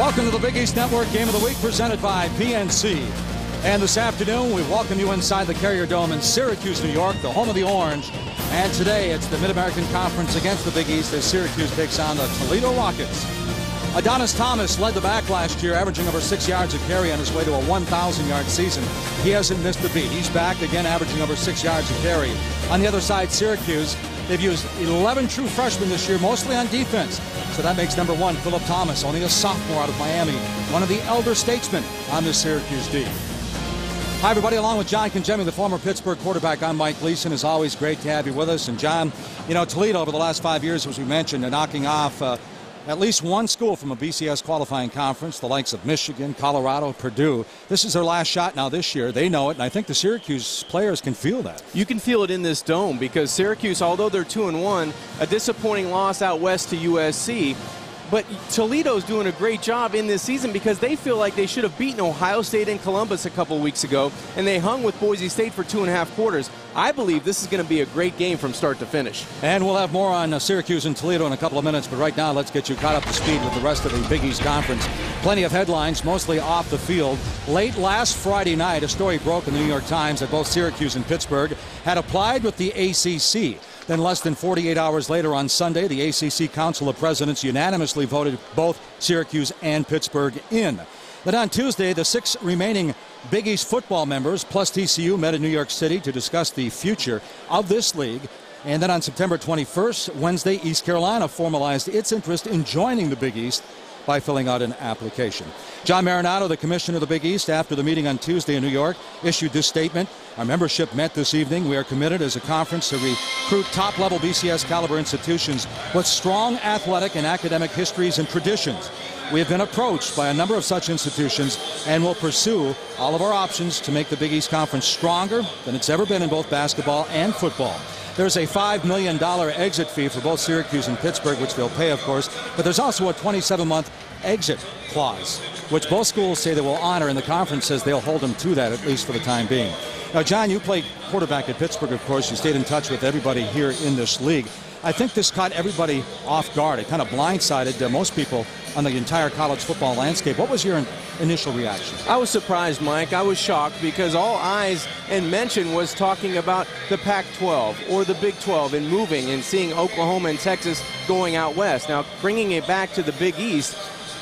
Welcome to the Big East Network Game of the Week presented by PNC. And this afternoon, we welcome you inside the Carrier Dome in Syracuse, New York, the home of the Orange. And today, it's the Mid-American Conference against the Big East as Syracuse takes on the Toledo Rockets. Adonis Thomas led the back last year, averaging over 6 yards a carry on his way to a 1,000-yard season. He hasn't missed a beat. He's back again, averaging over 6 yards a carry. On the other side, Syracuse, they've used 11 true freshmen this year, mostly on defense. So that makes number one, Philip Thomas, only a sophomore out of Miami, one of the elder statesmen on the Syracuse D. Hi, everybody. Along with John Congemi, the former Pittsburgh quarterback, I'm Mike Gleason. It's always great to have you with us. And, John, you know, Toledo over the last 5 years, as we mentioned, are knocking off at least one school from a BCS qualifying conference, the likes of Michigan, Colorado, Purdue. This is their last shot now this year. They know it, and I think the Syracuse players can feel that. You can feel it in this dome because Syracuse, although they're 2-1, a disappointing loss out west to USC. But Toledo's doing a great job in this season because they feel like they should have beaten Ohio State and Columbus a couple weeks ago, and they hung with Boise State for 2.5 quarters. I believe this is going to be a great game from start to finish. And we'll have more on Syracuse and Toledo in a couple of minutes, but right now let's get you caught up to speed with the rest of the Big East Conference. Plenty of headlines, mostly off the field. Late last Friday night, a story broke in the New York Times that both Syracuse and Pittsburgh had applied with the ACC. Then less than 48 hours later on Sunday, the ACC Council of Presidents unanimously voted both Syracuse and Pittsburgh in. Then on Tuesday, the 6 remaining Big East football members plus TCU met in New York City to discuss the future of this league. And then on September 21st, Wednesday, East Carolina formalized its interest in joining the Big East by filling out an application. John Marinato, the commissioner of the Big East, after the meeting on Tuesday in New York, issued this statement. Our membership met this evening. We are committed as a conference to recruit top-level BCS caliber institutions with strong athletic and academic histories and traditions. We have been approached by a number of such institutions and will pursue all of our options to make the Big East Conference stronger than it's ever been in both basketball and football. There's a $5 million exit fee for both Syracuse and Pittsburgh, which they'll pay, of course, but there's also a 27-month exit clause, which both schools say they will honor, and the conference says they'll hold them to that, at least for the time being. Now, John, you played quarterback at Pittsburgh, of course. You stayed in touch with everybody here in this league. I think this caught everybody off guard. It kind of blindsided most people on the entire college football landscape. What was your initial reaction? I was surprised, Mike. I was shocked because all eyes and mention was talking about the Pac-12 or the Big 12 and moving and seeing Oklahoma and Texas going out west. Now, bringing it back to the Big East,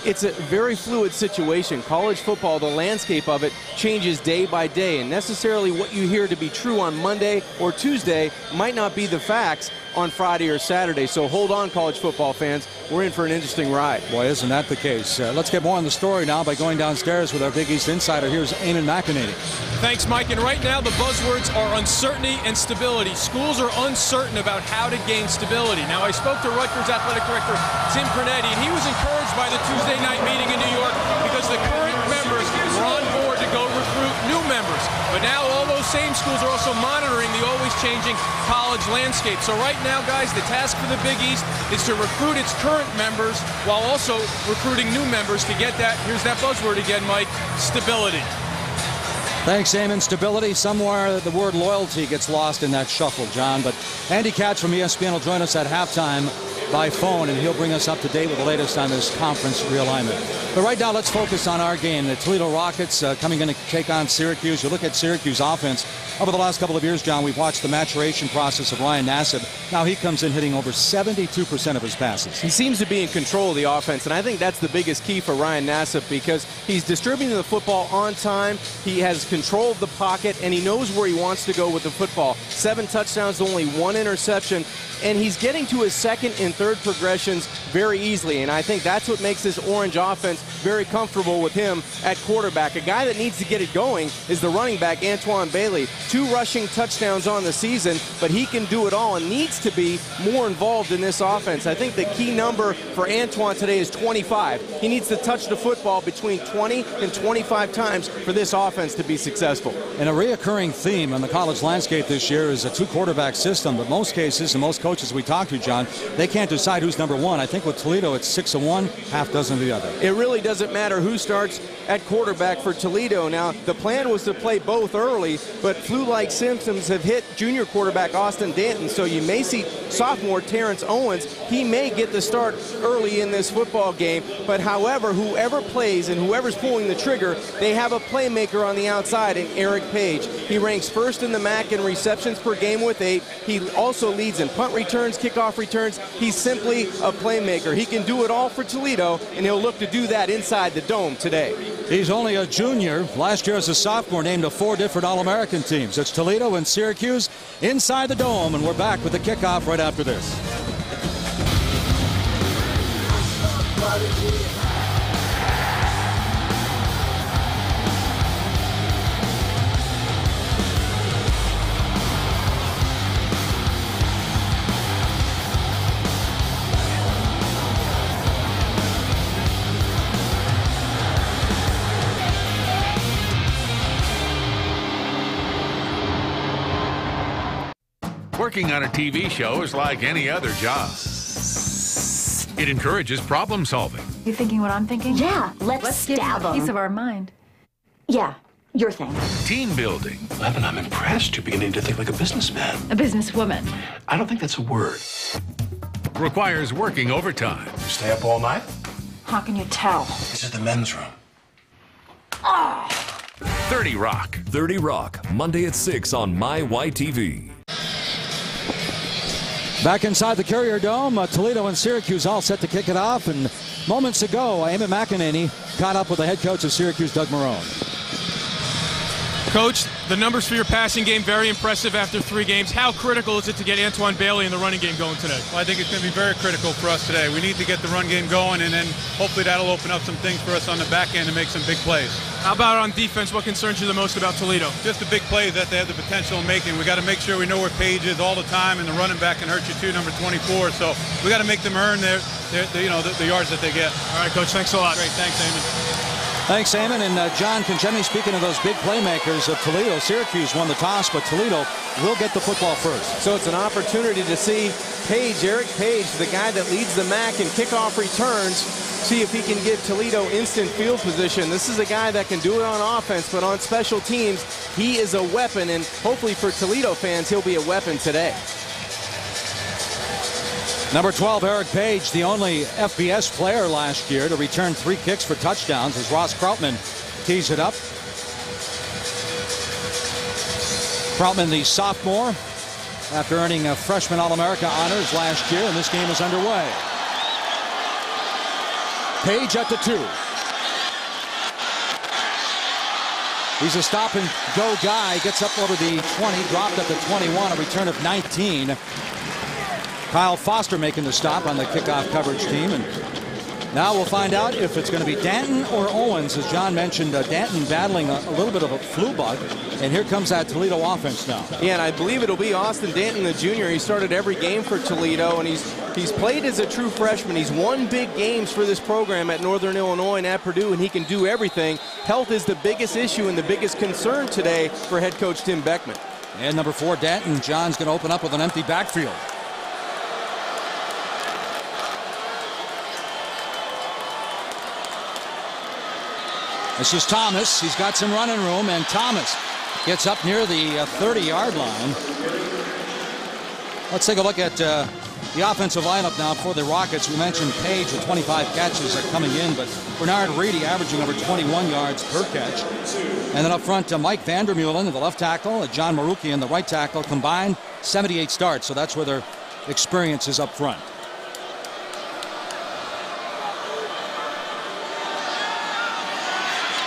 it's a very fluid situation. College football, the landscape of it changes day by day, and necessarily what you hear to be true on Monday or Tuesday might not be the facts on Friday or Saturday. So hold on, college football fans. We're in for an interesting ride. Boy, isn't that the case. Let's get more on the story now by going downstairs with our Big East insider. Here's Eamon McEnany. Thanks, Mike. And right now the buzzwords are uncertainty and stability. Schools are uncertain about how to gain stability. Now, I spoke to Rutgers Athletic Director Tim Pernetti, and he was encouraged by the Tuesday night meeting in New York because the current members were on board to go recruit new members. But now all those same schools are also monitoring the always changing college landscape. So right now, guys, the task for the Big East is to recruit its current members while also recruiting new members to get that, here's that buzzword again, Mike, stability. Thanks, Eamon. Stability. Somewhere the word loyalty gets lost in that shuffle, John. But Andy Katz from ESPN will join us at halftime by phone, and he'll bring us up to date with the latest on this conference realignment. But right now, let's focus on our game. The Toledo Rockets coming in to take on Syracuse. You look at Syracuse offense. Over the last couple of years, John, we've watched the maturation process of Ryan Nassib. Now he comes in hitting over 72% of his passes. He seems to be in control of the offense, and I think that's the biggest key for Ryan Nassib because he's distributing the football on time. He has control of the pocket, and he knows where he wants to go with the football. 7 touchdowns to only 1 interception, and he's getting to his second and third progressions very easily, and I think that's what makes this Orange offense very comfortable with him at quarterback. A guy that needs to get it going is the running back, Antoine Bailey. 2 rushing touchdowns on the season, but he can do it all and needs to be more involved in this offense. I think the key number for Antoine today is 25. He needs to touch the football between 20 and 25 times for this offense to be successful. And a reoccurring theme on the college landscape this year is a 2-quarterback system, but most cases and most coaches we talk to, John, they can't decide who's number one. I think with Toledo, it's 6 of one, half dozen of the other. It really doesn't matter who starts at quarterback for Toledo. Now, the plan was to play both early, but flu-like symptoms have hit junior quarterback Austin Danton, so you may see sophomore Terrence Owens. He may get the start early in this football game, but however, whoever plays and whoever's pulling the trigger, they have a playmaker on the outside in Eric Page. He ranks first in the MAC in receptions per game with 8. He also leads in punt returns, kickoff returns. He's simply a playmaker. He can do it all for Toledo, and he'll look to do that inside the dome today. He's only a junior. Last year as a sophomore named to 4 different All-American teams. It's Toledo and Syracuse inside the dome, and we're back with the kickoff right after this. Working on a TV show is like any other job. It encourages problem solving. You thinking what I'm thinking? Yeah, let's give stab him a him. piece of our mind. Yeah, your thing. Team building. Evan, I'm impressed. You're beginning to think like a businessman. A businesswoman. I don't think that's a word. Requires working overtime. You stay up all night? How can you tell? This is the men's room. 30 Rock. 30 Rock, Monday at 6 on MyYTV. Back inside the Carrier Dome, Toledo and Syracuse all set to kick it off. And moments ago, Eamon McEnany caught up with the head coach of Syracuse, Doug Marrone. Coach, the numbers for your passing game, very impressive after 3 games. How critical is it to get Antoine Bailey in the running game going today? Well, I think it's going to be very critical for us today. We need to get the run game going, and then hopefully that'll open up some things for us on the back end to make some big plays. How about on defense? What concerns you the most about Toledo? Just the big plays that they have the potential of making. We got to make sure we know where Page is all the time, and the running back can hurt you too, number 24. So we got to make them earn the yards that they get. All right, Coach. Thanks a lot. Great. Thanks, Eamon. Thanks, Eamon. And John Conchemi, speaking of those big playmakers of Toledo, Syracuse won the toss, but Toledo will get the football first. So it's an opportunity to see Page, Eric Page, the guy that leads the MAC in kickoff returns, see if he can give Toledo instant field position. This is a guy that can do it on offense, but on special teams, he is a weapon, and hopefully for Toledo fans, he'll be a weapon today. Number 12, Eric Page, the only FBS player last year to return 3 kicks for touchdowns as Ross Krautman tees it up. Krautman, the sophomore, after earning a freshman All-America honors last year, and this game is underway. Page at the 2. He's a stop-and-go guy, gets up over the 20, dropped at the 21, a return of 19. Kyle Foster making the stop on the kickoff coverage team. And now we'll find out if it's going to be Danton or Owens. As John mentioned, Danton battling a little bit of a flu bug. And here comes that Toledo offense now. Yeah, and I believe it'll be Austin Danton, the junior. He started every game for Toledo, and he's played as a true freshman. He's won big games for this program at Northern Illinois and at Purdue, and he can do everything. Health is the biggest issue and the biggest concern today for head coach Tim Beckman. And number 4, Danton. John's going to open up with an empty backfield. This is Thomas. He's got some running room, and Thomas gets up near the 30-yard line. Let's take a look at the offensive lineup now for the Rockets. We mentioned Page with 25 catches are coming in, but Bernard Reedy averaging over 21 yards per catch. And then up front, Mike Vandermeulen, the left tackle, John Marukian, the right tackle, combined 78 starts. So that's where their experience is up front.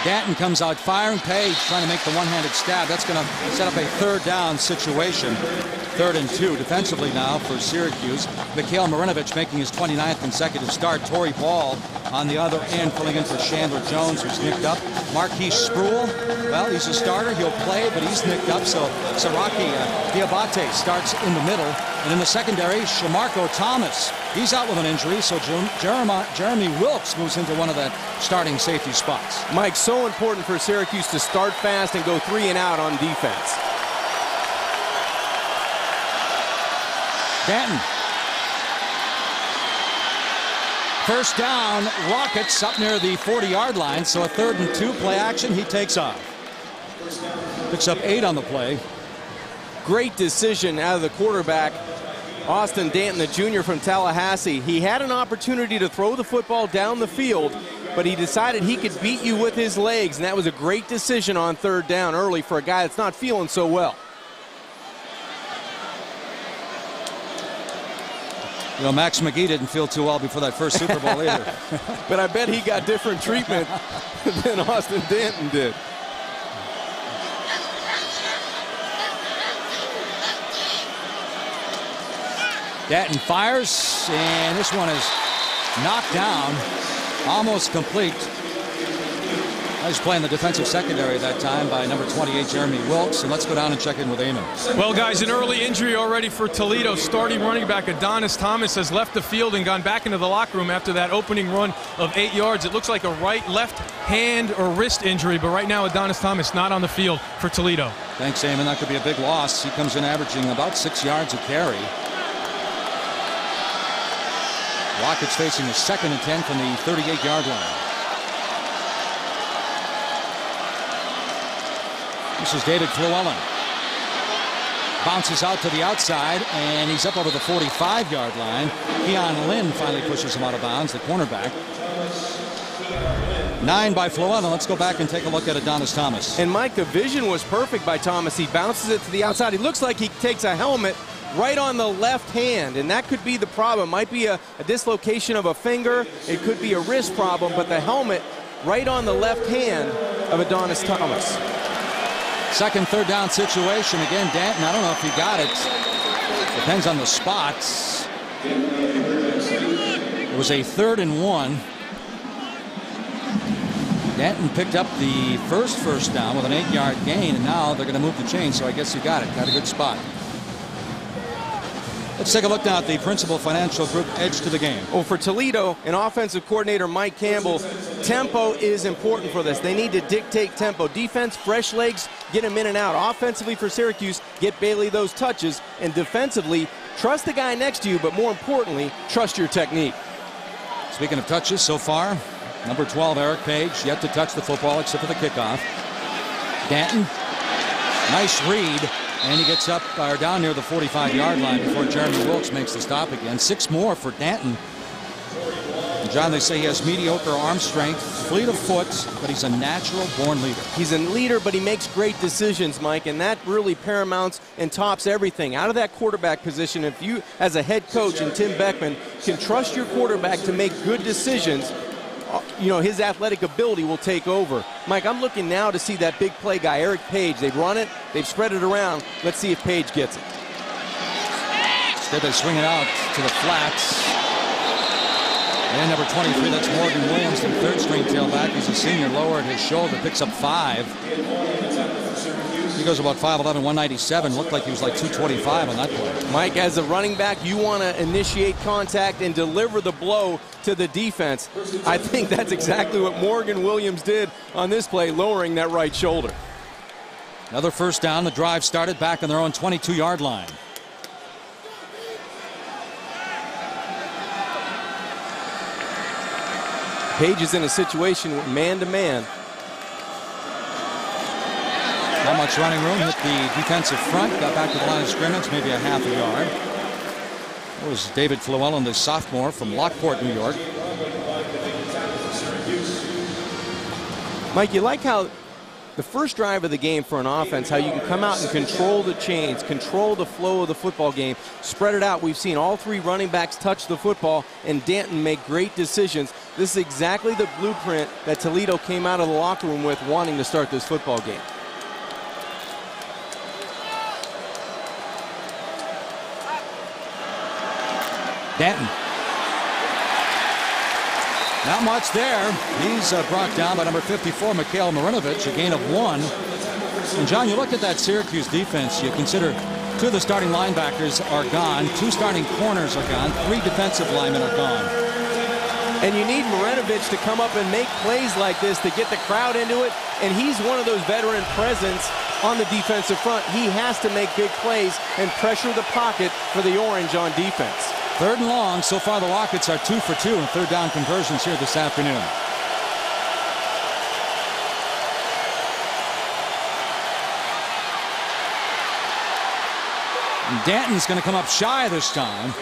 Danton comes out firing. Page trying to make the one-handed stab. That's going to set up a 3rd down situation. 3rd and 2 defensively now for Syracuse. Mikhail Marinovich making his 29th consecutive start. Torrey Ball on the other end filling in for Chandler Jones, who's nicked up. Marquise Spruill, well, he's a starter. He'll play, but he's nicked up. So Siraki Diabate starts in the middle. And in the secondary, Shamarko Thomas, he's out with an injury. So Jeremy Wilkes moves into one of the starting safety spots. Mike, so important for Syracuse to start fast and go 3 and out on defense. Danton. First down, Rockets up near the 40-yard line, so a 3rd and 2 play action. He takes off. Picks up 8 on the play. Great decision out of the quarterback, Austin Danton, the junior from Tallahassee. He had an opportunity to throw the football down the field, but he decided he could beat you with his legs, and that was a great decision on 3rd down early for a guy that's not feeling so well. You know, Max McGee didn't feel too well before that first Super Bowl either. But I bet he got different treatment than Austin Danton did. Danton fires, and this one is knocked down, almost complete. I was playing the defensive secondary that time by number 28, Jeremy Wilkes, and let's go down and check in with Eamon. Well, guys, an early injury already for Toledo. Starting running back Adonis Thomas has left the field and gone back into the locker room after that opening run of 8 yards. It looks like a left hand or wrist injury, but right now Adonis Thomas not on the field for Toledo. Thanks, Eamon. That could be a big loss. He comes in averaging about 6 yards a carry. Rockets facing a 2nd and 10 from the 38-yard line. This is David Llewellyn. Bounces out to the outside, and he's up over the 45-yard line. Keon Lynn finally pushes him out of bounds, the cornerback. 9 by Llewellyn. Let's go back and take a look at Adonis Thomas. And Mike, the vision was perfect by Thomas. He bounces it to the outside. He looks like he takes a helmet right on the left hand, and that could be the problem. Might be a dislocation of a finger. It could be a wrist problem, but the helmet right on the left hand of Adonis Thomas. 2nd, 3rd down situation. Again, Danton, I don't know if he got it. Depends on the spots. It was a 3rd and 1. Danton picked up the first down with an 8-yard gain, and now they're going to move the chain, so I guess he got it. Got a good spot. Let's take a look now at the Principal Financial Group edge to the game. Well, for Toledo and offensive coordinator Mike Campbell, tempo is important for this. They need to dictate tempo. Defense, fresh legs, get them in and out. Offensively for Syracuse, get Bailey those touches. And defensively, trust the guy next to you, but more importantly, trust your technique. Speaking of touches so far, number 12, Eric Page, yet to touch the football except for the kickoff. Danton, nice read. And he gets up or down near the 45-yard line before Jeremy Wilkes makes the stop again. 6 more for Danton. And John, they say he has mediocre arm strength, fleet of foot, but he's a natural-born leader. He's a leader, but he makes great decisions, Mike, and that really paramounts and tops everything. Out of that quarterback position, if you, as a head coach and Tim Beckman, can trust your quarterback to make good decisions, you know, his athletic ability will take over. Mike, I'm looking now to see that big play guy, Eric Page. They've run it. They've spread it around. Let's see if Page gets it. Instead, they swing it out to the flats. And number 23, that's Morgan Williams, the 3rd-string tailback. He's a senior, lowered his shoulder, picks up 5. He goes about 5'11", 197. Looked like he was like 225 on that play. Mike, as a running back, you want to initiate contact and deliver the blow to the defense. I think that's exactly what Morgan Williams did on this play, lowering that right shoulder. Another first down. The drive started back on their own 22-yard line. Page is in a situation with man-to-man. Not much running room. Hit the defensive front. Got back to the line of scrimmage, maybe a half a yard. That was David Llewellyn, the sophomore from Lockport, New York. Mike, you like how the first drive of the game for an offense, how you can come out and control the chains, control the flow of the football game, spread it out. We've seen all 3 running backs touch the football, and Danton make great decisions. This is exactly the blueprint that Toledo came out of the locker room with, wanting to start this football game. Danton. Not much there. He's brought down by number 54, Mikhail Marinovich, a gain of 1. And John, you look at that Syracuse defense, you consider 2 of the starting linebackers are gone, 2 starting corners are gone, 3 defensive linemen are gone. And you need Marinovich to come up and make plays like this to get the crowd into it. And he's one of those veteran presence on the defensive front. He has to make big plays and pressure the pocket for the Orange on defense. 3rd and long. So far the Rockets are 2 for 2 in 3rd down conversions here this afternoon. And Danton's going to come up shy this time.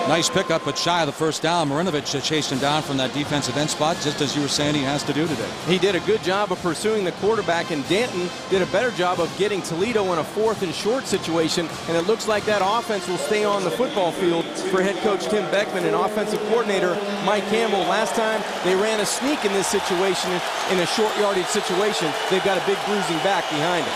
Nice pickup, but shy of the 1st down. Marinovich chased him down from that defensive end spot, just as you were saying he has to do today. He did a good job of pursuing the quarterback, and Danton did a better job of getting Toledo in a 4th and short situation, and it looks like that offense will stay on the football field for head coach Tim Beckman and offensive coordinator Mike Campbell. Last time they ran a sneak in this situation, in a short yardage situation. They've got a big bruising back behind it.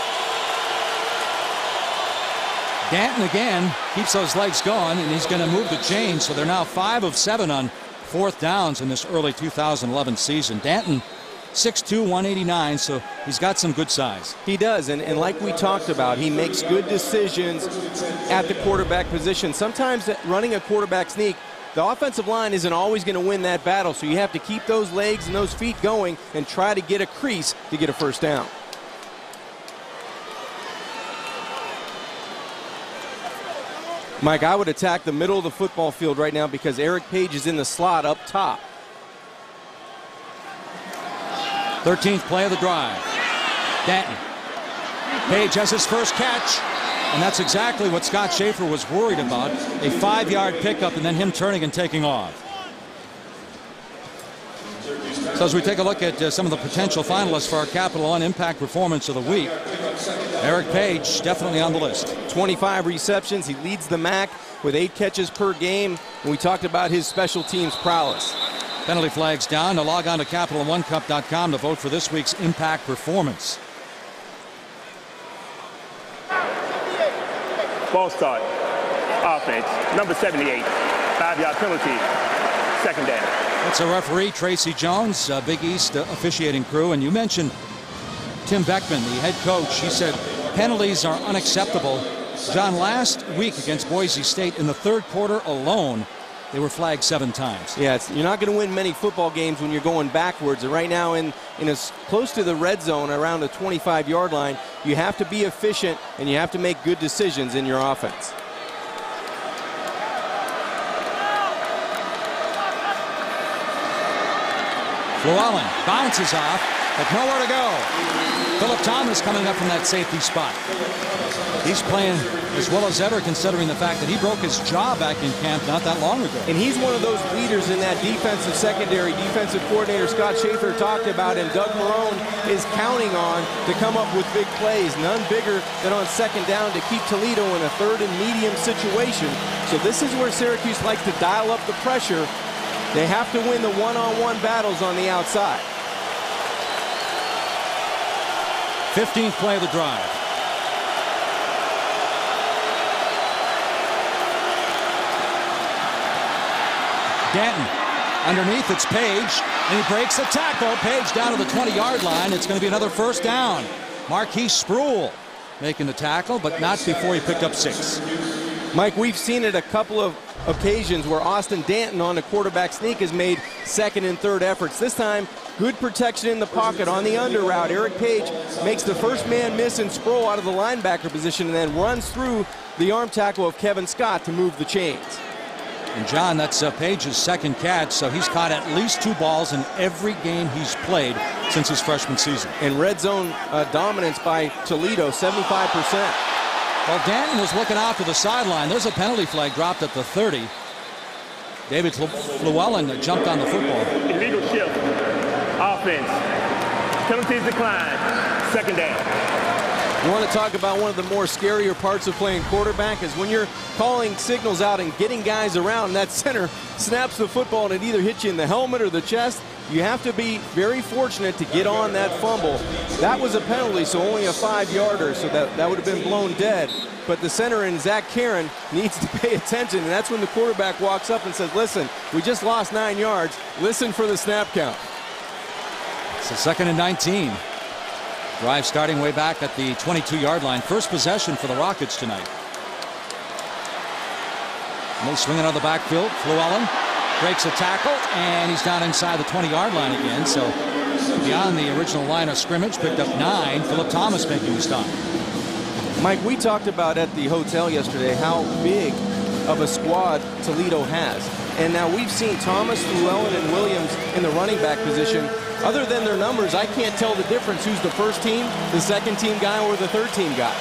Danton again keeps those legs going, and he's going to move the chain, so they're now 5 of 7 on 4th downs in this early 2011 season. Danton 6'2", 189, so he's got some good size. He does, and like we talked about, he makes good decisions at the quarterback position. Sometimes running a quarterback sneak, the offensive line isn't always going to win that battle, so you have to keep those legs and those feet going and try to get a crease to get a 1st down. Mike, I would attack the middle of the football field right now because Eric Page is in the slot up top. 13th play of the drive. Danton. Page has his first catch, and that's exactly what Scott Schaefer was worried about. A 5-yard pickup and then him turning and taking off. So as we take a look at some of the potential finalists for our Capital One Impact Performance of the Week, Eric Page definitely on the list. 25 receptions. He leads the MAC with 8 catches per game. And we talked about his special teams prowess. Penalty flags down. Now log on to CapitalOneCup.com to vote for this week's Impact Performance. Ball start. Offense. Number 78. 5-yard penalty. 2nd down. That's a referee, Tracy Jones, Big East officiating crew. And you mentioned Tim Beckman, the head coach. He said penalties are unacceptable. John, last week against Boise State in the 3rd quarter alone, they were flagged 7 times. Yeah, you're not going to win many football games when you're going backwards. And right now in as close to the red zone, around the 25-yard line, you have to be efficient and you have to make good decisions in your offense. Llewellyn bounces off, but nowhere to go. Philip Thomas coming up from that safety spot. He's playing as well as ever, considering the fact that he broke his jaw back in camp not that long ago. And he's one of those leaders in that defensive secondary. Defensive coordinator Scott Schaefer talked about, and Doug Marrone is counting on to come up with big plays. None bigger than on 2nd down to keep Toledo in a 3rd and medium situation. So this is where Syracuse likes to dial up the pressure. They have to win the one-on-one battles on the outside. 15th play of the drive. Danton underneath, it's Page, and he breaks the tackle. Page down to the 20-yard line. It's going to be another 1st down. Marquise Sproul making the tackle, but not before he picked up 6. Mike, we've seen it a couple of occasions where Austin Danton on the quarterback sneak has made 2nd and 3rd efforts. This time, good protection in the pocket on the under route. Eric Page makes the 1st man miss and Sproul out of the linebacker position and then runs through the arm tackle of Kevin Scott to move the chains. And John, that's Page's 2nd catch, so he's caught at least 2 balls in every game he's played since his freshman season. And red zone dominance by Toledo, 75%. Well, Danton was looking out to the sideline. There's a penalty flag dropped at the 30. David Llewellyn jumped on the football. Illegal shift. Offense. Penalties decline. 2nd down. You want to talk about one of the more scarier parts of playing quarterback is when you're calling signals out and getting guys around, and that center snaps the football and it either hits you in the helmet or the chest. You have to be very fortunate to get on that fumble. That was a penalty, so only a 5-yarder, so that would have been blown dead. But the center and Zach Karen needs to pay attention, and that's when the quarterback walks up and says, listen, we just lost 9 yards. Listen for the snap count. It's a 2nd and 19. Drive starting way back at the 22-yard line. First possession for the Rockets tonight. And they swing it out of the backfield. Llewellyn breaks a tackle, and he's down inside the 20-yard line again. So beyond the original line of scrimmage, picked up 9. Philip Thomas making the stop. Mike, we talked about at the hotel yesterday how big of a squad Toledo has. And now we've seen Thomas, Llewellyn, and Williams in the running back position. Other than their numbers, I can't tell the difference who's the first team, the second team guy, or the third team guy.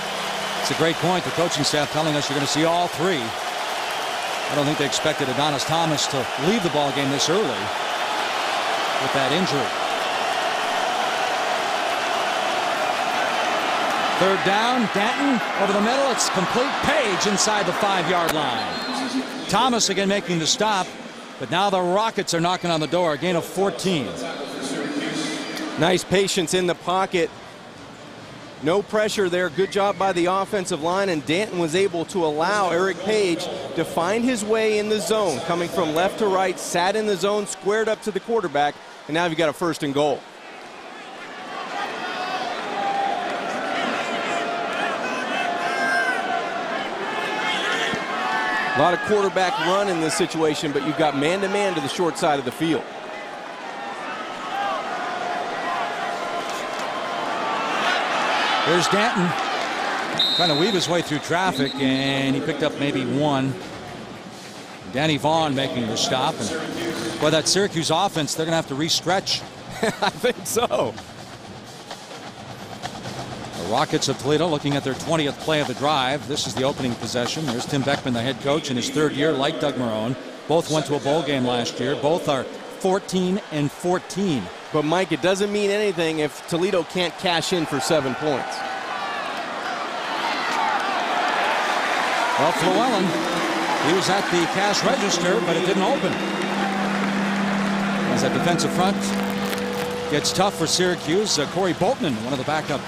It's a great point. The coaching staff telling us you're going to see all three. I don't think they expected Adonis Thomas to leave the ball game this early with that injury. Third down, Danton over the middle. It's complete. Page inside the 5-yard line. Thomas again making the stop, but now the Rockets are knocking on the door. A gain of 14. Nice patience in the pocket. No pressure there. Good job by the offensive line, and Danton was able to allow Eric Page to find his way in the zone, coming from left to right, sat in the zone, squared up to the quarterback, and now you've got a 1st and goal. A lot of quarterback run in this situation, but you've got man-to-man to the short side of the field. There's Danton trying to weave his way through traffic, and he picked up maybe one. Danny Vaughn making the stop. And boy, that Syracuse offense, they're going to have to re-stretch. I think so. The Rockets of Toledo looking at their 20th play of the drive. This is the opening possession. There's Tim Beckman, the head coach, in his 3rd year, like Doug Marrone. Both went to a bowl game last year. Both are 14-14. But, Mike, it doesn't mean anything if Toledo can't cash in for 7 points. Well, Llewellyn, he was at the cash register, but it didn't open. As that defensive front gets tough for Syracuse, Corey Boltman, one of the backup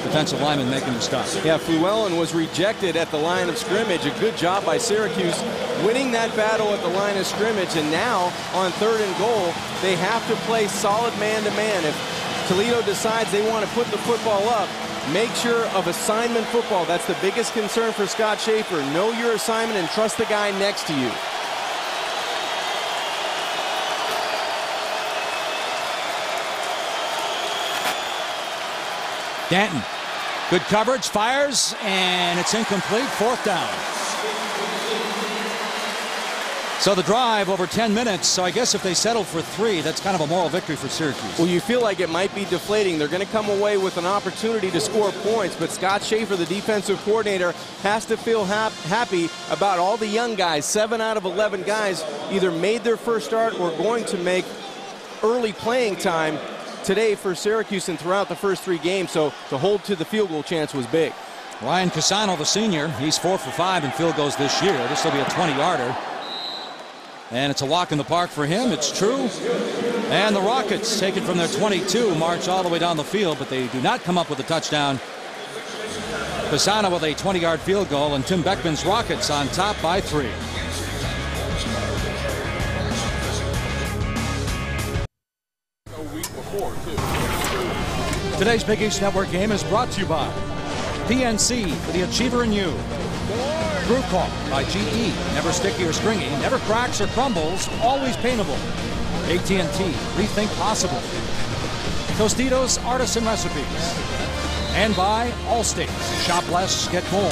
defensive linemen, making the stop. Yeah, Llewellyn was rejected at the line of scrimmage. A good job by Syracuse winning that battle at the line of scrimmage, and now on 3rd and goal, they have to play solid man-to-man. If Toledo decides they want to put the football up, make sure of assignment football. That's the biggest concern for Scott Schaefer. Know your assignment and trust the guy next to you. Danton, good coverage, fires, and it's incomplete. 4th down. So the drive over 10 minutes. So I guess if they settle for 3, that's kind of a moral victory for Syracuse. Well, you feel like it might be deflating. They're going to come away with an opportunity to score points, but Scott Schaefer, the defensive coordinator, has to feel happy about all the young guys. 7 out of 11 guys either made their first start or going to make early playing time today for Syracuse and throughout the first 3 games, so to hold to the field goal chance was big. Ryan Casano, the senior, he's 4 for 5 in field goals this year. This will be a 20-yarder. And it's a walk in the park for him. It's true. And the Rockets, taken from their 22, march all the way down the field, but they do not come up with a touchdown. Casano with a 20-yard field goal, and Tim Beckman's Rockets on top by 3. Today's Big East Network game is brought to you by PNC for the Achiever in You. Brew Call by GE. Never sticky or stringy, never cracks or crumbles, always paintable. AT&T, rethink possible. Tostitos Artisan Recipes. And by Allstate. Shop less, get more.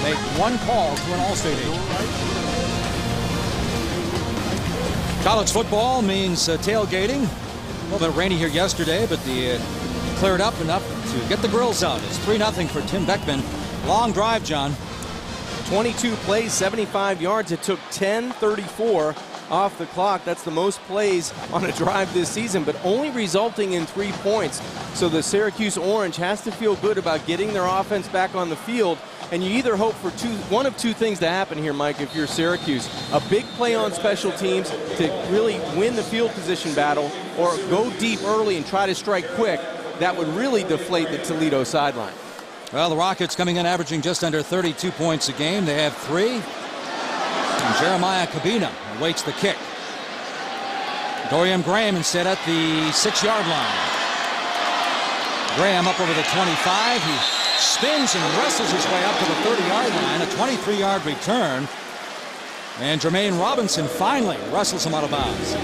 Make one call to an Allstate agent. College football means tailgating. A little bit rainy here yesterday, but the cleared up enough to get the grills out. It's 3-0 for Tim Beckman. Long drive, John. 22 plays, 75 yards. It took 10:34 off the clock. That's the most plays on a drive this season, but only resulting in 3 points. So the Syracuse Orange has to feel good about getting their offense back on the field. And you either hope for one of two things to happen here, Mike, if you're Syracuse. A big play on special teams to really win the field position battle, or go deep early and try to strike quick. That would really deflate the Toledo sideline. Well, the Rockets coming in averaging just under 32 points a game. They have 3. And Jeremiah Cabina awaits the kick. Dorian Graham instead at the 6-yard line. Graham up over the 25. He spins and wrestles his way up to the 30-yard line. A 23-yard return. And Jermaine Robinson finally wrestles him out of bounds.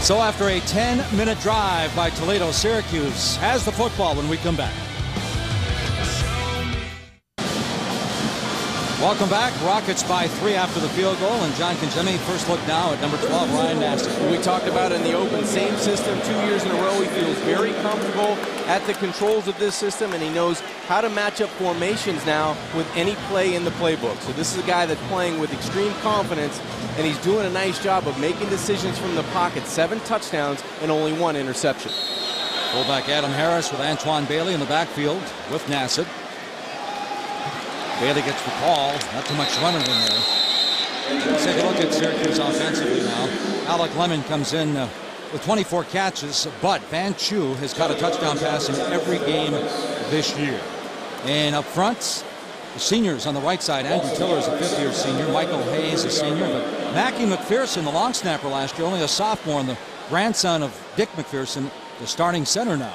So after a 10-minute drive by Toledo, Syracuse has the football when we come back. Welcome back. Rockets by 3 after the field goal, and John Congemi, first look now at number 12, Ryan Nassib. We talked about in the open, same system 2 years in a row. He feels very comfortable at the controls of this system, and he knows how to match up formations now with any play in the playbook. So this is a guy that's playing with extreme confidence, and he's doing a nice job of making decisions from the pocket. 7 touchdowns and only 1 interception. Fullback Adam Harris with Antoine Bailey in the backfield with Nassib. Bailey gets the call. Not too much running in there. Let's take a look at Syracuse offensively now. Alec Lemon comes in with 24 catches, but Van Chu has caught a touchdown pass in every game this year. And up front, the seniors on the right side. Andrew Tiller is a 5th-year senior. Michael Hayes a senior. But Mackie McPherson, the long snapper last year, only a sophomore, and the grandson of Dick McPherson, the starting center now.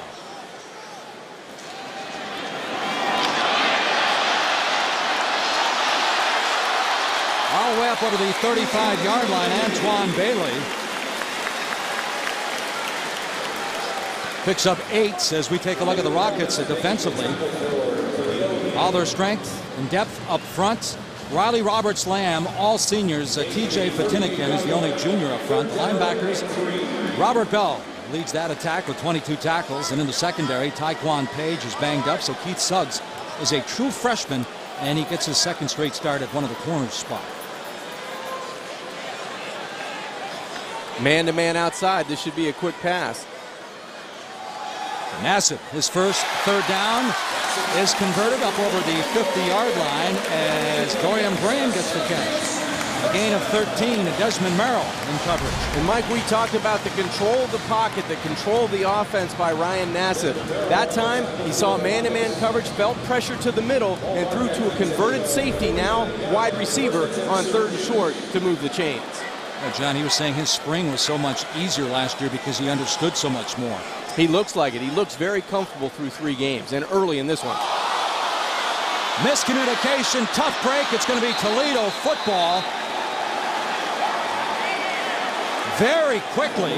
All the way up over the 35-yard line, Antoine Bailey picks up 8 as we take a look at the Rockets defensively. All their strength and depth up front. Riley Roberts-Lamb, all seniors. TJ Fatinikin is the only junior up front. Linebackers, Robert Bell leads that attack with 22 tackles. And in the secondary, Tyquan Page is banged up, so Keith Suggs is a true freshman, and he gets his 2nd straight start at one of the corners spot. Man-to-man outside. This should be a quick pass. Nassib, his first 3rd down is converted up over the 50-yard line as Dorian Graham gets the catch. A gain of 13, and Desmond Merrill in coverage. And Mike, we talked about the control of the pocket, the control of the offense by Ryan Nassib. That time, he saw man-to-man coverage, felt pressure to the middle, and threw to a converted safety, now wide receiver, on 3rd and short to move the chains. Well, John, he was saying his spring was so much easier last year because he understood so much more. He looks like it. He looks very comfortable through 3 games, and early in this one. Miscommunication, tough break. It's going to be Toledo football. Very quickly.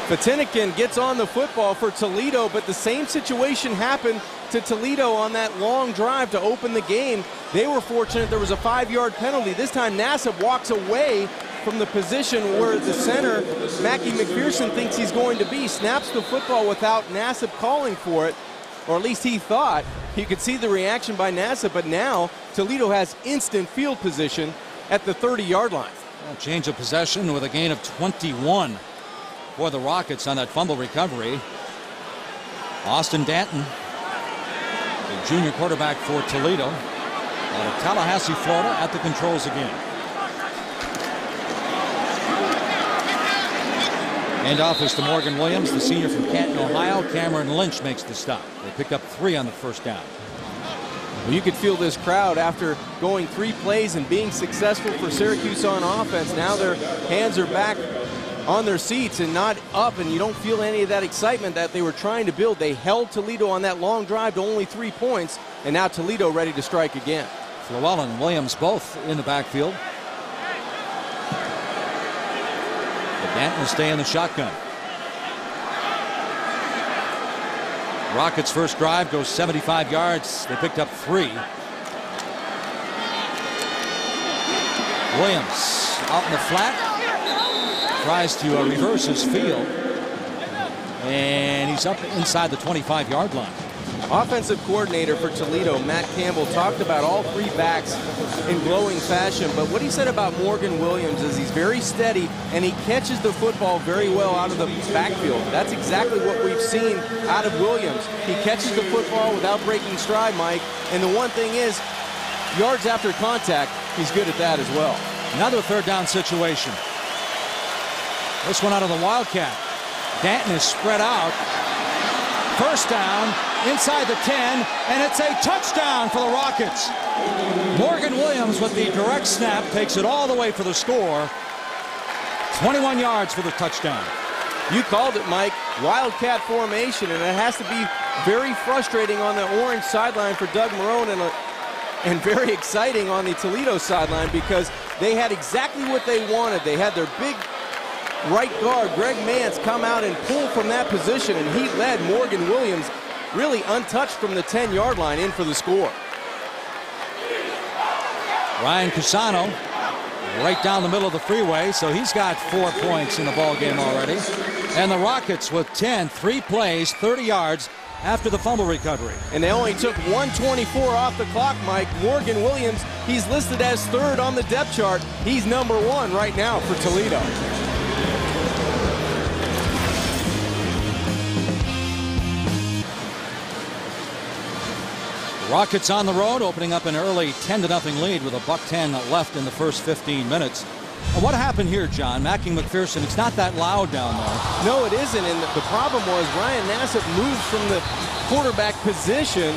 Fatinikin gets on the football for Toledo, but the same situation happened to Toledo on that long drive to open the game. They were fortunate there was a 5-yard penalty. This time Nassib walks away from the position where the center, Mackie McPherson, thinks he's going to be. Snaps the football without Nassib calling for it, or at least he thought. You could see the reaction by Nassib, but now Toledo has instant field position at the 30-yard line. Well, change of possession with a gain of 21 for the Rockets on that fumble recovery. Austin Danton, the junior quarterback for Toledo, out of Tallahassee, Florida, at the controls again. Handoff is to Morgan Williams, the senior from Canton, Ohio. Cameron Lynch makes the stop. They pick up 3 on the first down. Well, you could feel this crowd after going 3 plays and being successful for Syracuse on offense. Now their hands are back on their seats and not up, and you don't feel any of that excitement that they were trying to build. They held Toledo on that long drive to only 3 points, and now Toledo ready to strike again. Flewell and Williams both in the backfield. But Danton will stay in the shotgun. Rockets' first drive goes 75 yards. They picked up 3. Williams out in the flat. Tries to reverse his field. And he's up inside the 25-yard line. Offensive coordinator for Toledo, Matt Campbell, talked about all 3 backs in glowing fashion, but what he said about Morgan Williams is he's very steady and he catches the football very well out of the backfield. That's exactly what we've seen out of Williams. He catches the football without breaking stride, Mike, and the one thing is, yards after contact, he's good at that as well. Another 3rd down situation. This one out of the Wildcat. Danton is spread out. First down, inside the 10, and it's a touchdown for the Rockets. Morgan Williams with the direct snap takes it all the way for the score. 21 yards for the touchdown. You called it, Mike. Wildcat formation, and it has to be very frustrating on the orange sideline for Doug Marone and very exciting on the Toledo sideline because they had exactly what they wanted. They had their big right guard, Greg Mance, come out and pull from that position, and he led Morgan Williams really untouched from the 10-yard line in for the score. Ryan Cusano right down the middle of the freeway, so he's got 4 points in the ball game already. And the Rockets with 10, 3 plays, 30 yards after the fumble recovery. And they only took 1:24 off the clock, Mike. Morgan Williams, he's listed as third on the depth chart. He's number 1 right now for Toledo. Rockets on the road, opening up an early 10-0 lead with a $1:10 left in the first 15 minutes. And what happened here, John? Mackie McPherson, it's not that loud down there. No, it isn't. And the problem was Ryan Nassib moved from the quarterback position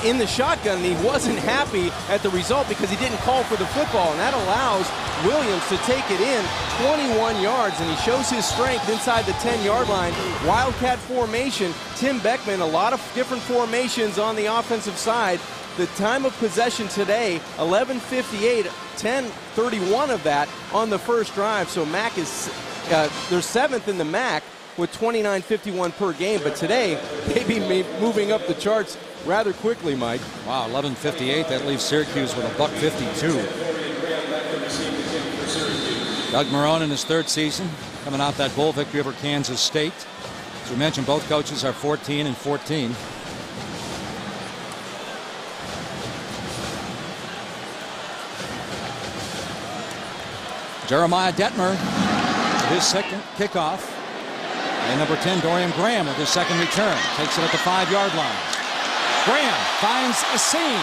in the shotgun, and he wasn't happy at the result because he didn't call for the football, and that allows Williams to take it in 21 yards, and he shows his strength inside the 10-yard line. Wildcat formation. Tim Beckman, a lot of different formations on the offensive side. The time of possession today, 11:58, 10:31 of that on the first drive. So Mac is, they're 7th in the MAC with 29.51 per game, but today they be moving up the charts rather quickly, Mike. Wow, 11:58, that leaves Syracuse with a $1:52. Doug Marrone in his 3rd season, coming out that bowl victory over Kansas State. As we mentioned, both coaches are 14 and 14. Jeremiah Detmer with his second kickoff. And number 10, Dorian Graham with his second return. Takes it at the 5-yard line. Graham finds a seam.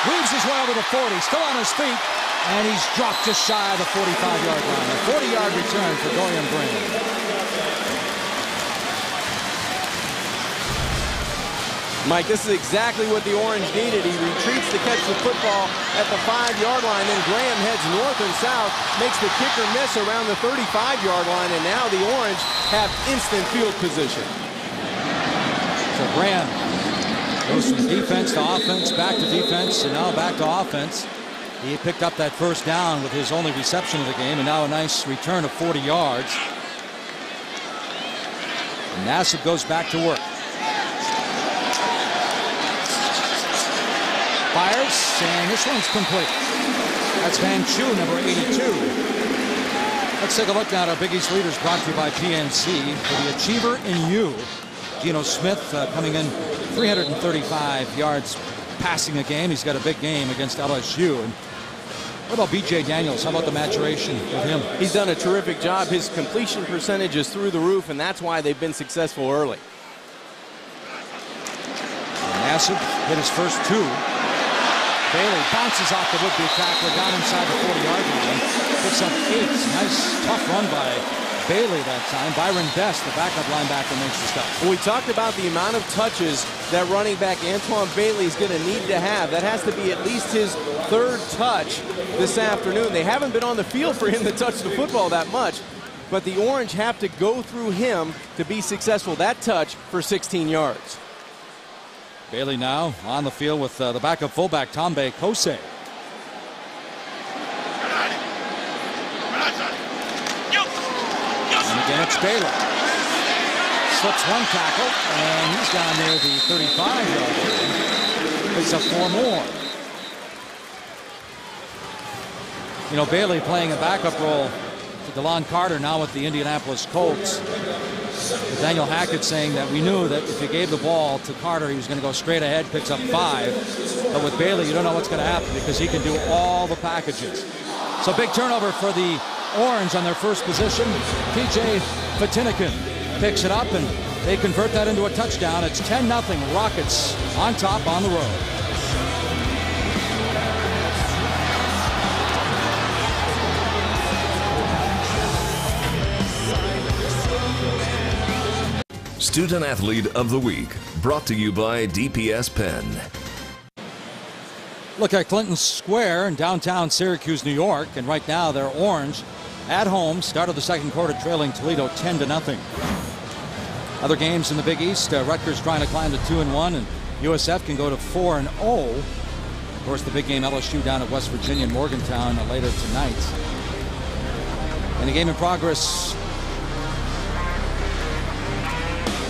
Weaves his way over the 40. Still on his feet. And he's dropped just shy of the 45-yard line. A 40-yard return for Dorian Graham. Mike, this is exactly what the Orange needed. He retreats to catch the football at the 5-yard line. Then Graham heads north and south, makes the kicker miss around the 35-yard line, and now the Orange have instant field position. So Graham goes from defense to offense, back to defense, and now back to offense. He picked up that first down with his only reception of the game, and now a nice return of 40 yards. And Nassib goes back to work. Fires, and this one's complete. That's Van Chu, number 82. Let's take a look now at our Big East leaders, brought to you by GNC. For the achiever in you, Geno Smith coming in 335 yards passing a game. He's got a big game against LSU. And what about B.J. Daniels? How about the maturation with him? He's done a terrific job. His completion percentage is through the roof, and that's why they've been successful early. Nassib hit his first 2. Bailey bounces off the would-be tackler down inside the 40-yard line. Picks up 8. Nice, tough run by Bailey that time. Byron Best, the backup linebacker, makes the stop. Well, we talked about the amount of touches that running back Antoine Bailey is going to need to have. That has to be at least his 3rd touch this afternoon. They haven't been on the field for him to touch the football that much, but the Orange have to go through him to be successful. That touch for 16 yards. Bailey now on the field with the backup fullback, Tombe Kose. And again, it's Bailey. Slips one tackle, and he's down near the 35-yard line. Picks up 4 more. You know, Bailey playing a backup role to DeLon Carter now with the Indianapolis Colts. Daniel Hackett saying that we knew that if you gave the ball to Carter, he was going to go straight ahead, picks up 5. But with Bailey, you don't know what's going to happen because he can do all the packages. So big turnover for the Orange on their first position. TJ Fatinikin picks it up, and they convert that into a touchdown. It's 10-0 Rockets on top on the road. Student Athlete of the Week, brought to you by DPS Penn. Look at Clinton Square in downtown Syracuse, New York, and right now they're Orange at home. Start of the second quarter, trailing Toledo 10-0. Other games in the Big East, Rutgers trying to climb to 2-1, and USF can go to 4-0. Of course, the big game LSU down at West Virginia and Morgantown later tonight. And a game in progress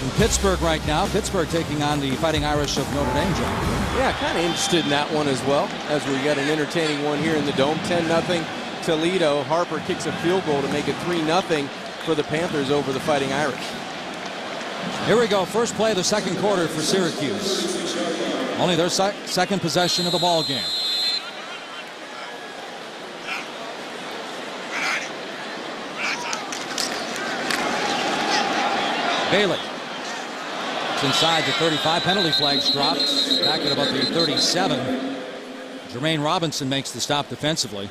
in Pittsburgh right now. Pittsburgh taking on the Fighting Irish of Notre Dame, John. Yeah, kind of interested in that one as well, as we got an entertaining one here in the Dome. 10-0 Toledo. Harper kicks a field goal to make it 3-0 for the Panthers over the Fighting Irish. Here we go. First play of the second quarter for Syracuse. Only their second possession of the ball game. Bailey. It's inside the 35. Penalty flags dropped. Back at about the 37. Jermaine Robinson makes the stop defensively.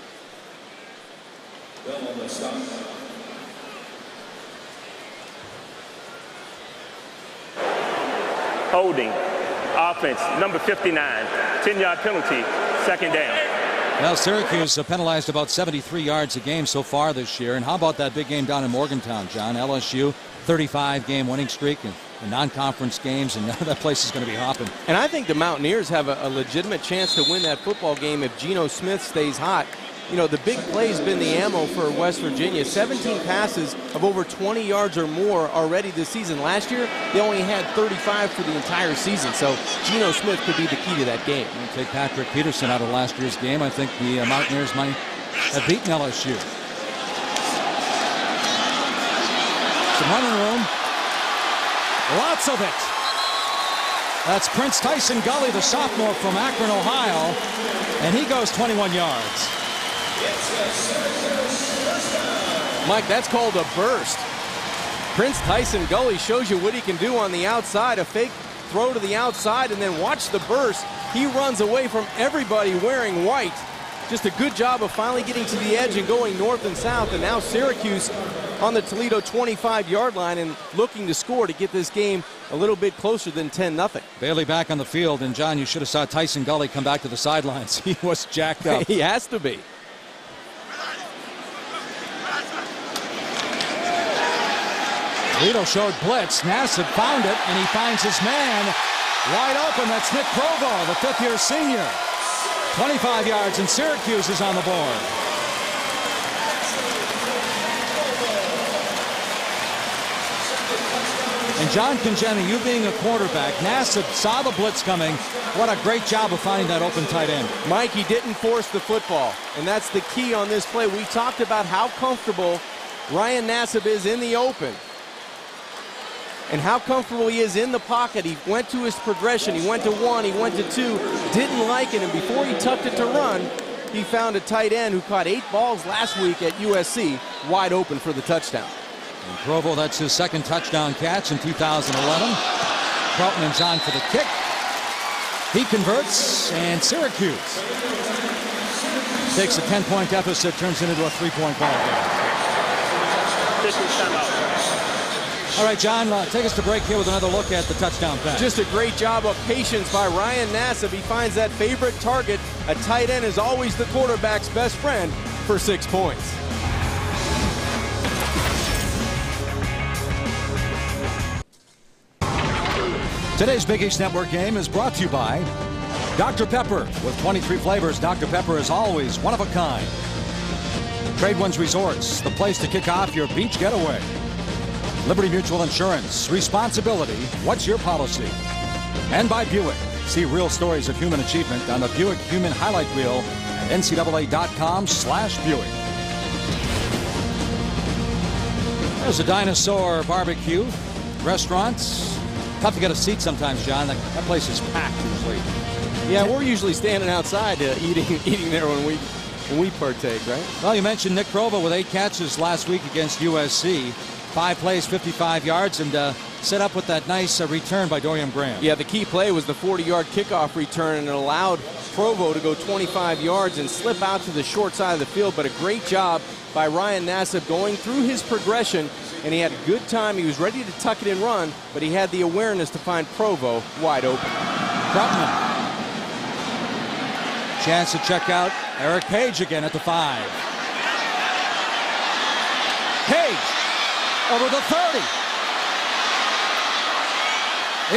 Holding. Offense, number 59. 10-yard penalty. Second down. Well, Syracuse penalized about 73 yards a game so far this year. And how about that big game down in Morgantown, John? LSU, 35-game winning streak in non-conference games, and that place is going to be hopping. And I think the Mountaineers have a legitimate chance to win that football game if Geno Smith stays hot. You know, the big play has been the ammo for West Virginia. 17 passes of over 20 yards or more already this season. Last year, they only had 35 for the entire season. So Geno Smith could be the key to that game. We'll take Patrick Peterson out of last year's game. I think the Mountaineers might have beaten LSU. Some running room. Lots of it. That's Prince Tyson Gully, the sophomore from Akron, Ohio. And he goes 21 yards. Mike, that's called a burst. Prince Tyson Gully shows you what he can do on the outside. A fake throw to the outside, and then watch the burst. He runs away from everybody wearing white. Just a good job of finally getting to the edge and going north and south. And now Syracuse on the Toledo 25-yard line and looking to score to get this game a little bit closer than 10-0. Bailey back on the field, and John, you should have saw Tyson Gully come back to the sidelines. He was jacked up. He has to be. Toledo showed blitz. Nassib found it, and he finds his man wide open. That's Nick Provo, the fifth-year senior. 25 yards, and Syracuse is on the board. And John Congeni, you being a quarterback, Nassib saw the blitz coming. What a great job of finding that open tight end. Mike, he didn't force the football, and that's the key on this play. We talked about how comfortable Ryan Nassib is in the open and how comfortable he is in the pocket. He went to his progression. He went to one, he went to two, didn't like it, and before he tucked it to run, he found a tight end who caught 8 balls last week at USC wide open for the touchdown. And Provo, that's his second touchdown catch in 2011. Troutman's on for the kick. He converts, and Syracuse takes a 10-point deficit, turns it into a 3-point ball game. All right, John, take us to break here with another look at the touchdown pass. Just a great job of patience by Ryan Nassib. He finds that favorite target. A tight end is always the quarterback's best friend for 6 points. Today's Big East Network game is brought to you by Dr. Pepper. With 23 flavors, Dr. Pepper is always one of a kind. Trade Winds Resorts, the place to kick off your beach getaway. Liberty Mutual Insurance, responsibility, what's your policy? And by Buick. See real stories of human achievement on the Buick Human Highlight Reel at ncaa.com/Buick. There's a Dinosaur Barbecue restaurant. Tough to get a seat sometimes, John. That place is packed usually. Yeah, we're usually standing outside eating there when we partake, right? Well, you mentioned Nick Provo with 8 catches last week against USC. 5 plays, 55 yards, and set up with that nice return by Dorian Graham. Yeah, the key play was the 40-yard kickoff return, and it allowed Provo to go 25 yards and slip out to the short side of the field. But a great job by Ryan Nassib going through his progression, and he had a good time. He was ready to tuck it and run, but he had the awareness to find Provo wide open. Troutman. Chance to check out Eric Page again at the 5. Page over the 30.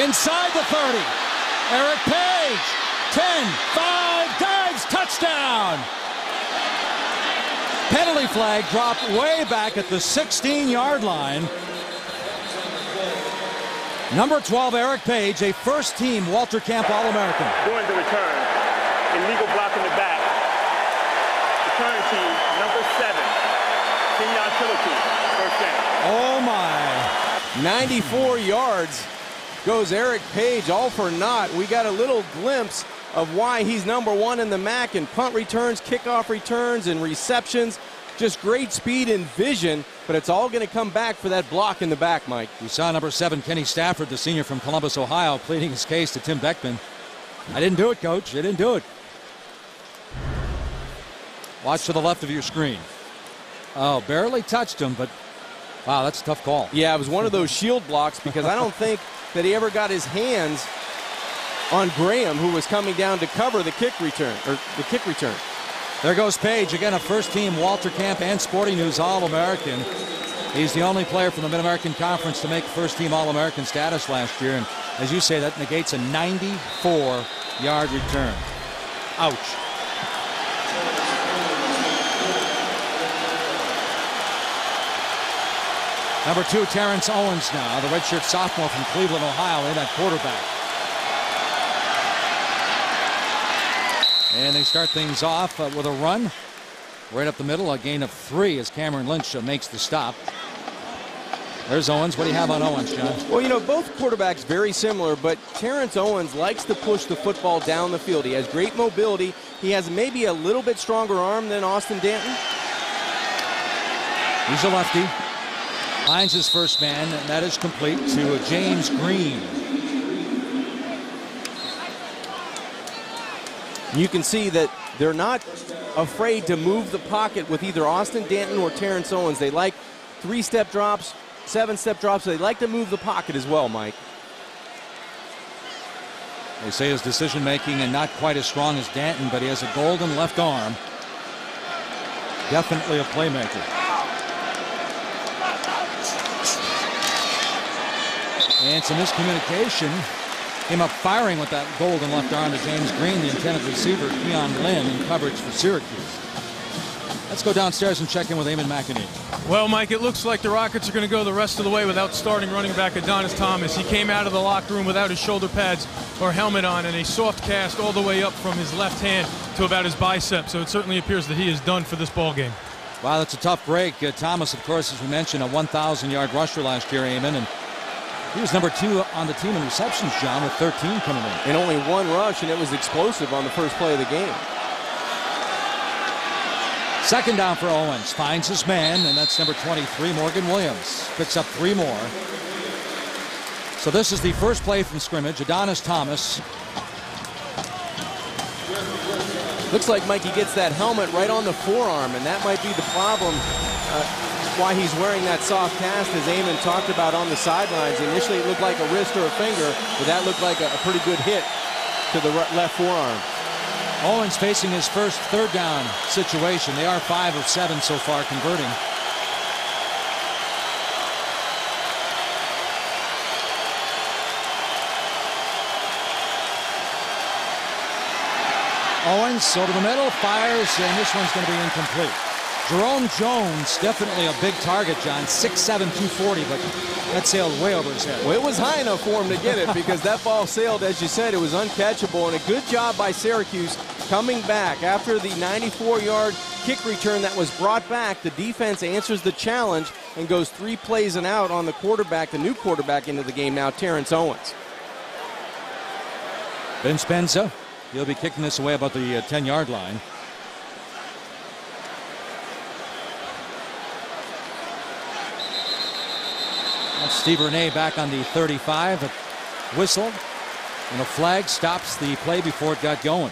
Inside the 30. Eric Page. 10, 5, dives, touchdown. Penalty flag dropped way back at the 16-yard line. Number 12, Eric Page, a first-team Walter Camp All-American. During the return, illegal block in the back. Return team, number 7, 10-yard penalty, first down. Oh, my. 94 yards goes Eric Page, all for naught. We got a little glimpse of why he's number 1 in the MAC in punt returns, kickoff returns, and receptions. Just great speed and vision, but it's all going to come back for that block in the back, Mike. We saw number 7, Kenny Stafford, the senior from Columbus, Ohio, pleading his case to Tim Beckman. I didn't do it, Coach. I didn't do it. Watch to the left of your screen. Oh, barely touched him, but wow, that's a tough call. Yeah, it was one of those shield blocks because I don't think that he ever got his hands on Graham, who was coming down to cover the kick return. There goes Page, again a first-team Walter Camp and Sporting News All-American. He's the only player from the Mid-American Conference to make first-team All-American status last year, and as you say, that negates a 94-yard return. Ouch. Number 2, Terrence Owens now, the redshirt sophomore from Cleveland, Ohio, in at quarterback. And they start things off with a run right up the middle, a gain of 3 as Cameron Lynch makes the stop. There's Owens. What do you have on Owens, John? Well, you know, both quarterbacks very similar, but Terrence Owens likes to push the football down the field. He has great mobility. He has maybe a little bit stronger arm than Austin Danton. He's a lefty. Finds his first man, and that is complete to James Green. You can see that they're not afraid to move the pocket with either Austin Danton or Terrence Owens. They like 3-step drops, 7-step drops. They like to move the pocket as well, Mike. They say his decision-making and not quite as strong as Danton, but he has a golden left arm. Definitely a playmaker. And some miscommunication. Came up firing with that golden left arm to James Green, the intended receiver, Keon Lynn, in coverage for Syracuse. Let's go downstairs and check in with Eamon McEnany. Well, Mike, it looks like the Rockets are going to go the rest of the way without starting running back Adonis Thomas. He came out of the locker room without his shoulder pads or helmet on, and a soft cast all the way up from his left hand to about his bicep. So it certainly appears that he is done for this ball game. Wow, that's a tough break. Thomas, of course, as we mentioned, a 1,000-yard rusher last year, Eamon, and he was number 2 on the team in receptions, John, with 13 coming in. And only 1 rush, and it was explosive on the first play of the game. Second down for Owens. Finds his man, and that's number 23, Morgan Williams. Picks up 3 more. So this is the first play from scrimmage. Adonis Thomas. Looks like Mikey gets that helmet right on the forearm, and that might be the problem. Why he's wearing that soft cast, as Eamon talked about on the sidelines. Initially it looked like a wrist or a finger, but that looked like a pretty good hit to the left forearm. Owens facing his first third down situation. They are 5 of 7 so far converting. Owens over the middle, fires, and this one's going to be incomplete. Jerome Jones, definitely a big target, John. 6'7", 240, but that sailed way over his head. Well, it was high enough for him to get it because that ball sailed, as you said. It was uncatchable, and a good job by Syracuse coming back. After the 94-yard kick return that was brought back, the defense answers the challenge and goes 3 plays and out on the quarterback, the new quarterback into the game now, Terrence Owens. Ben Spenza, he'll be kicking this away about the 10-yard line. Steve Renee back on the 35. A whistle and a flag stops the play before it got going.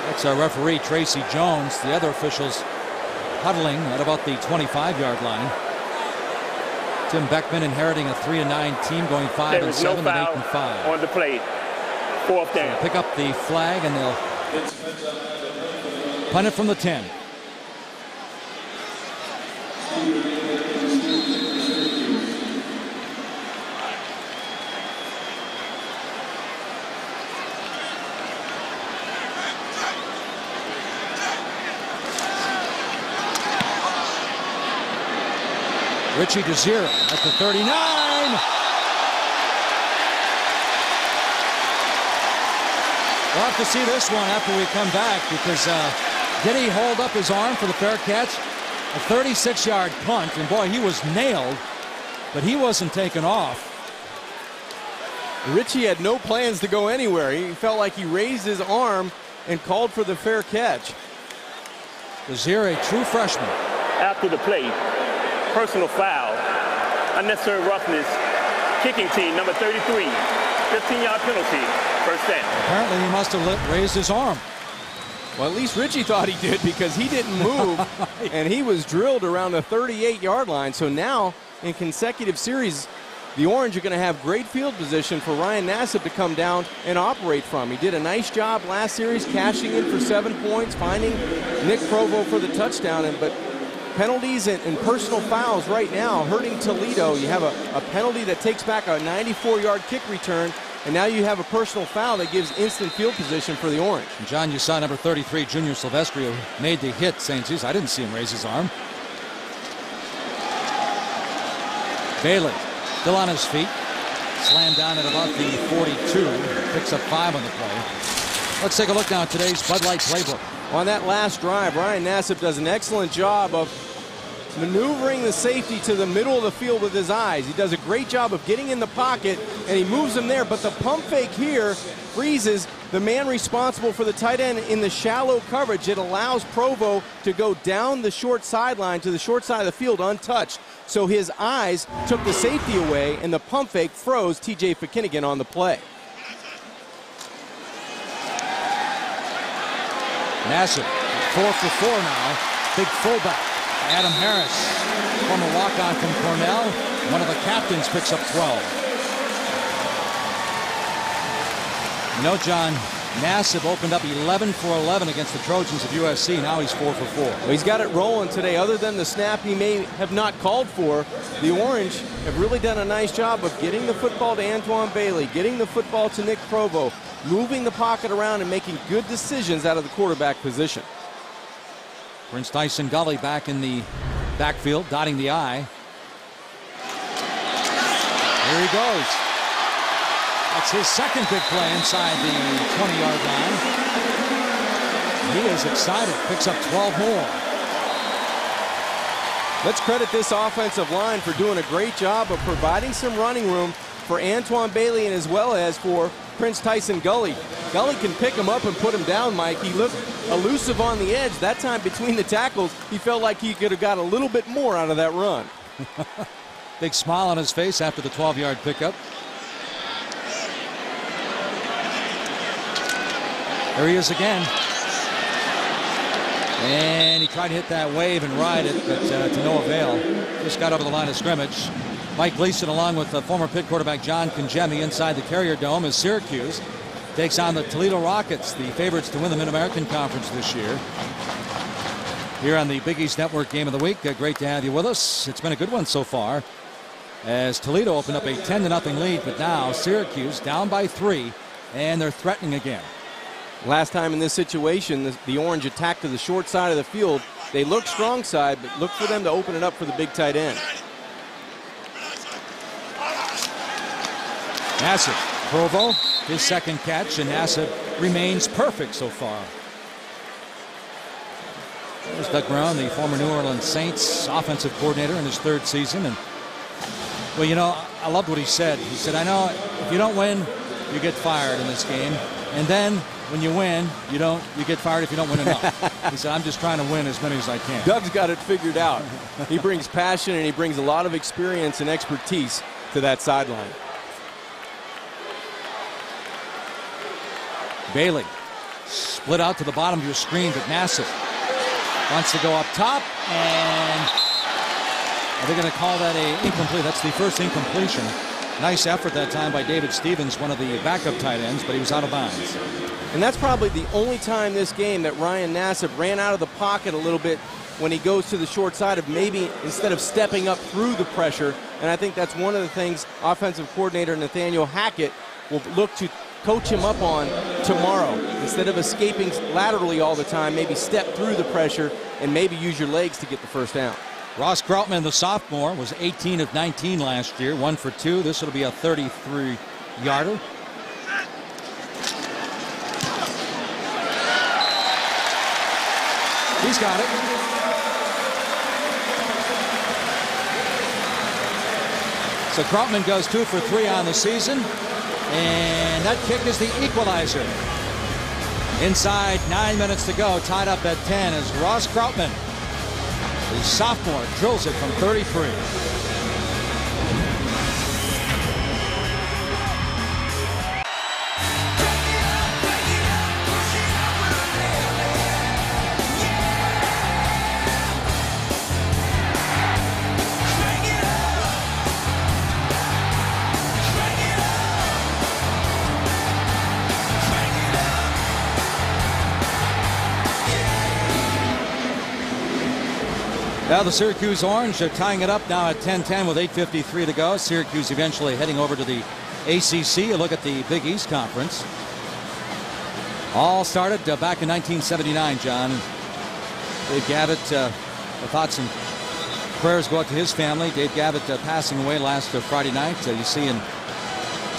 That's our referee, Tracy Jones. The other officials huddling at about the 25-yard line. Tim Beckman inheriting a 3-9 team, going 5 and 7 and 8 and 5. On the play, 4th down. So pick up the flag and they'll punt it from the 10. Richie Desir at the 39. We'll have to see this one after we come back, because did he hold up his arm for the fair catch? A 36-yard punt, and boy, he was nailed, but he wasn't taken off. Richie had no plans to go anywhere. He felt like he raised his arm and called for the fair catch. Desir, a true freshman. After the play, personal foul, unnecessary roughness, kicking team, number 33, 15-yard penalty, first down. Apparently he must have raised his arm. Well, at least Richie thought he did, because he didn't move, and he was drilled around the 38-yard line. So now, in consecutive series, the Orange are going to have great field position for Ryan Nassib to come down and operate from. He did a nice job last series, cashing in for 7 points, finding Nick Provo for the touchdown. But penalties and personal fouls right now hurting Toledo. You have a penalty that takes back a 94-yard kick return, and now you have a personal foul that gives instant field position for the Orange. And John, you saw number 33, Junior Silvestri, who made the hit, saying, geez, I didn't see him raise his arm. Bailey, still on his feet. Slammed down at about the 42. Picks up 5 on the play. Let's take a look now at today's Bud Light playbook. On that last drive, Ryan Nassib does an excellent job of maneuvering the safety to the middle of the field with his eyes. He does a great job of getting in the pocket, and he moves him there. But the pump fake here freezes the man responsible for the tight end in the shallow coverage. It allows Provo to go down the short sideline to the short side of the field untouched. So his eyes took the safety away, and the pump fake froze T.J. Finnegan on the play. Nassib, 4 for 4 now. Big fullback. Adam Harris, former walk-on from Cornell. One of the captains picks up 12. You know, John, Nassib opened up 11 for 11 against the Trojans of USC. Now he's 4 for 4. Well, he's got it rolling today. Other than the snap he may have not called for, the Orange have really done a nice job of getting the football to Antoine Bailey, getting the football to Nick Provo, moving the pocket around and making good decisions out of the quarterback position. Prince Tyson Gully back in the backfield, dotting the I. Here he goes. That's his second big play inside the 20-yard line. He is excited. Picks up 12 more. Let's credit this offensive line for doing a great job of providing some running room for Antoine Bailey and as well as for Prince Tyson Gully. Gully can pick him up and put him down, Mike. He looked elusive on the edge. That time between the tackles, he felt like he could have got a little bit more out of that run. Big smile on his face after the 12-yard pickup. There he is again. And he tried to hit that wave and ride it, but to no avail. Just got over the line of scrimmage. Mike Gleason along with former Pitt quarterback John Congemi inside the Carrier Dome as Syracuse takes on the Toledo Rockets, the favorites to win the Mid-American Conference this year. Here on the Big East Network Game of the Week. Great to have you with us. It's been a good one so far as Toledo opened up a 10-0 lead, but now Syracuse down by 3, and they're threatening again. Last time in this situation, the Orange attacked to the short side of the field. They look strong side, but look for them to open it up for the big tight end. Nassib, Provo, his second catch, and Nassib remains perfect so far. There's Doug Brown, the former New Orleans Saints offensive coordinator in his 3rd season. And, well, you know, I loved what he said. He said, I know if you don't win, you get fired in this game. And then when you win, you get fired if you don't win enough. He said, I'm just trying to win as many as I can. Doug's got it figured out. He brings passion and he brings a lot of experience and expertise to that sideline. Bailey split out to the bottom of your screen, but Nassib wants to go up top, and are they going to call that a incomplete? That's the first incompletion. Nice effort that time by David Stevens, one of the backup tight ends, but he was out of bounds. And that's probably the only time this game that Ryan Nassib ran out of the pocket a little bit when he goes to the short side of maybe instead of stepping up through the pressure. And I think that's one of the things offensive coordinator Nathaniel Hackett will look to coach him up on tomorrow. Instead of escaping laterally all the time, maybe step through the pressure and maybe use your legs to get the first down. Ross Krautman, the sophomore, was 18 of 19 last year, 1 for 2. This will be a 33-yarder. He's got it. So Krautman goes 2 for 3 on the season, and that kick is the equalizer. Inside 9 minutes to go, tied up at 10 as Ross Krautman, the sophomore, drills it from 33. Now the Syracuse Orange are tying it up now at 10-10 with 8:53 to go. Syracuse eventually heading over to the ACC. A look at the Big East Conference. All started back in 1979, John. Dave Gavitt, the thoughts and prayers go out to his family. Dave Gavitt passing away last Friday night. You see in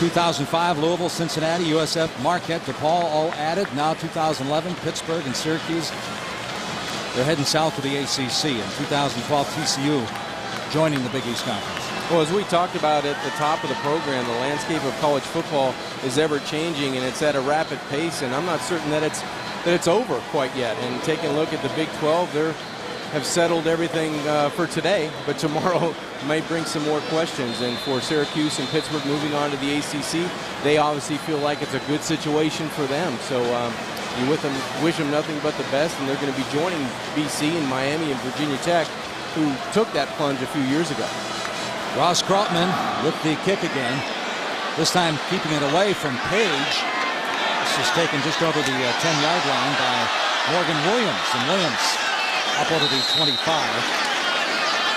2005, Louisville, Cincinnati, USF, Marquette, DePaul all added. Now 2011, Pittsburgh and Syracuse. They're heading south to the ACC. In 2012, TCU joining the Big East Conference. Well, as we talked about at the top of the program, the landscape of college football is ever changing, and it's at a rapid pace. And I'm not certain that it's over quite yet. And taking a look at the Big 12, they have settled everything for today, but tomorrow may bring some more questions. And for Syracuse and Pittsburgh moving on to the ACC, they obviously feel like it's a good situation for them. So. You with them, wish them nothing but the best, and they're going to be joining BC and Miami and Virginia Tech, who took that plunge a few years ago. Ross Krautman with the kick again, this time keeping it away from Page. This is taken just over the 10-yard line by Morgan Williams, and Williams up over the 25.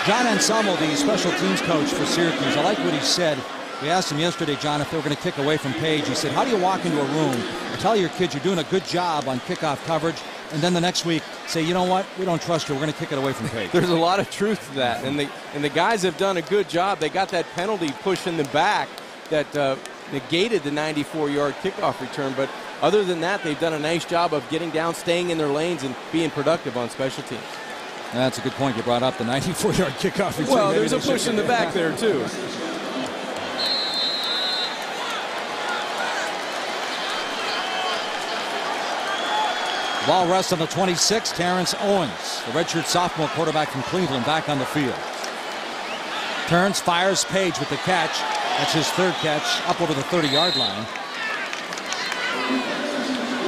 John Anselmo, the special teams coach for Syracuse, I like what he said. We asked him yesterday, John, if they were going to kick away from Page. He said, how do you walk into a room and tell your kids you're doing a good job on kickoff coverage, and then the next week say, you know what, we don't trust you, we're going to kick it away from Page? There's a lot of truth to that, and the guys have done a good job. They got that penalty push in the back that negated the 94-yard kickoff return, but other than that, they've done a nice job of getting down, staying in their lanes, and being productive on special teams. That's a good point you brought up, the 94-yard kickoff return. Well, there's a push in the back there, too. Ball rests on the 26, Terrence Owens, the redshirt sophomore quarterback from Cleveland, back on the field. Turns, fires, Page with the catch. That's his third catch, up over the 30-yard line.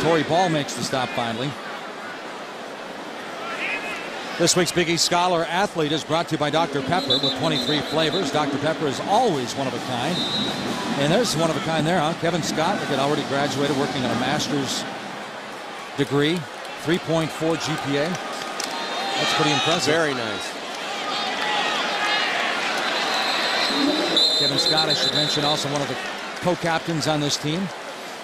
Torrey Ball makes the stop finally. This week's Big East Scholar Athlete is brought to you by Dr. Pepper with 23 flavors. Dr. Pepper is always one of a kind. And there's one of a kind there, huh? Kevin Scott, look at, already graduated, working on a master's degree, 3.4 GPA. That's pretty impressive. Very nice. Kevin Scott, I should mention, also one of the co-captains on this team.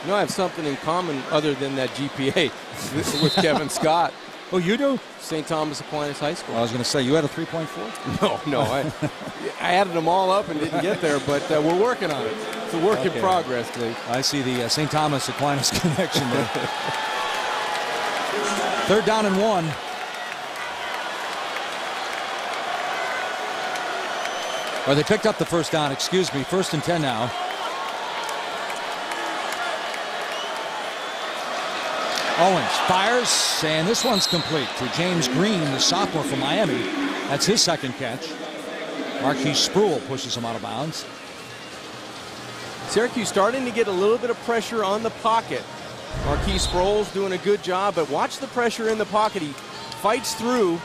You know, I have something in common other than that GPA with Kevin Scott. Oh, you do? St. Thomas Aquinas High School. Well, I was going to say, you had a 3.4? No. I added them all up and didn't get there, but we're working on it. It's a work in progress, Cleve. I see the St. Thomas Aquinas connection there. Third down and 1. Or they picked up the first down, excuse me. 1st and 10 now. Owens fires, and this one's complete to James Green, the sophomore from Miami. That's his second catch. Marquise Sproul pushes him out of bounds. Syracuse starting to get a little bit of pressure on the pocket. Marquise Sproul's doing a good job, but watch the pressure in the pocket. He fights through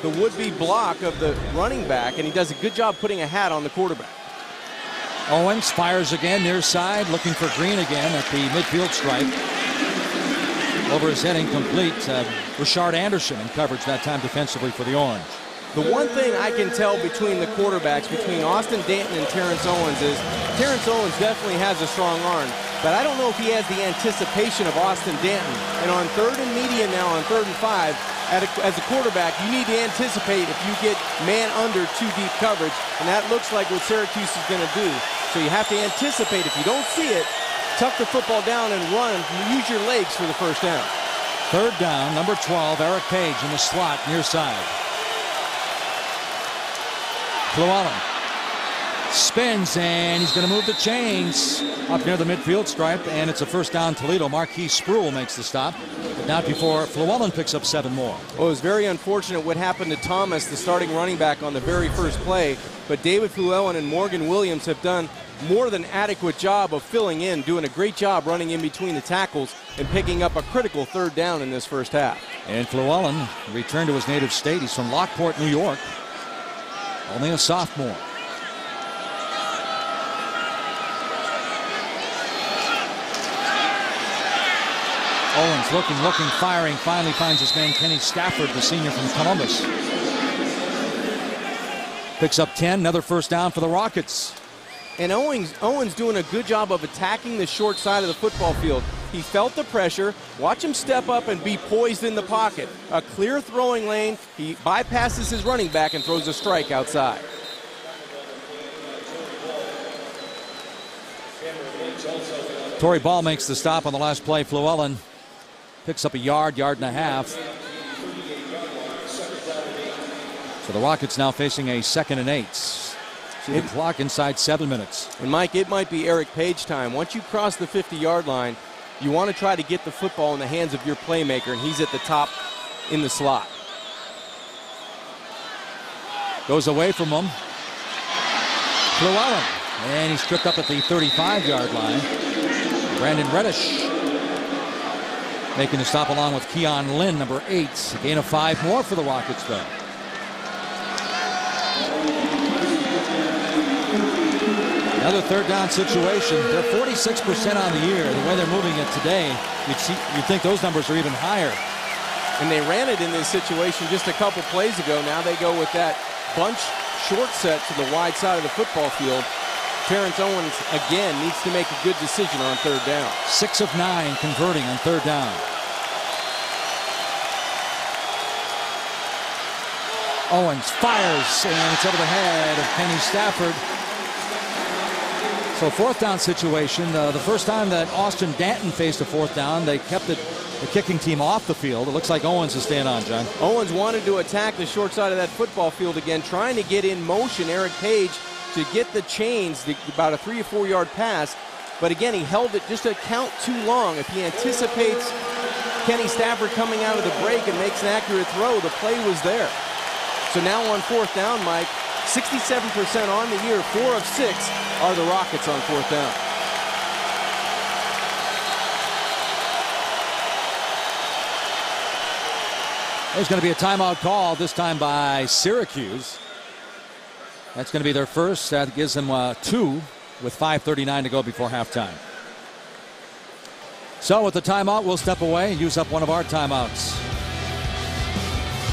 the would-be block of the running back, and he does a good job putting a hat on the quarterback. Owens fires again near side, looking for Green again at the midfield stripe. Over his head, incomplete. Rashard Anderson in coverage that time defensively for the Orange. The one thing I can tell between the quarterbacks, between Austin Danton and Terrence Owens, is Terrence Owens definitely has a strong arm. but I don't know if he has the anticipation of Austin Danton. And on 3rd and medium now, on 3rd and 5, as a quarterback, you need to anticipate if you get man under too deep coverage, and that looks like what Syracuse is going to do. So you have to anticipate. If you don't see it, tuck the football down and run. Use your legs for the first down. 3rd down, number 12, Eric Page in the slot, near side. Llewellyn spins, and he's going to move the chains up near the midfield stripe, and it's a first down Toledo. Marquis Spruill makes the stop, but not before Llewellyn picks up 7 more. Well, it was very unfortunate what happened to Thomas, the starting running back, on the very first play, but David Llewellyn and Morgan Williams have done more than adequate job of filling in, doing a great job running in between the tackles and picking up a critical 3rd down in this first half. And Llewellyn returned to his native state. He's from Lockport, New York. Only a sophomore. Owens looking, firing. Finally finds his man Kenny Stafford, the senior from Columbus. Picks up 10, another first down for the Rockets. And Owens doing a good job of attacking the short side of the football field. He felt the pressure. Watch him step up and be poised in the pocket. A clear throwing lane. He bypasses his running back and throws a strike outside. Torrey Ball makes the stop on the last play. Llewellyn picks up a yard and a half. So the Rockets now facing a 2nd and 8. See the clock inside 7 minutes. And Mike, it might be Eric Page time. Once you cross the 50-yard line, you want to try to get the football in the hands of your playmaker, and he's at the top in the slot. Goes away from him. Llewellyn. And he's tripped up at the 35-yard line. Brandon Reddish making the stop along with Keon Lynn, number 8. A gain of 5 more for the Rockets, though. Another 3rd down situation. They're 46% on the year. The way they're moving it today, you'd think those numbers are even higher. And they ran it in this situation just a couple plays ago. Now they go with that bunch short set to the wide side of the football field. Terrence Owens, again, needs to make a good decision on 3rd down. 6 of 9 converting on 3rd down. Owens fires, and it's over the head of Kenny Stafford. So 4th down situation. The first time that Austin Danton faced a 4th down, they kept the kicking team off the field. It looks like Owens is staying on, John. Owens wanted to attack the short side of that football field again, trying to get in motion Eric Page to get the chains, about a 3 or 4 yard pass. But again, he held it just a count too long. If he anticipates Kenny Stafford coming out of the break and makes an accurate throw, the play was there. So now on 4th down, Mike, 67% on the year, 4 of 6 are the Rockets on 4th down. There's going to be a timeout call, this time by Syracuse. That's going to be their first. That gives them 2 with 5:39 to go before halftime. So with the timeout, we'll step away and use up one of our timeouts.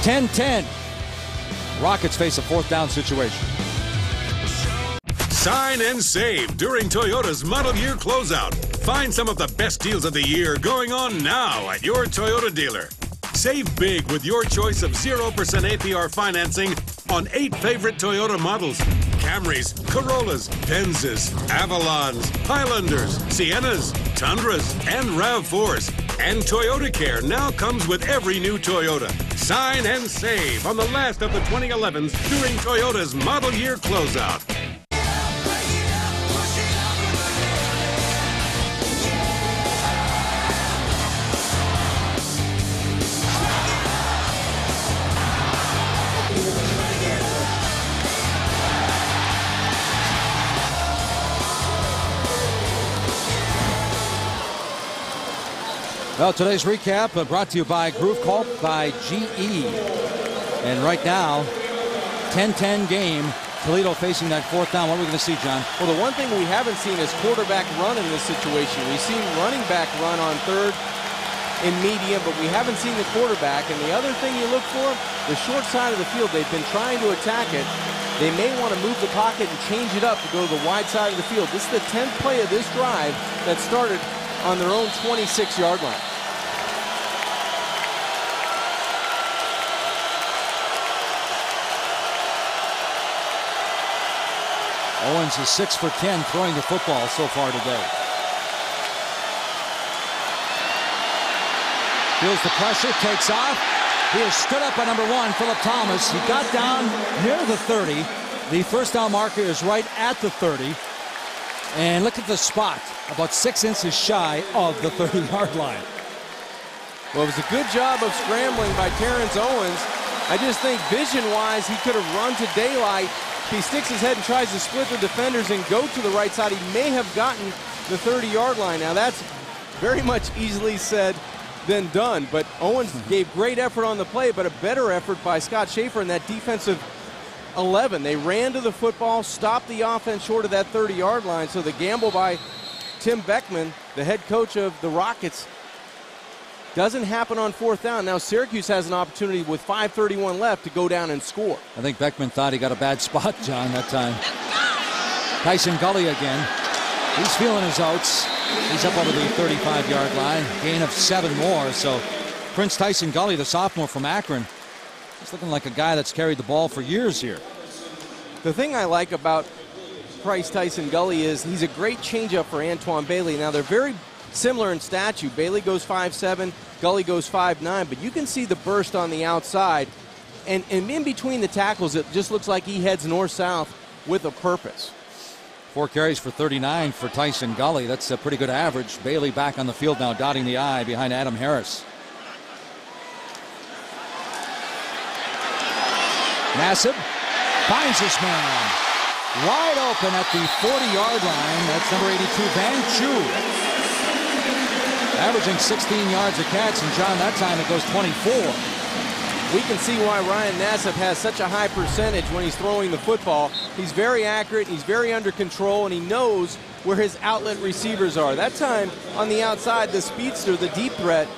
10-10. Rockets face a 4th down situation. Sign and save during Toyota's model year closeout. Find some of the best deals of the year going on now at your Toyota dealer. Save big with your choice of 0% APR financing on 8 favorite Toyota models. Camrys, Corollas, Benzes, Avalons, Highlanders, Siennas, Tundras, and RAV4s. And Toyota Care now comes with every new Toyota. Sign and save on the last of the 2011s during Toyota's model year closeout. Well, today's recap brought to you by Groove Corp by GE. And right now, 10-10 game. Toledo facing that 4th down. What are we going to see, John? Well, the one thing we haven't seen is quarterback run in this situation. We've seen running back run on 3rd and medium, but we haven't seen the quarterback. And the other thing you look for, the short side of the field. They've been trying to attack it. they may want to move the pocket and change it up to go to the wide side of the field. This is the 10th play of this drive that started on their own 26-yard line. Owens is 6 for 10 throwing the football so far today. Feels the pressure, takes off. He is stood up by number 1, Philip Thomas. He got down near the 30. The first down marker is right at the 30. And look at the spot, about 6 inches shy of the 30-yard line. Well, it was a good job of scrambling by Terrence Owens. I just think vision-wise, he could have run to daylight. If he sticks his head and tries to split the defenders and go to the right side, he may have gotten the 30-yard line. Now, that's very much easily said than done, but Owens gave great effort on the play, but a better effort by Scott Schaefer in that defensive 11. They ran to the football, stopped the offense short of that 30-yard line, so the gamble by Tim Beckman, the head coach of the Rockets, doesn't happen on 4th down. Now Syracuse has an opportunity with 5:31 left to go down and score. I think Beckman thought he got a bad spot, John, that time. Tyson Gully again. He's feeling his oats. He's up over the 35-yard line. Gain of 7 more. So Prince Tyson Gully, the sophomore from Akron, he's looking like a guy that's carried the ball for years here. The thing I like about Prince Tyson Gully is he's a great changeup for Antoine Bailey. Now they're very similar in stature. Bailey goes 5'7", Gully goes 5'9", but you can see the burst on the outside. And in between the tackles, it just looks like he heads north-south with a purpose. 4 carries for 39 for Tyson Gully. That's a pretty good average. Bailey back on the field now, dotting the I behind Adam Harris. Nassib finds this man wide open at the 40-yard line. That's number 82, Van Chu. Averaging 16 yards a catch, and John, that time it goes 24. We can see why Ryan Nassib has such a high percentage when he's throwing the football. He's very accurate, he's very under control, and he knows where his outlet receivers are. That time on the outside, the speedster, the deep threat,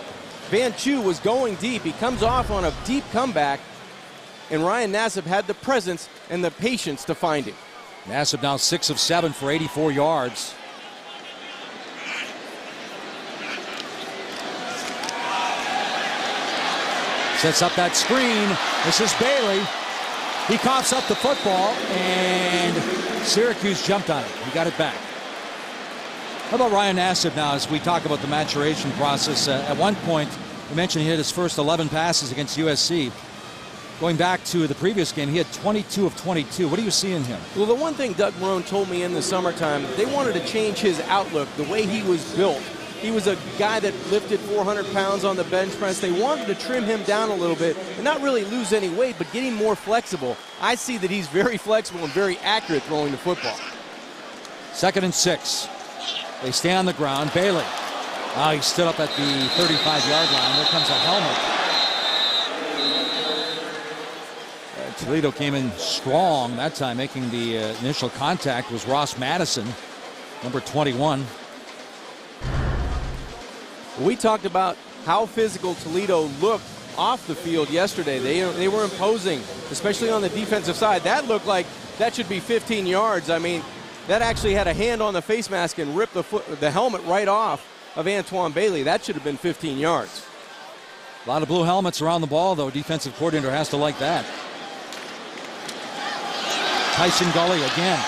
Van Chu was going deep. He comes off on a deep comeback, and Ryan Nassib had the presence and the patience to find him. Nassib now 6 of 7 for 84 yards. Sets up that screen. This is Bailey. He coughs up the football, and Syracuse jumped on it. He got it back. How about Ryan Nassib now as we talk about the maturation process? At one point, we mentioned he hit his first 11 passes against USC. Going back to the previous game, he had 22 of 22. What do you see in him? Well, the one thing Doug Marrone told me in the summertime, they wanted to change his outlook, the way he was built. He was a guy that lifted 400 pounds on the bench press. They wanted to trim him down a little bit and not really lose any weight, but get him more flexible. I see that he's very flexible and very accurate throwing the football. 2nd and 6. They stay on the ground. Bailey. He stood up at the 35-yard line. There comes a helmet. Toledo came in strong that time. Making the initial contact was Ross Madison, number 21. We talked about how physical Toledo looked off the field yesterday. They were imposing, especially on the defensive side. That looked like that should be 15 yards. I mean, that actually had a hand on the face mask and ripped the helmet right off of Antoine Bailey. That should have been 15 yards. A lot of blue helmets around the ball, though. Defensive coordinator has to like that. Tyson Gully again.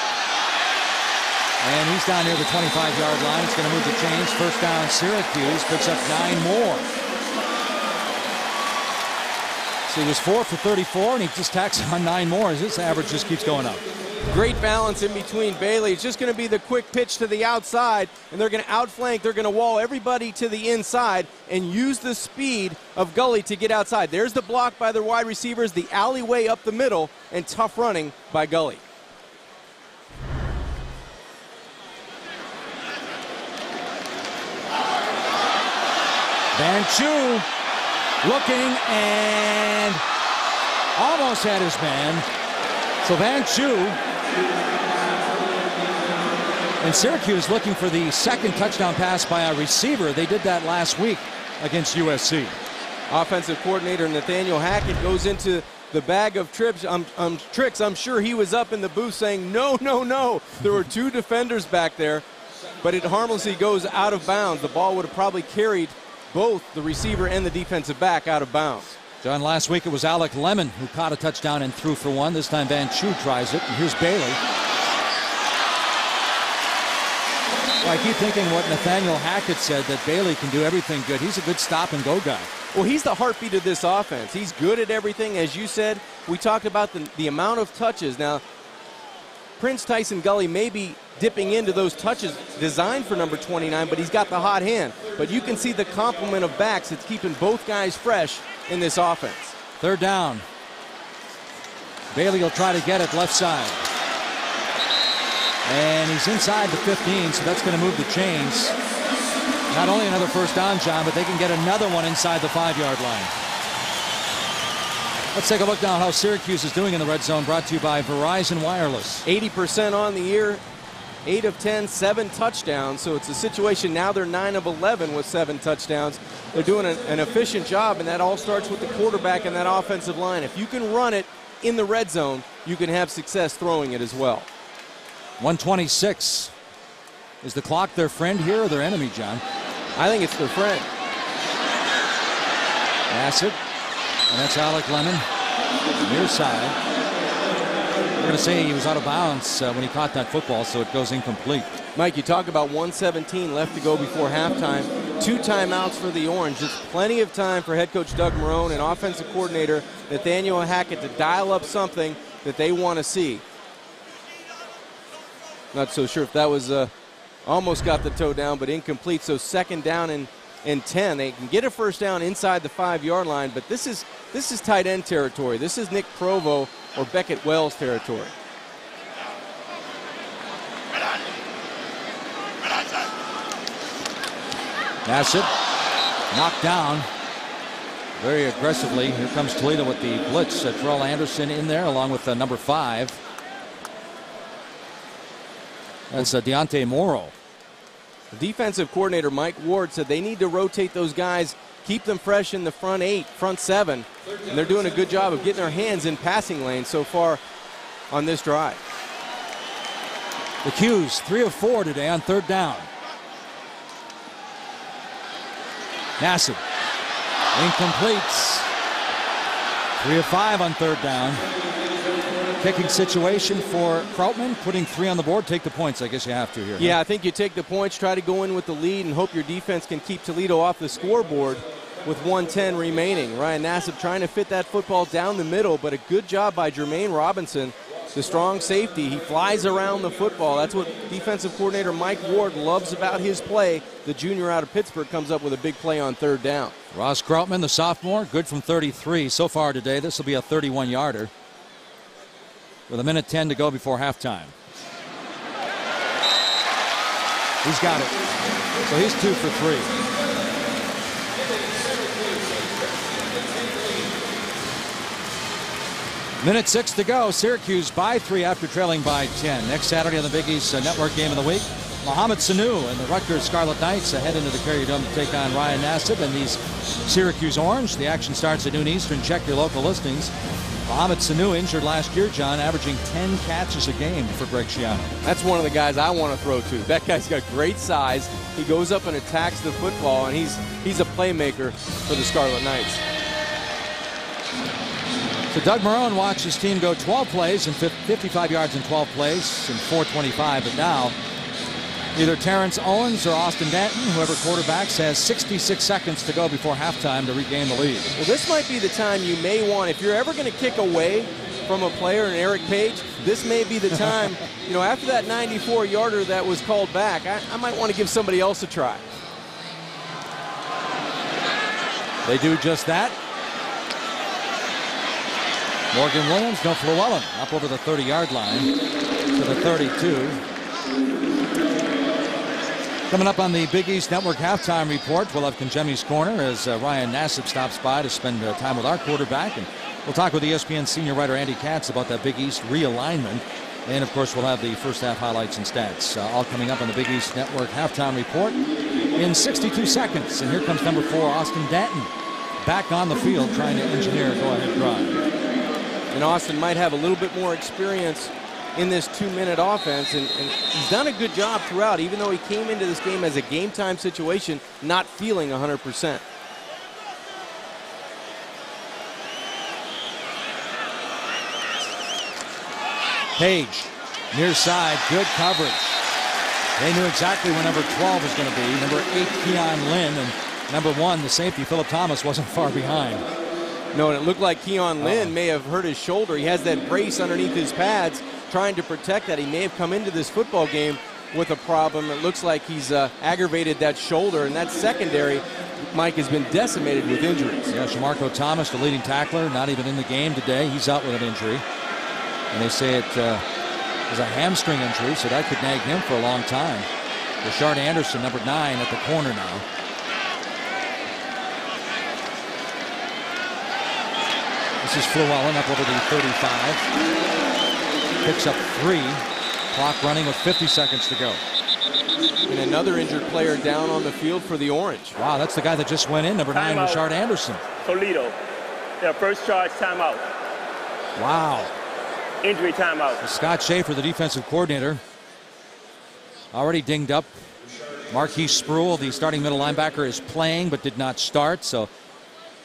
And he's down near the 25-yard line. It's going to move the chains. First down, Syracuse picks up 9 more. So he was 4 for 34, and he just tacks on 9 more as his average just keeps going up. Great balance in between Bailey. It's just going to be the quick pitch to the outside, and they're going to outflank. They're going to wall everybody to the inside and use the speed of Gully to get outside. There's the block by the wide receivers, the alleyway up the middle, and tough running by Gully. Van Chu looking and almost had his man. So Van Chu and Syracuse looking for the 2nd touchdown pass by a receiver. They did that last week against USC. Offensive coordinator Nathaniel Hackett goes into the bag of tricks. I'm sure he was up in the booth saying, no, no, no. There were 2 defenders back there, but it harmlessly goes out of bounds. The ball would have probably carried both the receiver and the defensive back out of bounds. John, last week it was Alec Lemon who caught a touchdown and threw for 1. This time Van Chu tries it, and here's Bailey. Well, I keep thinking what Nathaniel Hackett said, that Bailey can do everything good. He's a good stop-and-go guy. Well, he's the heartbeat of this offense. He's good at everything. As you said, we talked about the amount of touches. Now, Prince Tyson Gully may be dipping into those touches designed for number 29, but he's got the hot hand. But you can see the complement of backs that's keeping both guys fresh in this offense. 3rd down. Bailey will try to get it left side. And he's inside the 15, so that's going to move the chains. Not only another 1st down, John, but they can get another one inside the 5-yard line. Let's take a look now how Syracuse is doing in the red zone, brought to you by Verizon Wireless. 80% on the year, 8 of 10, 7 touchdowns. So it's a situation now they're 9 of 11 with 7 touchdowns. They're doing an efficient job, and that all starts with the quarterback and that offensive line. If you can run it in the red zone, you can have success throwing it as well. 126. Is the clock their friend here or their enemy, John? I think it's their friend. Acid. And that's Alec Lemon. Near side. We're going to say he was out of bounds when he caught that football, so it goes incomplete. Mike, you talk about 1:17 left to go before halftime. 2 timeouts for the Orange. Just plenty of time for head coach Doug Marrone and offensive coordinator Nathaniel Hackett to dial up something that they want to see. Not so sure if that was almost got the toe down, but incomplete. So 2nd down and 10. They can get a 1st down inside the 5-yard line, but this is tight end territory. This is Nick Provo or Beckett Wells territory. Nassib knocked down very aggressively. Here comes Toledo with the blitz. Terrell Anderson in there along with number 5. That's Deontay Morrow. The defensive coordinator Mike Ward said they need to rotate those guys, keep them fresh in the front 8, front 7, and they're doing a good job of getting their hands in passing lane so far on this drive. The Qs 3 of 4 today on 3rd down. Nassib incompletes. 3 of 5 on 3rd down. Kicking situation for Krautman, putting 3 on the board. Take the points, I guess you have to here. Yeah, I think you take the points, try to go in with the lead, and hope your defense can keep Toledo off the scoreboard with 1:10 remaining. Ryan Nassib trying to fit that football down the middle, but a good job by Jermaine Robinson, the strong safety. He flies around the football. That's what defensive coordinator Mike Ward loves about his play. The junior out of Pittsburgh comes up with a big play on 3rd down. Ross Krautman, the sophomore, good from 33 so far today. This will be a 31-yarder. With 1:10 to go before halftime. He's got it. So he's 2 for 3. Minute 6 to go. Syracuse by 3 after trailing by 10. Next Saturday on the Big East Network Game of the Week, Mohamed Sanu and the Rutgers Scarlet Knights head into the Carrier Dome to take on Ryan Nassib and these Syracuse Orange. The action starts at noon Eastern. Check your local listings. Mohamed Sanu injured last year, John, averaging 10 catches a game for Greg Schiano. That's one of the guys I want to throw to. That guy's got great size. He goes up and attacks the football, and he's a playmaker for the Scarlet Knights. So Doug Marrone watched his team go 12 plays and 55 yards in 12 plays and 425, but now either Terrence Owens or Austin Danton, whoever quarterbacks, has 66 seconds to go before halftime to regain the lead. Well, this might be the time you may want, if you're ever going to kick away from a player, and Eric Page, this may be the time, after that 94-yarder that was called back, I might want to give somebody else a try. They do just that. Morgan Williams, no Llewellyn, up over the 30-yard line to the 32. Coming up on the Big East Network halftime report, we'll have Conjemi's Corner as Ryan Nassib stops by to spend time with our quarterback. And we'll talk with ESPN senior writer Andy Katz about that Big East realignment. And, of course, we'll have the first half highlights and stats. All coming up on the Big East Network halftime report in 62 seconds. And here comes number 4, Austin Danton, back on the field trying to engineer a go-ahead drive. And Austin might have a little bit more experience in this 2-minute offense, and he's done a good job throughout, even though he came into this game as a game-time situation, not feeling 100%. Page, near side, good coverage. They knew exactly where number 12 was going to be. Number 8, Keon Lynn, and number 1, the safety, Philip Thomas, wasn't far behind. No, and it looked like Keon Lynn may have hurt his shoulder. He has that brace underneath his pads trying to protect that. He may have come into this football game with a problem. It looks like he's aggravated that shoulder, and that secondary, Mike, has been decimated with injuries. Yeah, Shamarko Thomas, the leading tackler, not even in the game today. He's out with an injury. And they say it was a hamstring injury, so that could nag him for a long time. Rashard Anderson, number 9, at the corner now. This is Llewellyn up over the 35. Picks up 3. Clock running with 50 seconds to go. And another injured player down on the field for the Orange. Wow, that's the guy that just went in, number 9, Rashard Anderson. Toledo, their first charge timeout. Wow. Injury timeout. Scott Schaefer, the defensive coordinator, already dinged up. Marquise Spruill, the starting middle linebacker, is playing but did not start. So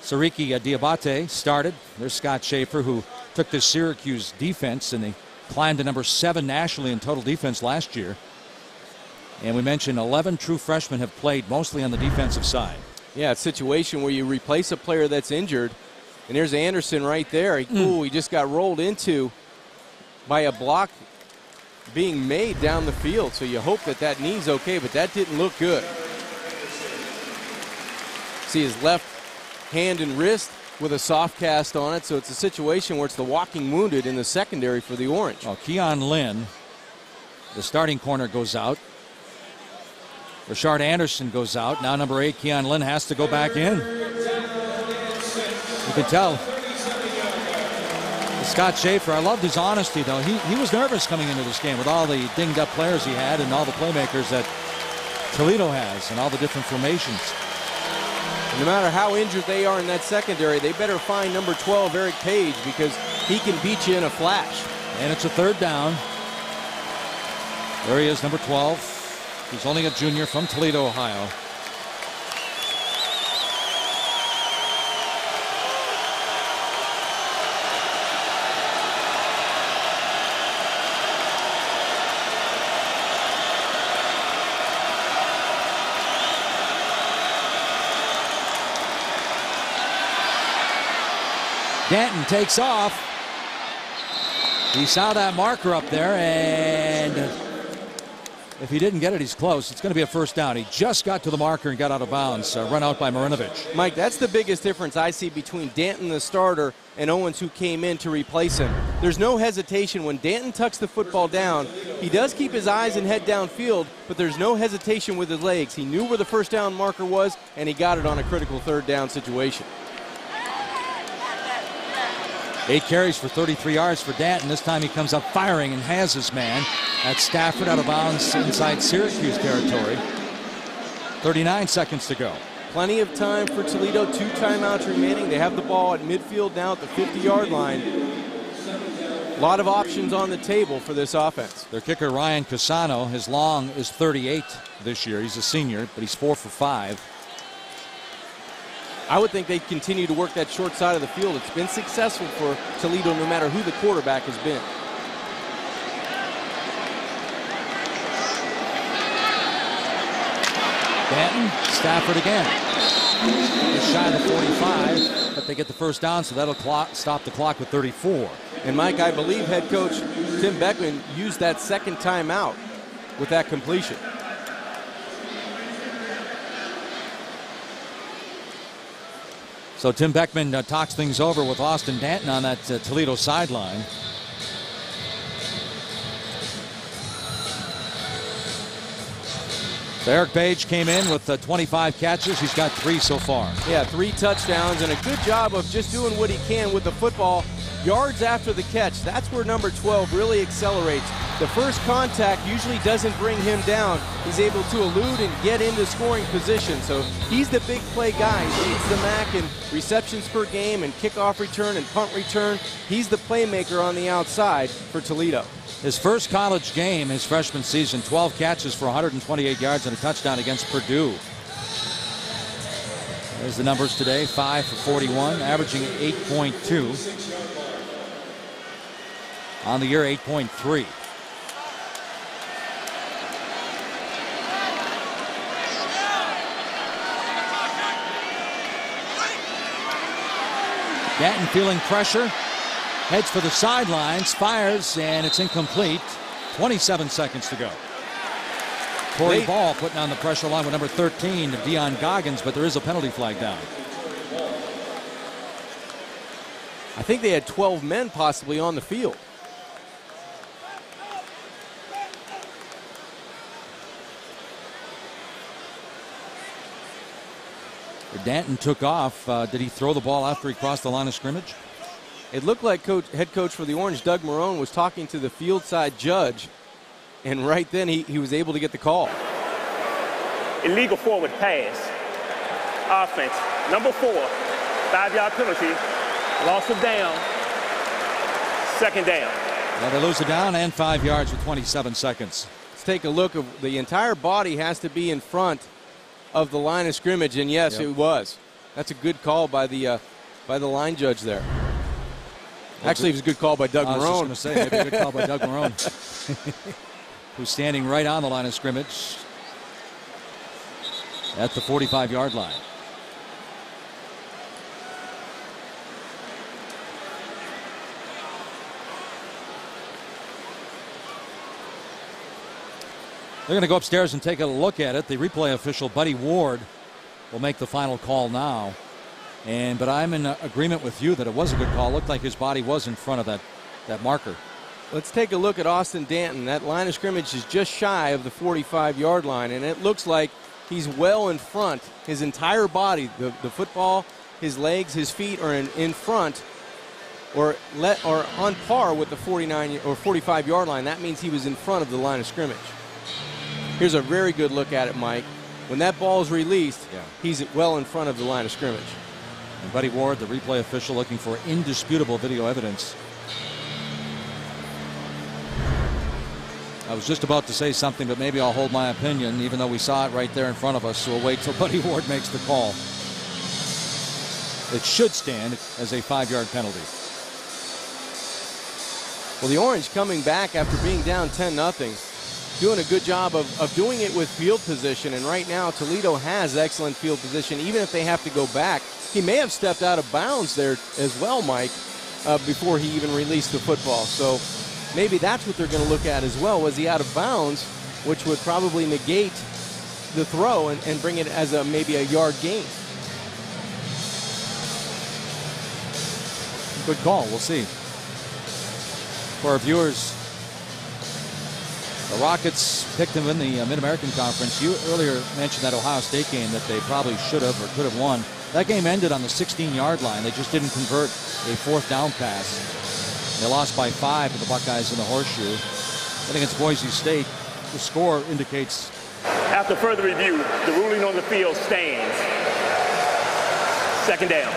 Sariki Diabate started. There's Scott Schaefer, who took the Syracuse defense, and they climbed to number 7 nationally in total defense last year. And we mentioned 11 true freshmen have played, mostly on the defensive side. Yeah, it's a situation where you replace a player that's injured. And there's Anderson right there. He just got rolled into by a block being made down the field. So you hope that that knee's okay, but that didn't look good. See his left hand and wrist with a soft cast on it. So it's a situation where it's the walking wounded in the secondary for the Orange. Oh, Keon Lynn, the starting corner, goes out. Rashard Anderson goes out. Now number 8, Keon Lynn, has to go back in. You can tell. Scott Schaefer, I loved his honesty, though. He was nervous coming into this game with all the dinged-up players he had and all the playmakers that Toledo has and all the different formations. No matter how injured they are in that secondary, they better find number 12, Eric Page, because he can beat you in a flash. And it's a 3rd down. There he is, number 12. He's only a junior from Toledo, Ohio. Danton takes off. He saw that marker up there, and if he didn't get it, he's close. It's going to be a 1st down. He just got to the marker and got out of bounds. Run out by Marinovich. Mike, that's the biggest difference I see between Danton, the starter, and Owens, who came in to replace him. There's no hesitation. When Danton tucks the football down, he does keep his eyes and head downfield, but there's no hesitation with his legs. He knew where the 1st down marker was, and he got it on a critical 3rd down situation. 8 carries for 33 yards for Danton. This time he comes up firing and has his man. That's Stafford out of bounds inside Syracuse territory. 39 seconds to go. Plenty of time for Toledo. 2 timeouts remaining. They have the ball at midfield now at the 50-yard line. A lot of options on the table for this offense. Their kicker, Ryan Casano, his long is 38 this year. He's a senior, but he's 4 for 5. I would think they'd continue to work that short side of the field. It's been successful for Toledo no matter who the quarterback has been. Danton, Stafford again. Just shy of the 45, but they get the 1st down, so that'll stop the clock with 34. And Mike, I believe head coach Tim Beckman used that 2nd timeout with that completion. So Tim Beckman talks things over with Austin Danton on that Toledo sideline. So Eric Page came in with 25 catches. He's got 3 so far. Yeah, 3 touchdowns and a good job of just doing what he can with the football. Yards after the catch, that's where number 12 really accelerates. the first contact usually doesn't bring him down. He's able to elude and get into scoring position. So he's the big play guy. He leads the MAC in receptions per game and kickoff return and punt return. He's the playmaker on the outside for Toledo. His first college game, his freshman season, 12 catches for 128 yards and a touchdown against Purdue. There's the numbers today, 5 for 41, averaging 8.2. On the year, 8.3. Danton feeling pressure, heads for the sidelines, fires, and it's incomplete. 27 seconds to go. Corey Ball putting on the pressure along with number 13, Dion Goggins, but there is a penalty flag down. I think they had 12 men possibly on the field. Danton took off. Did he throw the ball after he crossed the line of scrimmage? It looked like head coach for the Orange, Doug Marone, was talking to the field side judge, and right then he was able to get the call. Illegal forward pass. Offense. Number 4. 5-yard penalty. Loss of down. Second down. Well, they lose it down and 5 yards with 27 seconds. Let's take a look. The entire body has to be in front of the line of scrimmage, and yes, it was. That's a good call by the line judge there. Actually, it was a good call by Doug Marone. I was just going to say, maybe a good call by Doug Marone, who's standing right on the line of scrimmage at the 45-yard line. They're going to go upstairs and take a look at it. The replay official, Buddy Ward, will make the final call now. But I'm in agreement with you that it was a good call. It looked like his body was in front of that marker. Let's take a look at Austin Danton. That line of scrimmage is just shy of the 45-yard line, and it looks like he's well in front. His entire body, the football, his legs, his feet are in front or on par with the 49 or 45-yard line. That means he was in front of the line of scrimmage. Here's a very good look at it, Mike. When that ball is released, he's well in front of the line of scrimmage. And Buddy Ward, the replay official, looking for indisputable video evidence. I was just about to say something, but maybe I'll hold my opinion, even though we saw it right there in front of us. So we'll wait till Buddy Ward makes the call. It should stand as a 5-yard penalty. Well, the Orange coming back after being down 10-0. Doing a good job of doing it with field position, and right now Toledo has excellent field position. Even if they have to go back, he may have stepped out of bounds there as well, Mike, before he even released the football. So maybe that's what they're going to look at as well. Was he out of bounds, which would probably negate the throw and bring it as maybe a yard gain. Good call. We'll see. For our viewers, the Rockets picked them in the Mid-American Conference. You earlier mentioned that Ohio State game that they probably should have or could have won. That game ended on the 16-yard line. They just didn't convert a 4th down pass. They lost by 5 to the Buckeyes in the Horseshoe. Then against Boise State, the score indicates. After further review, the ruling on the field stands. Second down.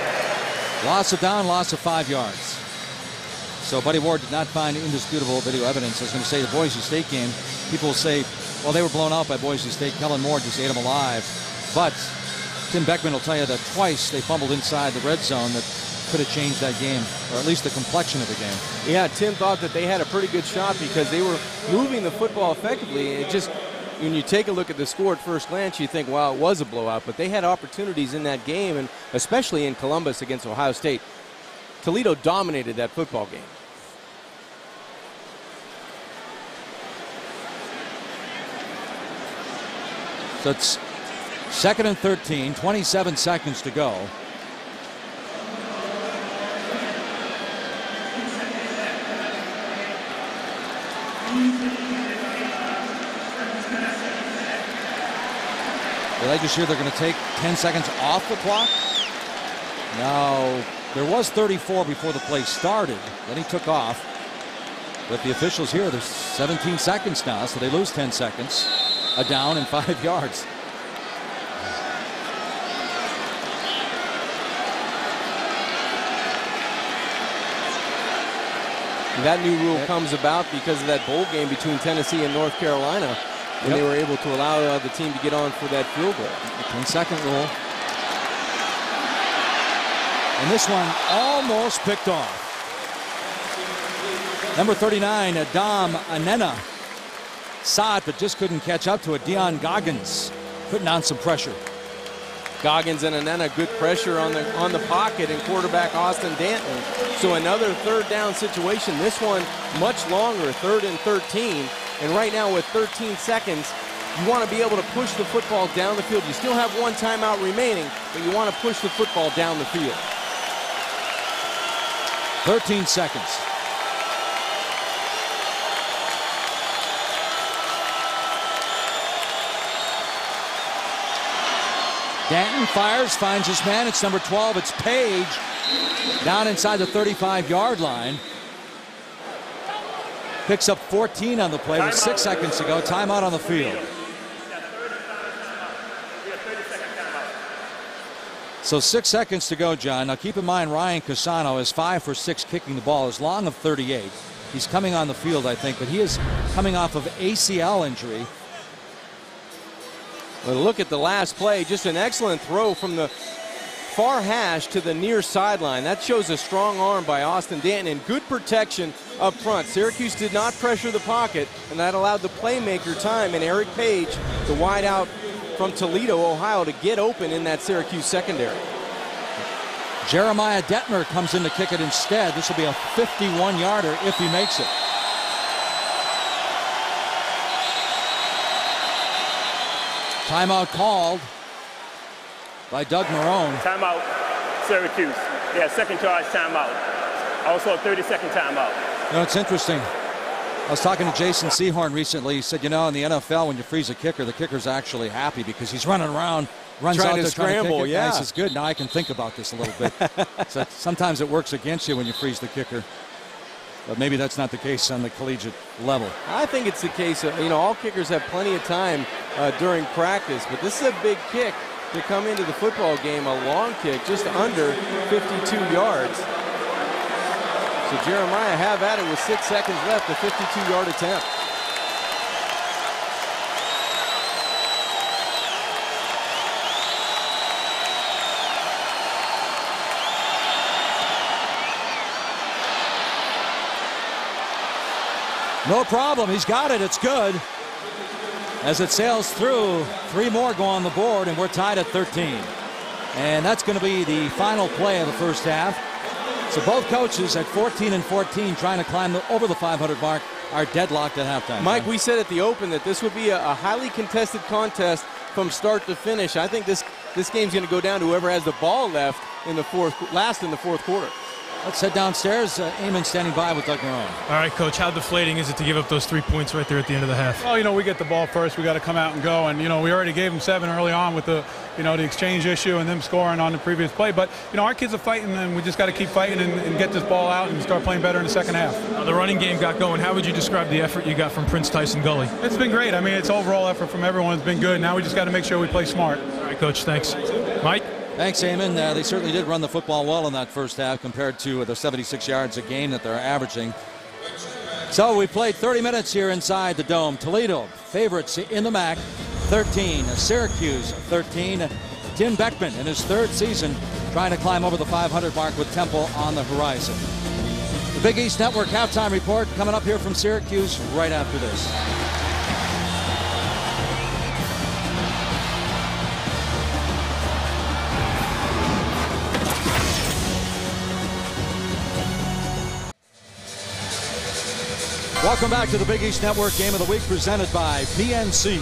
Loss of down, loss of 5 yards. So Buddy Ward did not find indisputable video evidence. I was going to say the Boise State game, people will say, well, they were blown out by Boise State. Kellen Moore just ate them alive. But Tim Beckman will tell you that twice they fumbled inside the red zone that could have changed that game, or at least the complexion of the game. Yeah, Tim thought that they had a pretty good shot because they were moving the football effectively. It just, when you take a look at the score at first glance, you think, wow, it was a blowout. But they had opportunities in that game, and especially in Columbus against Ohio State. Toledo dominated that football game. So it's 2nd and 13, 27 seconds to go. Did I just hear they're going to take 10 seconds off the clock? No, there was 34 before the play started. Then he took off. But the officials here, there's 17 seconds now, so they lose 10 seconds. A down and 5 yards. That new rule comes about because of that bowl game between Tennessee and North Carolina, when they were able to allow the team to get on for that field goal. The 10-second rule. And this one almost picked off. Number 39, Adam Anena, saw it but just couldn't catch up to it. Dion Goggins putting on some pressure. Goggins and Anena, good pressure on the pocket, and quarterback Austin Danton. So another third down situation. This one much longer, 3rd and 13. And right now with 13 seconds, you want to be able to push the football down the field. You still have one timeout remaining, but you want to push the football down the field. 13 seconds. Danton fires, finds his man. It's number 12. It's Page down inside the 35-yard line. Picks up 14 on the play with 6 seconds to go. Timeout on the field. So 6 seconds to go, John. Now keep in mind Ryan Casano is 5 for 6 kicking the ball, is long of 38. He's coming on the field, I think, but he is coming off of ACL injury. Well, look at the last play. Just an excellent throw from the far hash to the near sideline. That shows a strong arm by Austin Danton and good protection up front. Syracuse did not pressure the pocket, and that allowed the playmaker time and Eric Page, the wide out from Toledo, Ohio, to get open in that Syracuse secondary. Jeremiah Detmer comes in to kick it instead. This will be a 51-yarder if he makes it. Timeout called by Doug Marone. Timeout, Syracuse. Yeah, second charge timeout. Also a 30-second timeout. You know, it's interesting. I was talking to Jason Sehorn recently. He said, you know, in the NFL, when you freeze a kicker, the kicker's actually happy because he's running around, runs trying out to there scramble, trying to kick it. yeah. He says, good, now I can think about this a little bit. So sometimes it works against you when you freeze the kicker. But maybe that's not the case on the collegiate level. I think it's the case. You know, all kickers have plenty of time during practice, but this is a big kick to come into the football game, a long kick, just under 52 yards. So Jeremiah have at it with 6 seconds left, a 52-yard attempt. No problem. He's got it. It's good. As it sails through, 3 more go on the board, and we're tied at 13. And that's going to be the final play of the first half. So both coaches at 14 and 14 trying to climb over the 500 mark are deadlocked at halftime. Mike, we said at the open that this would be a highly contested contest from start to finish. I think this game's going to go down to whoever has the ball left in the fourth quarter. Let's head downstairs. Eamon standing by with Doug Marone. All right, Coach, how deflating is it to give up those 3 points right there at the end of the half? Well, you know, we get the ball first. We got to come out and go. And, you know, we already gave them 7 early on with the, you know, the exchange issue and them scoring on the previous play. But, you know, our kids are fighting, and we just got to keep fighting and get this ball out and start playing better in the second half. Now, the running game got going. How would you describe the effort you got from Prince Tyson Gully? It's been great. I mean, it's overall effort from everyone. It's been good. Now we just got to make sure we play smart. All right, Coach, thanks. Mike? Thanks, Eamon. They certainly did run the football well in that first half compared to the 76 yards a game that they're averaging. So we played 30 minutes here inside the Dome. Toledo, favorites in the MAC, 13. Syracuse, 13. Tim Beckman in his 3rd season trying to climb over the 500 mark with Temple on the horizon. The Big East Network halftime report coming up here from Syracuse right after this. Welcome back to the Big East Network Game of the Week presented by PNC.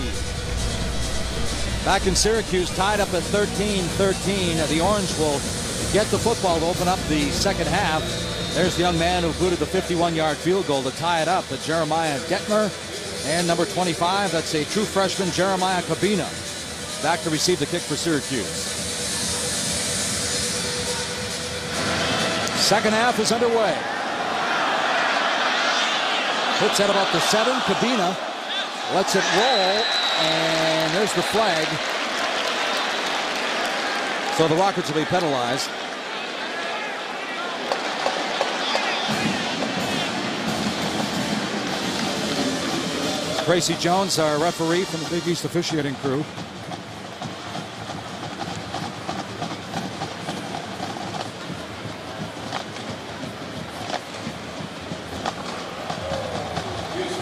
Back in Syracuse, tied up at 13-13. The Orange will get the football to open up the second half. There's the young man who booted the 51-yard field goal to tie it up. Jeremiah Detmer and number 25, that's a true freshman, Jeremiah Cabina, back to receive the kick for Syracuse. Second half is underway. Hits at about the 7. Cabina lets it roll, and there's the flag. So the Rockets will be penalized. Tracy Jones, our referee from the Big East officiating crew.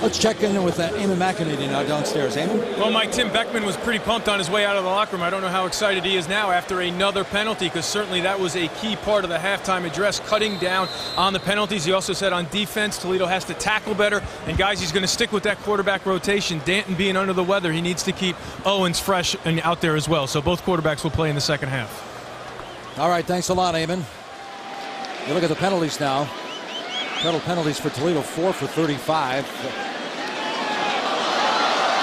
Let's check in with Eamon McEnany now downstairs. Eamon? Well, Mike, Tim Beckman was pretty pumped on his way out of the locker room. I don't know how excited he is now after another penalty, because certainly that was a key part of the halftime address, cutting down on the penalties. He also said on defense, Toledo has to tackle better. And, guys, he's going to stick with that quarterback rotation. Danton being under the weather, he needs to keep Owens fresh and out there as well. So both quarterbacks will play in the second half. All right, thanks a lot, Eamon. You look at the penalties now. Total penalties for Toledo, 4 for 35.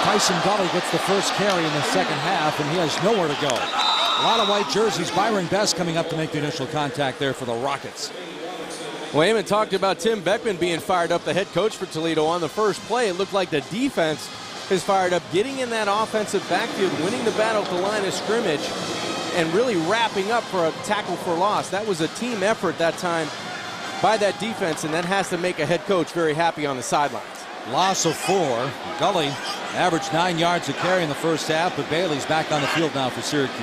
Tyson Gully gets the first carry in the second half, and he has nowhere to go. A lot of white jerseys. Byron Best coming up to make the initial contact there for the Rockets. Well, Eamon talked about Tim Beckman being fired up, the head coach for Toledo, on the first play. It looked like the defense is fired up, getting in that offensive backfield, winning the battle at the line of scrimmage, and really wrapping up for a tackle for loss. That was a team effort that time by that defense, and that has to make a head coach very happy on the sidelines. Loss of 4. Gully averaged 9 yards a carry in the first half, but Bailey's back on the field now for Syracuse.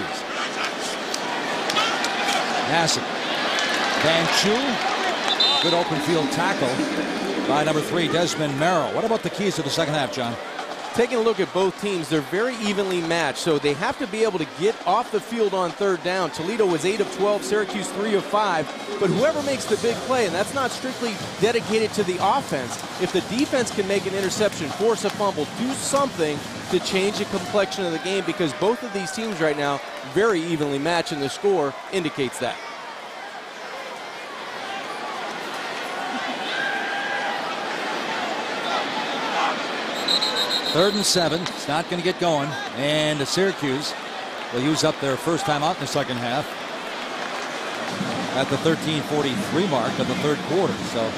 Nassib. Van Chu. Good open field tackle by number 3, Desmond Merrill. What about the keys to the second half, John? Taking a look at both teams, they're very evenly matched, so they have to be able to get off the field on third down. Toledo was 8 of 12, Syracuse 3 of 5, but whoever makes the big play, and that's not strictly dedicated to the offense, if the defense can make an interception, force a fumble, do something to change the complexion of the game, because both of these teams right now very evenly matched, and the score indicates that. Third and 7. It's not going to get going. And Syracuse will use up their first time out in the second half at the 13:43 mark of the third quarter. So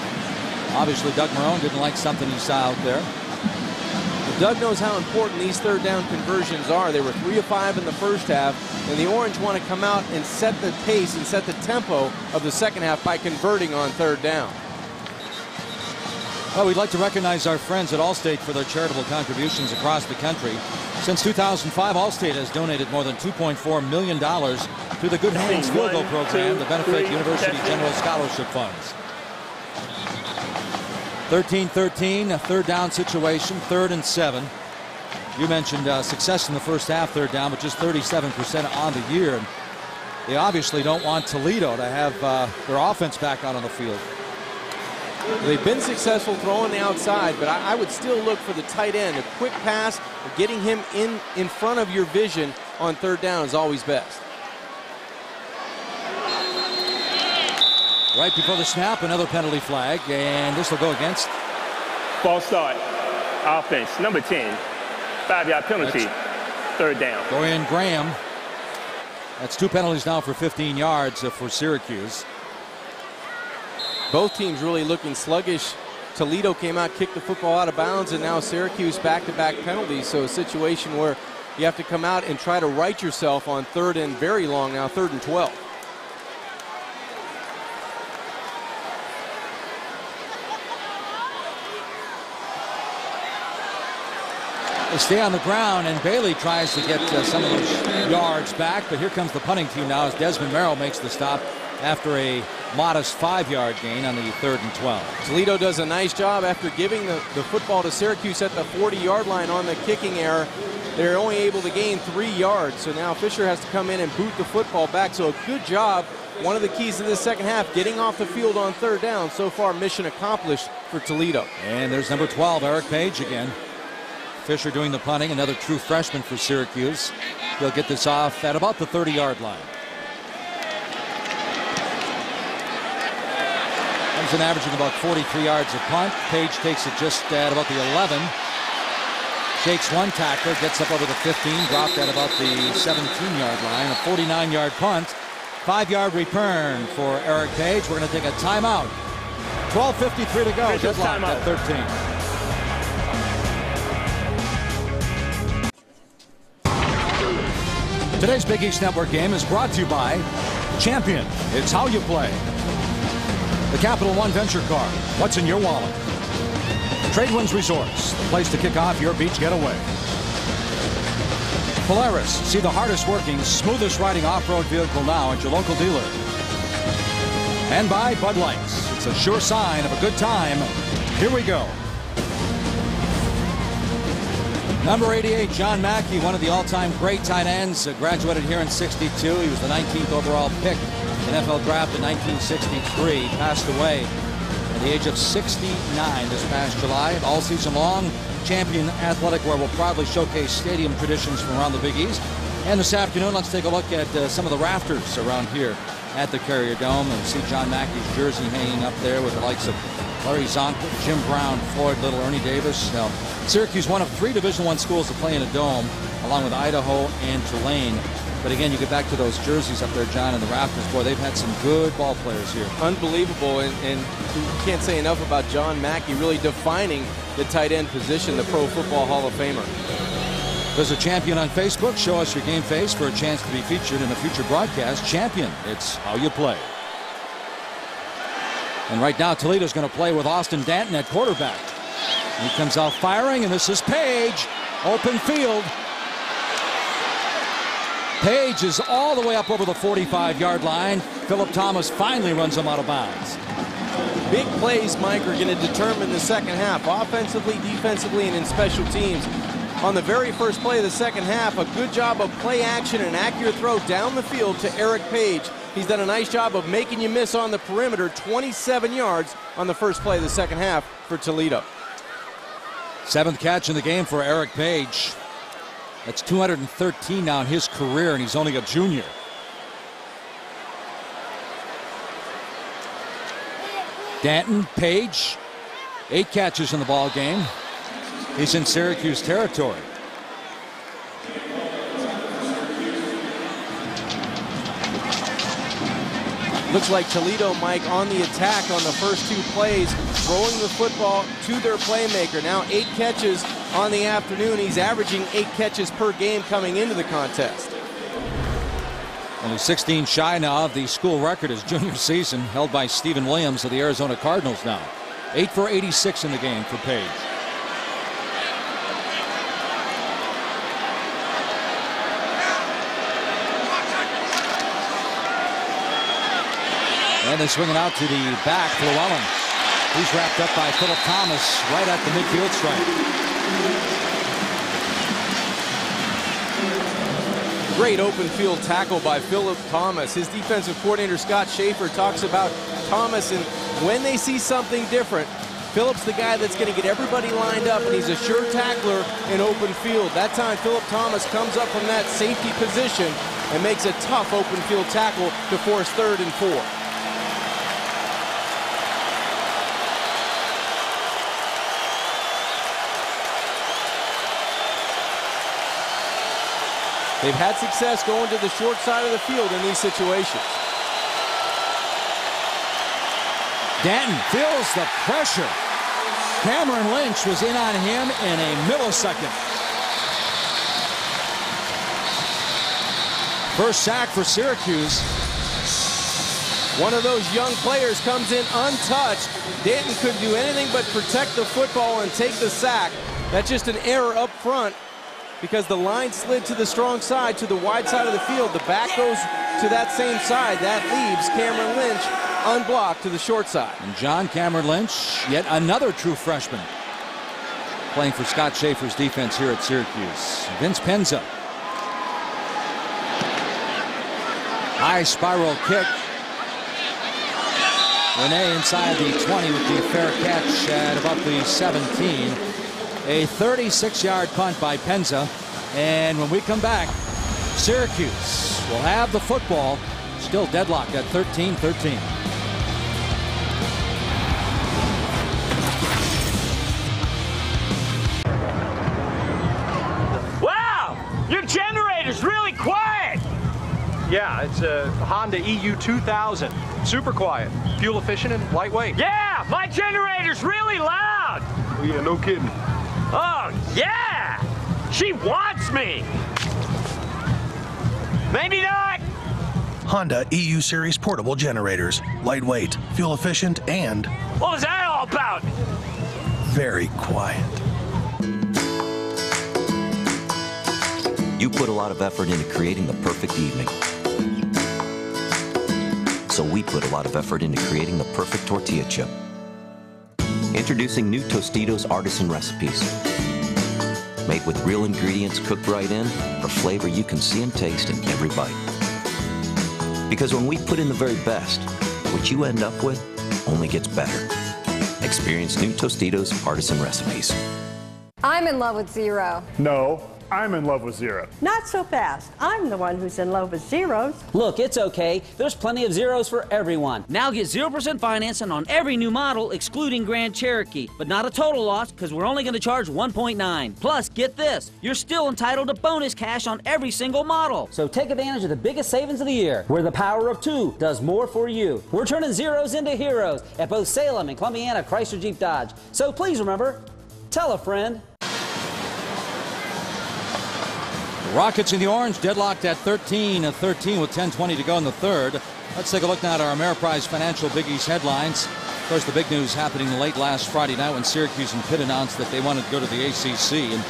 obviously Doug Marrone didn't like something he saw out there. Well, Doug knows how important these third down conversions are. They were 3 of 5 in the first half, and the Orange want to come out and set the pace and set the tempo of the second half by converting on third down. Well, we'd like to recognize our friends at Allstate for their charitable contributions across the country. Since 2005, Allstate has donated more than $2.4 million to the Good Hands Field Goal Program to benefit University General Scholarship Funds. 13-13, a third down situation, 3rd and 7. You mentioned success in the first half, third down, but just 37% on the year. And they obviously don't want Toledo to have their offense back out on the field. They've been successful throwing the outside, but I would still look for the tight end. A quick pass, getting him in front of your vision on third down is always best. Right before the snap, another penalty flag, and this will go against. False start. Offense, number 10. 5-yard penalty. Third down. Dorian Graham. That's 2 penalties now for 15 yards for Syracuse. Both teams really looking sluggish. Toledo came out, kicked the football out of bounds, and now Syracuse back-to-back penalties. So a situation where you have to come out and try to right yourself on third and very long now, 3rd and 12. They stay on the ground, and Bailey tries to get some of those yards back, but here comes the punting team now as Desmond Merrill makes the stop after a modest 5-yard gain on the 3rd and 12. Toledo does a nice job after giving the football to Syracuse at the 40-yard line on the kicking error. They're only able to gain 3 yards, so now Fisher has to come in and boot the football back. So a good job. One of the keys to this second half, getting off the field on third down. So far, mission accomplished for Toledo. And there's number 12, Eric Page again. Fisher doing the punting, another true freshman for Syracuse. He'll get this off at about the 30-yard line. He's an averaging about 43 yards a punt. Page takes it just at about the 11. Shakes one tackler, gets up over the 15, dropped at about the 17-yard line. A 49-yard punt. 5-yard return for Eric Page. We're going to take a timeout. 12:53 to go. Deadlock at 13. Today's Big East Network game is brought to you by Champion. It's how you play. The Capital One Venture Card. What's in your wallet? Tradewinds Resorts, the place to kick off your beach getaway. Polaris. See the hardest working, smoothest riding off-road vehicle now at your local dealer. And by Bud Lights. It's a sure sign of a good time. Here we go. Number 88, John Mackey, one of the all-time great tight ends, graduated here in '62. He was the 19th overall pick in NFL draft in 1963. Passed away at the age of 69 this past July. All season long, Champion Athletic, where we'll proudly showcase stadium traditions from around the Big East. And this afternoon, let's take a look at some of the rafters around here at the Carrier Dome and see John Mackey's jersey hanging up there with the likes of Larry Zonka, Jim Brown, Floyd Little, Ernie Davis. Now, Syracuse, one of 3 Division I schools to play in a dome, along with Idaho and Tulane. But again, you get back to those jerseys up there, John, and the rafters. Boy, they've had some good ball players here. Unbelievable, and you can't say enough about John Mackey really defining the tight end position, the Pro Football Hall of Famer. Visit Champion on Facebook. Show us your game face for a chance to be featured in a future broadcast. Champion, it's how you play. And right now, Toledo's going to play with Austin Danton at quarterback. He comes out firing, and this is Page. Open field. Page is all the way up over the 45-yard line. Philip Thomas finally runs him out of bounds. Big plays, Mike, are going to determine the second half, offensively, defensively, and in special teams. On the very first play of the second half, a good job of play action and accurate throw down the field to Eric Page. He's done a nice job of making you miss on the perimeter. 27 yards on the first play of the second half for Toledo. 7th catch in the game for Eric Page. That's 213 now in his career, and he's only a junior. Danton, Page, 8 catches in the ball game. He's in Syracuse territory. Looks like Toledo, Mike, on the attack on the first 2 plays, throwing the football to their playmaker. Now 8 catches on the afternoon. He's averaging 8 catches per game coming into the contest. Only 16 shy now of the school record his junior season, held by Stephen Williams of the Arizona Cardinals now. 8 for 86 in the game for Page. And they swing it out to the back, Llewellyn. He's wrapped up by Philip Thomas right at the midfield stripe. Great open field tackle by Philip Thomas. His defensive coordinator, Scott Schaefer, talks about Thomas, and when they see something different, Philip's the guy that's going to get everybody lined up, and he's a sure tackler in open field. That time, Philip Thomas comes up from that safety position and makes a tough open field tackle to force 3rd and 4. They've had success going to the short side of the field in these situations. Danton feels the pressure. Cameron Lynch was in on him in a millisecond. First sack for Syracuse. One of those young players comes in untouched. Danton couldn't do anything but protect the football and take the sack. That's just an error up front, because the line slid to the strong side, to the wide side of the field. The back goes to that same side. That leaves Cameron Lynch unblocked to the short side. And John Cameron Lynch, yet another true freshman, playing for Scott Schaefer's defense here at Syracuse. Vince Penza. High spiral kick. Rene inside the 20 with the fair catch at about the 17. A 36-yard punt by Penza. And when we come back, Syracuse will have the football, still deadlocked at 13-13. Wow! Your generator's really quiet! Yeah, it's a Honda EU 2000. Super quiet, fuel efficient, and lightweight. Yeah, my generator's really loud! Oh, yeah, no kidding. Oh, yeah! She wants me! Maybe not. Honda EU Series portable generators. Lightweight, fuel efficient, and What was that all about? very quiet. You put a lot of effort into creating the perfect evening. So we put a lot of effort into creating the perfect tortilla chip. Introducing new Tostitos artisan recipes. Made with real ingredients cooked right in for flavor you can see and taste in every bite. Because when we put in the very best, what you end up with only gets better. Experience new Tostitos artisan recipes. I'm in love with Zero. No, I'm in love with Zero. Not so fast. I'm the one who's in love with zeros. Look, it's okay. There's plenty of zeros for everyone. Now get 0% financing on every new model, excluding Grand Cherokee. But not a total loss, because we're only going to charge 1.9. Plus, get this. You're still entitled to bonus cash on every single model. So take advantage of the biggest savings of the year, where the power of 2 does more for you. We're turning zeros into heroes at both Salem and Columbiana Chrysler Jeep Dodge. So please remember, tell a friend. Rockets in the orange, deadlocked at 13-13 with 10:20 to go in the third. Let's take a look now at our Ameriprise Financial Big East headlines. Of course, the big news happening late last Friday night when Syracuse and Pitt announced that they wanted to go to the ACC. And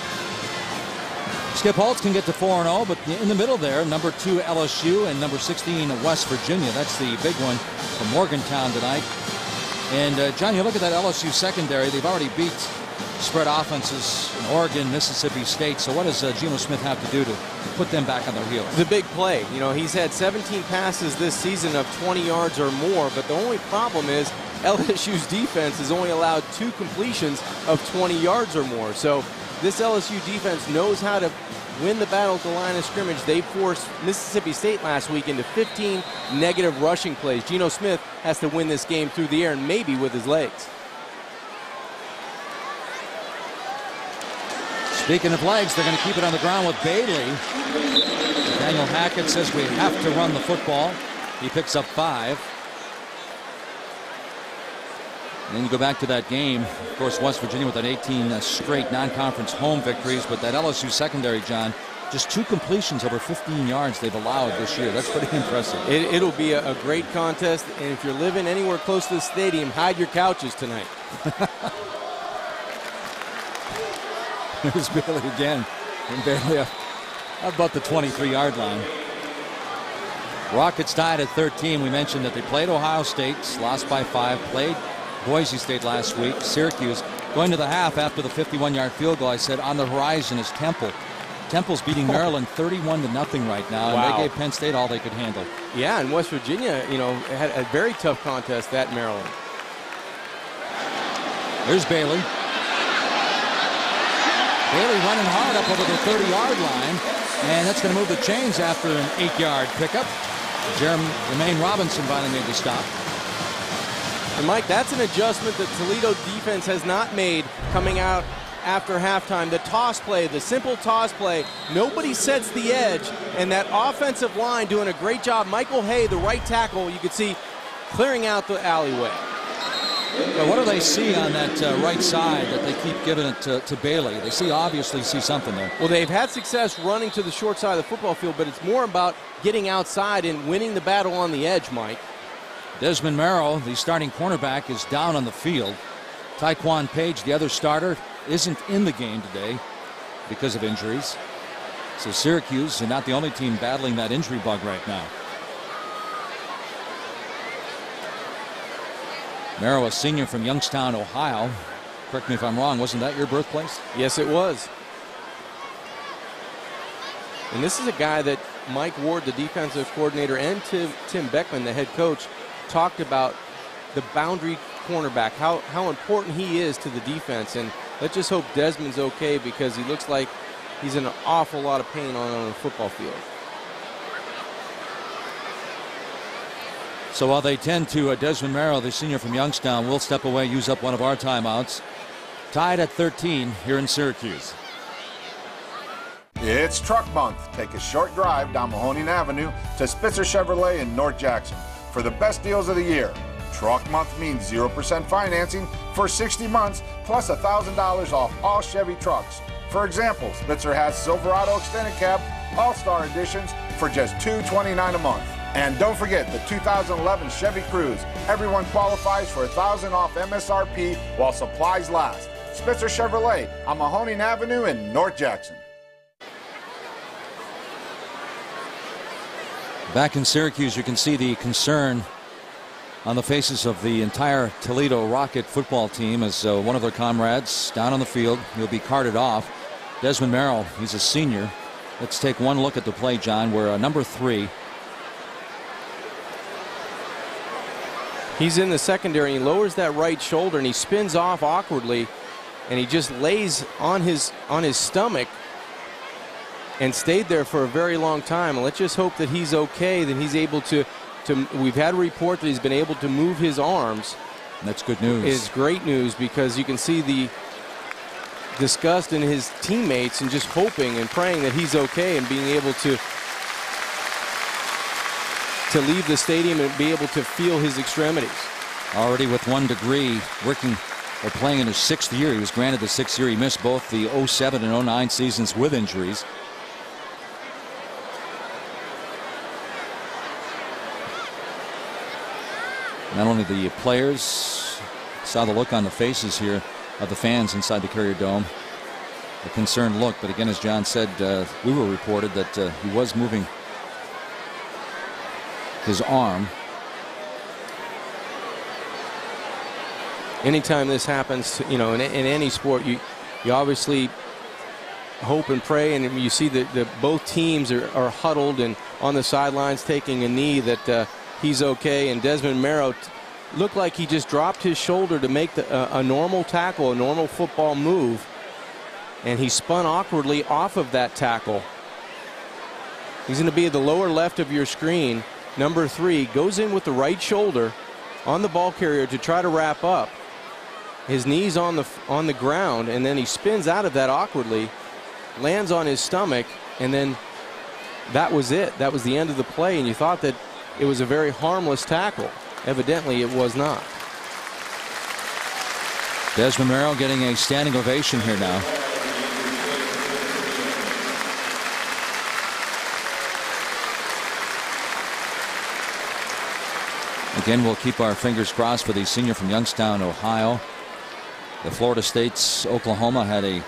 Skip Holtz can get to 4-0, but in the middle there, number 2 LSU and number 16 West Virginia. That's the big one from Morgantown tonight. And John, you look at that LSU secondary, they've already beat spread offenses in Oregon, Mississippi State. So what does Geno Smith have to do to put them back on their heels? The big play. You know, he's had 17 passes this season of 20 yards or more, but the only problem is LSU's defense has only allowed 2 completions of 20 yards or more. So this LSU defense knows how to win the battle at the line of scrimmage. They forced Mississippi State last week into 15 negative rushing plays. Geno Smith has to win this game through the air and maybe with his legs. Speaking of legs, they're going to keep it on the ground with Bailey. Daniel Hackett says we have to run the football. He picks up 5. And then you go back to that game. Of course, West Virginia with an 18 straight non-conference home victories. But that LSU secondary, John, just 2 completions over 15 yards they've allowed this year. That's pretty impressive. It'll be a great contest. And if you're living anywhere close to the stadium, hide your couches tonight. There's Bailey again. And Bailey up about the 23-yard line. Rockets tied at 13. We mentioned that they played Ohio State, lost by 5, played Boise State last week. Syracuse going to the half after the 51-yard field goal. I said on the horizon is Temple. Temple's beating Maryland 31-0 right now, and Wow. they gave Penn State all they could handle. Yeah, and West Virginia, you know, had a very tough contest at Maryland. There's Bailey. Bailey running hard up over the 30-yard line, and that's going to move the chains after an 8-yard pickup. Jermaine Robinson finally made the stop. And Mike, that's an adjustment that Toledo defense has not made coming out after halftime. The toss play, the simple toss play, nobody sets the edge, and that offensive line doing a great job. Michael Hay, the right tackle, you could see clearing out the alleyway. But what do they see on that right side that they keep giving it to Bailey? They obviously see something there. Well, they've had success running to the short side of the football field, but it's more about getting outside and winning the battle on the edge, Mike. Desmond Merrill, the starting cornerback, is down on the field. Tyquan Page, the other starter, isn't in the game today because of injuries. So Syracuse are not the only team battling that injury bug right now. Merrill, a senior from Youngstown, Ohio. Correct me if I'm wrong, wasn't that your birthplace? Yes, it was. And this is a guy that Mike Ward, the defensive coordinator, and Tim Beckman, the head coach, talked about the boundary cornerback, how important he is to the defense. And let's just hope Desmond's okay, because he looks like he's in an awful lot of pain on the football field. So while they tend to Desmond Merrill, the senior from Youngstown, will step away, use up one of our timeouts. Tied at 13 here in Syracuse. It's Truck Month. Take a short drive down Mahoning Avenue to Spitzer Chevrolet in North Jackson for the best deals of the year. Truck Month means 0% financing for 60 months plus $1,000 off all Chevy trucks. For example, Spitzer has Silverado Extended Cab All-Star editions for just $229 a month. And don't forget the 2011 Chevy Cruze. Everyone qualifies for $1,000 off MSRP while supplies last. Spitzer Chevrolet on Mahoning Avenue in North Jackson. Back in Syracuse, you can see the concern on the faces of the entire Toledo Rocket football team as one of their comrades down on the field. He'll be carted off. Desmond Merrill, he's a senior. Let's take one look at the play, John, where number 3. He's in the secondary. He lowers that right shoulder and he spins off awkwardly, and he just lays on his stomach and stayed there for a very long time. And let's just hope that he's okay, that he's able to we've had a report that he's been able to move his arms. And that's good news. It's great news because you can see the disgust in his teammates and just hoping and praying that he's okay and being able to leave the stadium and be able to feel his extremities. Already with 1 degree, working or playing in his 6th year. He was granted the 6th year. He missed both the 07 and 09 seasons with injuries. Not only the players saw the look on the faces here of the fans inside the Carrier Dome, a concerned look, but again, as John said, we were reported that he was moving his arm. Anytime this happens, you know, in any sport, you obviously hope and pray, and you see that both teams are huddled and on the sidelines taking a knee, that he's okay. And Desmond Merrill looked like he just dropped his shoulder to make a normal tackle, a normal football move, and he spun awkwardly off of that tackle. He's going to be at the lower left of your screen. Number 3 goes in with the right shoulder on the ball carrier to try to wrap up. His knees on the ground, and then he spins out of that awkwardly, lands on his stomach, and then that was it. That was the end of the play, and you thought that it was a very harmless tackle. Evidently, it was not. Desmond Merrill getting a standing ovation here now. Again, we'll keep our fingers crossed for the senior from Youngstown, Ohio. The Florida State's Oklahoma had a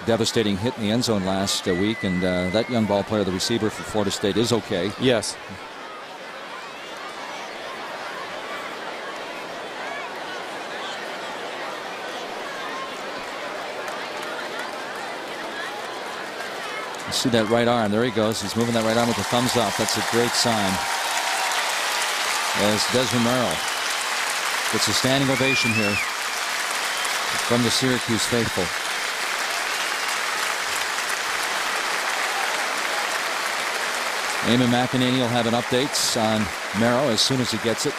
devastating hit in the end zone last week, and that young ball player, the receiver for Florida State, is okay. Yes. You see that right arm. There he goes. He's moving that right arm with the thumbs up. That's a great sign. As Desmond Merrill gets a standing ovation here from the Syracuse faithful. Eamon McEnany will have an update on Merrill as soon as he gets it.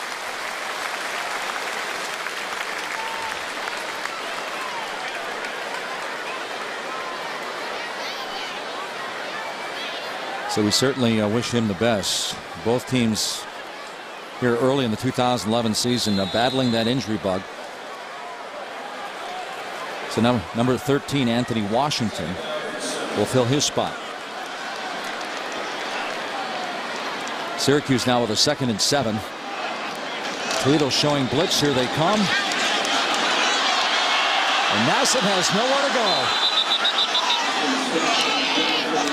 So we certainly wish him the best. Both teams here early in the 2011 season battling that injury bug. So now number 13, Anthony Washington, will fill his spot. Syracuse now with a 2nd and 7. Toledo showing blitz. Here they come. And Nassib has nowhere to go.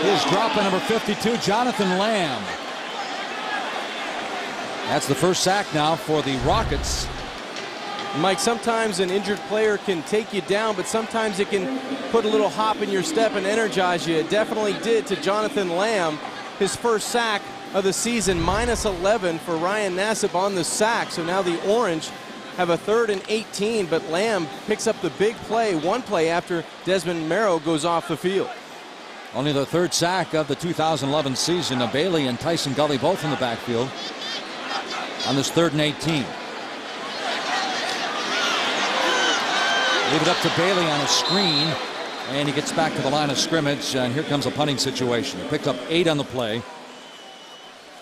He is dropped by number 52, Jonathan Lamb. That's the first sack now for the Rockets. Mike, sometimes an injured player can take you down, but sometimes it can put a little hop in your step and energize you. It definitely did to Jonathan Lamb. His first sack of the season, -11 for Ryan Nassib on the sack. So now the Orange have a 3rd and 18, but Lamb picks up the big play, one play after Desmond Merrill goes off the field. Only the 3rd sack of the 2011 season. Bailey and Tyson Gully both in the backfield on this 3rd and 18. Leave it up to Bailey on a screen, and he gets back to the line of scrimmage, and here comes a punting situation. He picked up 8 on the play,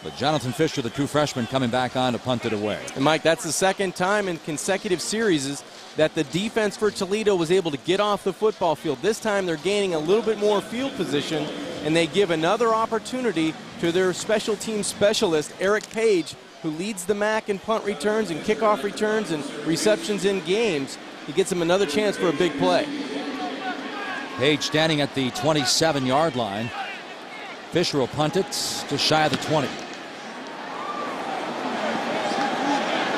but Jonathan Fisher, the true freshman, coming back on to punt it away. And Mike, that's the 2nd time in consecutive series that the defense for Toledo was able to get off the football field. This time they're gaining a little bit more field position, and they give another opportunity to their special team specialist, Eric Page, who leads the MAC in punt returns and kickoff returns and receptions in games. He gets him another chance for a big play. Page standing at the 27-yard line. Fisher will punt it just shy of the 20.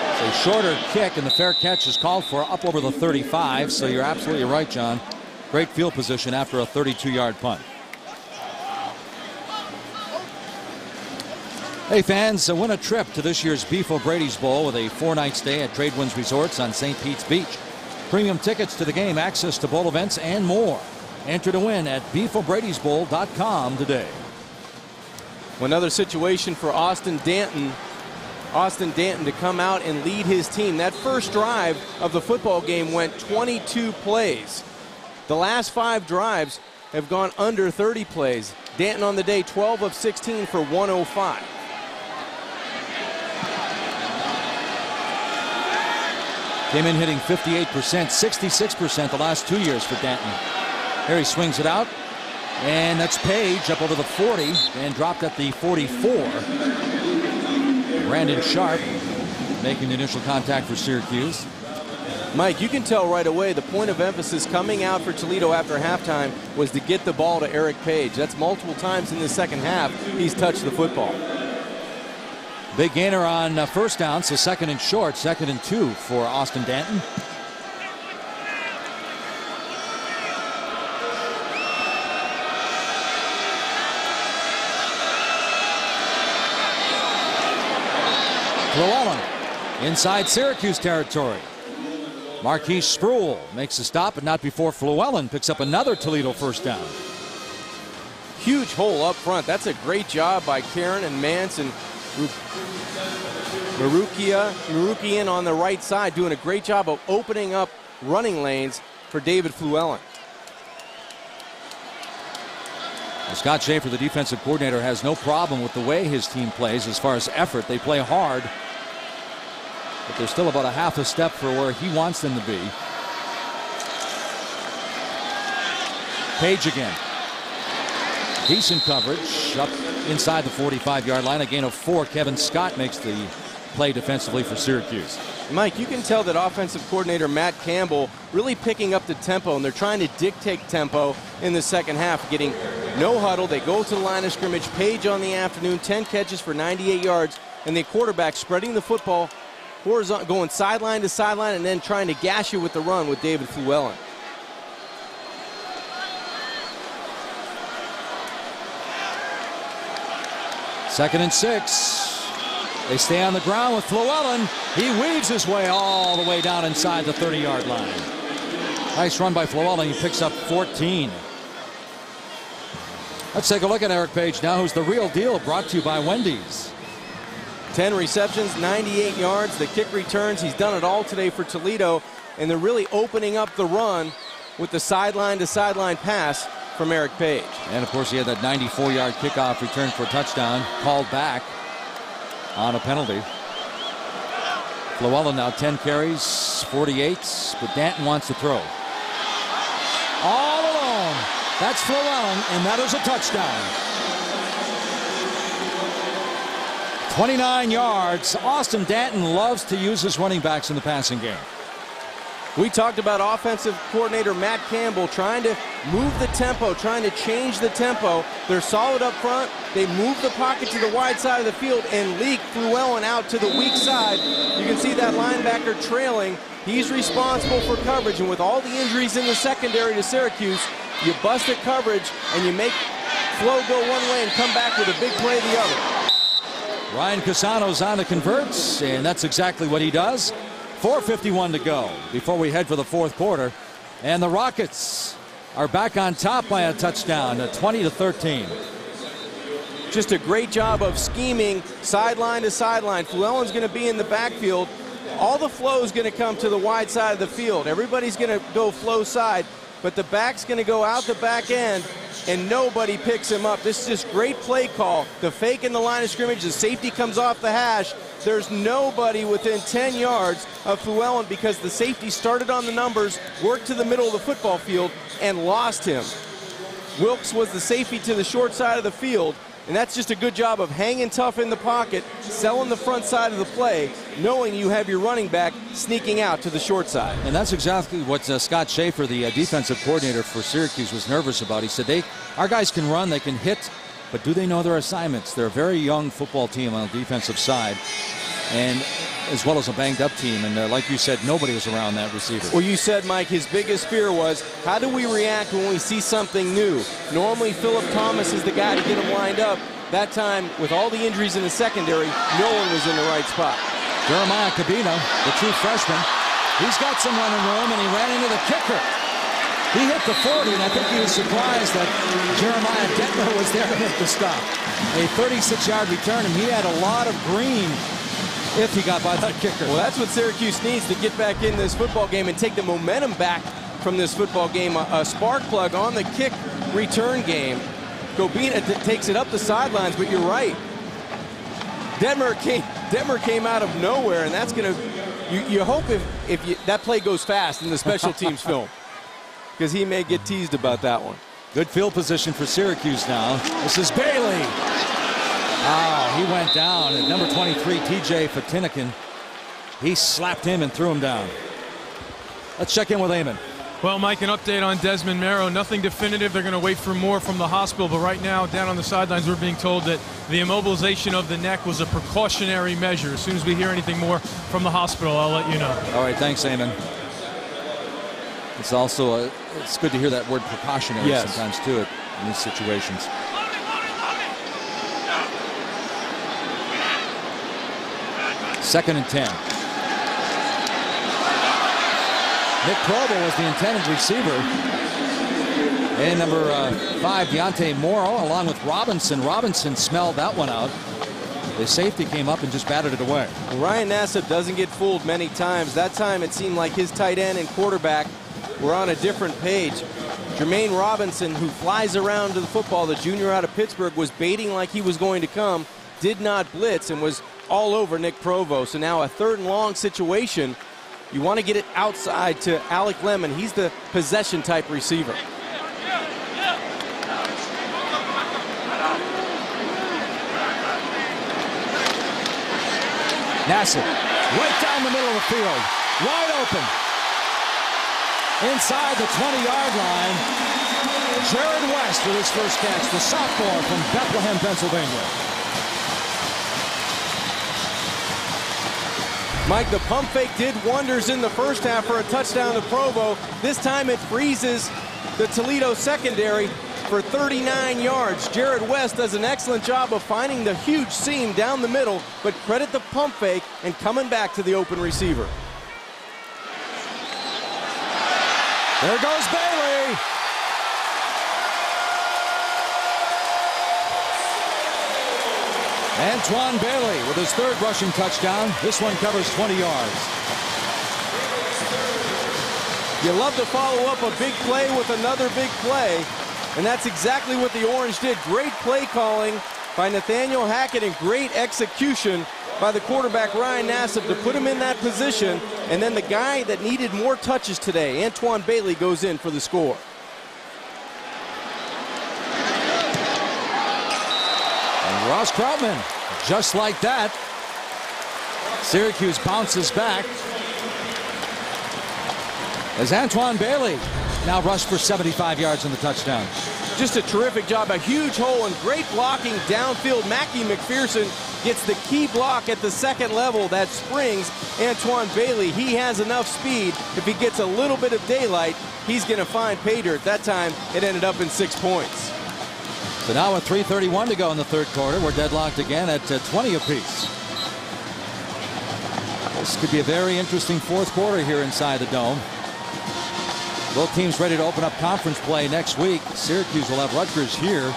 It's a shorter kick, and the fair catch is called for up over the 35, so you're absolutely right, John. Great field position after a 32-yard punt. Hey fans, win a trip to this year's Beef O'Brady's Bowl with a 4-night stay at Tradewinds Resorts on St. Pete's Beach. Premium tickets to the game, access to bowl events, and more. Enter to win at beefobradysbowl.com today. Another situation for Austin Danton. Austin Danton to come out and lead his team. That first drive of the football game went 22 plays. The last 5 drives have gone under 30 plays. Danton on the day, 12 of 16 for 105. Came in hitting 58%, 66% the last 2 years for Danton. Here he swings it out, and that's Page up over the 40 and dropped at the 44. Brandon Sharp making the initial contact for Syracuse. Mike, you can tell right away the point of emphasis coming out for Toledo after halftime was to get the ball to Eric Page. That's multiple times in the second half he's touched the football. Big gainer on first down, so 2nd and short, 2nd and 2 for Austin Danton. Llewellyn inside Syracuse territory. Marquise Sproul makes a stop, but not before Llewellyn picks up another Toledo first down. Huge hole up front. That's a great job by Karen and Mance and Marukian on the right side, doing a great job of opening up running lanes for David Llewellyn. Scott Schaefer, the defensive coordinator, has no problem with the way his team plays as far as effort. They play hard, but they're still about a half a step for where he wants them to be. Page again. Decent coverage up inside the 45-yard line. A gain of 4. Kevin Scott makes the play defensively for Syracuse. Mike, you can tell that offensive coordinator Matt Campbell really picking up the tempo, and they're trying to dictate tempo in the second half, getting no huddle. They go to the line of scrimmage. Page on the afternoon, 10 catches for 98 yards, and the quarterback spreading the football horizontal, going sideline to sideline, and then trying to gash you with the run with David Llewellyn. Second and 6. They stay on the ground with Llewellyn. He weaves his way all the way down inside the 30-yard line. Nice run by Llewellyn. He picks up 14. Let's take a look at Eric Page now, who's the real deal, brought to you by Wendy's. 10 receptions, 98 yards. The kick returns. He's done it all today for Toledo, and they're really opening up the run with the sideline to sideline pass from Eric Page. And of course he had that 94-yard kickoff return for a touchdown, called back on a penalty. Llewellyn now 10 carries, 48, but Danton wants to throw. All alone. That's Llewellyn, and that is a touchdown. 29 yards. Austin Danton loves to use his running backs in the passing game. We talked about offensive coordinator Matt Campbell trying to move the tempo, trying to change the tempo. They're solid up front. They move the pocket to the wide side of the field and leak Llewellyn out to the weak side. You can see that linebacker trailing. He's responsible for coverage, and with all the injuries in the secondary to Syracuse, you bust at coverage and you make flow go one way and come back with a big play the other. Ryan Casano's on to converts, and that's exactly what he does. 4:51 to go before we head for the fourth quarter. And the Rockets are back on top by a touchdown, 20-13. Just a great job of scheming sideline to sideline. Llewellyn's going to be in the backfield. All the flow is going to come to the wide side of the field. Everybody's going to go flow side, but the back's going to go out the back end, and nobody picks him up. This is just great play call. The fake in the line of scrimmage, the safety comes off the hash. There's nobody within 10 yards of Llewellyn because the safety started on the numbers, worked to the middle of the football field, and lost him. Wilkes was the safety to the short side of the field, and that's just a good job of hanging tough in the pocket, selling the front side of the play, knowing you have your running back sneaking out to the short side. And that's exactly what Scott Schaefer, the defensive coordinator for Syracuse, was nervous about. He said, our guys can run, they can hit, but do they know their assignments? They're a very young football team on the defensive side, and as well as a banged-up team. And like you said, nobody was around that receiver. Well, you said, Mike, his biggest fear was, how do we react when we see something new? Normally, Philip Thomas is the guy to get him lined up. That time, with all the injuries in the secondary, no one was in the right spot. Jeremiah Cabina, the true freshman, he's got some running room, and he ran into the kicker. He hit the 40, and I think he was surprised that Jeremiah Detmer was there to make the stop. A 36-yard return, and he had a lot of green if he got by that kicker. Well, that's what Syracuse needs to get back in this football game and take the momentum back from this football game. A spark plug on the kick return game. Gobina takes it up the sidelines, but you're right. Detmer came out of nowhere, and that's going to, you hope if that play goes fast in the special teams film, because he may get teased about that one. Good field position for Syracuse now. This is Bailey. Oh, he went down. At number 23, TJ Fatinikin. He slapped him and threw him down. Let's check in with Eamon. Well, Mike, an update on Desmond Merrow. Nothing definitive. They're going to wait for more from the hospital. But right now, down on the sidelines, we're being told that the immobilization of the neck was a precautionary measure. As soon as we hear anything more from the hospital, I'll let you know. All right, thanks, Eamon. It's also it's good to hear that word precautionary sometimes, too, in these situations. Second and 10. Nick Provo was the intended receiver. And number 5, Deontay Morrow, along with Robinson. Robinson smelled that one out. The safety came up and just batted it away. Well, Ryan Nassib doesn't get fooled many times. That time it seemed like his tight end and quarterback were on a different page. Jermaine Robinson, who flies around to the football, the junior out of Pittsburgh, was baiting like he was going to come, did not blitz, and was all over Nick Provo. So now a 3rd and long situation. You want to get it outside to Alec Lemon. He's the possession type receiver. Nassib, right down the middle of the field, wide open. Inside the 20-yard line, Jared West with his first catch, the sophomore from Bethlehem, Pennsylvania. Mike, the pump fake did wonders in the first half for a touchdown to Provo. This time it freezes the Toledo secondary for 39 yards. Jared West does an excellent job of finding the huge seam down the middle, but credit the pump fake and coming back to the open receiver. There goes Bailey. Antoine Bailey with his 3rd rushing touchdown. This one covers 20 yards. You love to follow up a big play with another big play, and that's exactly what the Orange did. Great play calling by Nathaniel Hackett and great execution by the quarterback Ryan Nassib to put him in that position, and then the guy that needed more touches today, Antoine Bailey, goes in for the score. Ross Krautman, just like that. Syracuse bounces back as Antoine Bailey now rushed for 75 yards in the touchdown. Just a terrific job, a huge hole and great blocking downfield. Mackie McPherson gets the key block at the 2nd level that springs Antoine Bailey. He has enough speed. If he gets a little bit of daylight, he's going to find pay dirt. That time it ended up in 6 points. So now with 3:31 to go in the 3rd quarter, we're deadlocked again at 20 apiece. This could be a very interesting 4th quarter here inside the Dome. Both teams ready to open up conference play next week. Syracuse will have Rutgers here.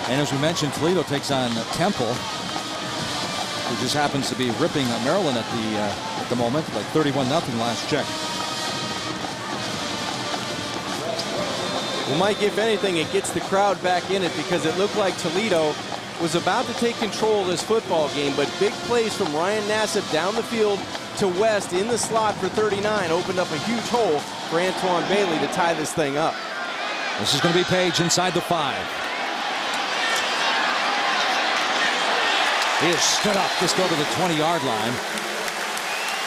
And as we mentioned, Toledo takes on Temple, who just happens to be ripping Maryland at the moment, like 31-0 last check. Well, Mike, if anything, it gets the crowd back in it, because it looked like Toledo was about to take control of this football game, but big plays from Ryan Nassib down the field to West in the slot for 39 opened up a huge hole for Antoine Bailey to tie this thing up. This is going to be Page inside the 5. He is stood up just over the 20-yard line.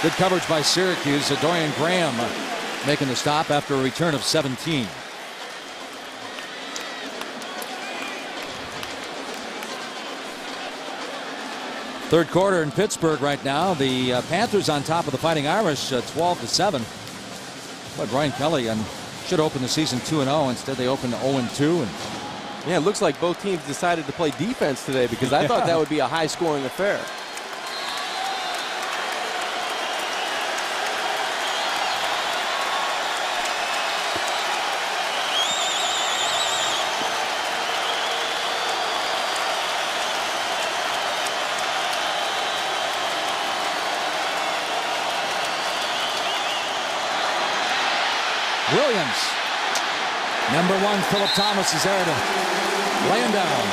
Good coverage by Syracuse. Dorian Graham making the stop after a return of 17. Third quarter in Pittsburgh right now. The Panthers on top of the Fighting Irish 12-7. But Brian Kelly should open the season 2-0. Instead they opened 0-2. Yeah, it looks like both teams decided to play defense today because I thought that would be a high-scoring affair. Williams. Number 1, Philip Thomas is there to lay him down.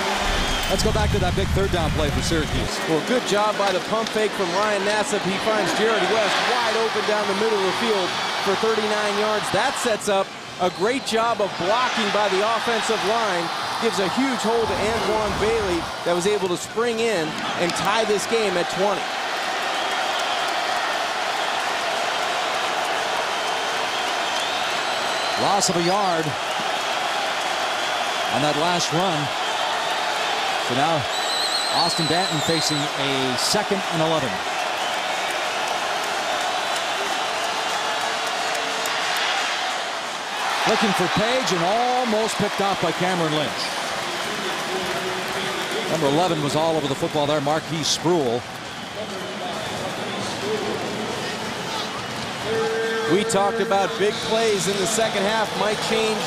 Let's go back to that big third down play for Syracuse. Well, good job by the pump fake from Ryan Nassib. He finds Jared West wide open down the middle of the field for 39 yards. That sets up a great job of blocking by the offensive line. Gives a huge hold to Antoine Bailey that was able to spring in and tie this game at 20. Loss of a yard on that last run. So now Austin Danton facing a 2nd and 11. Looking for Page and almost picked off by Cameron Lynch. Number 11 was all over the football there, Marquis Sproul. We talked about big plays in the second half might change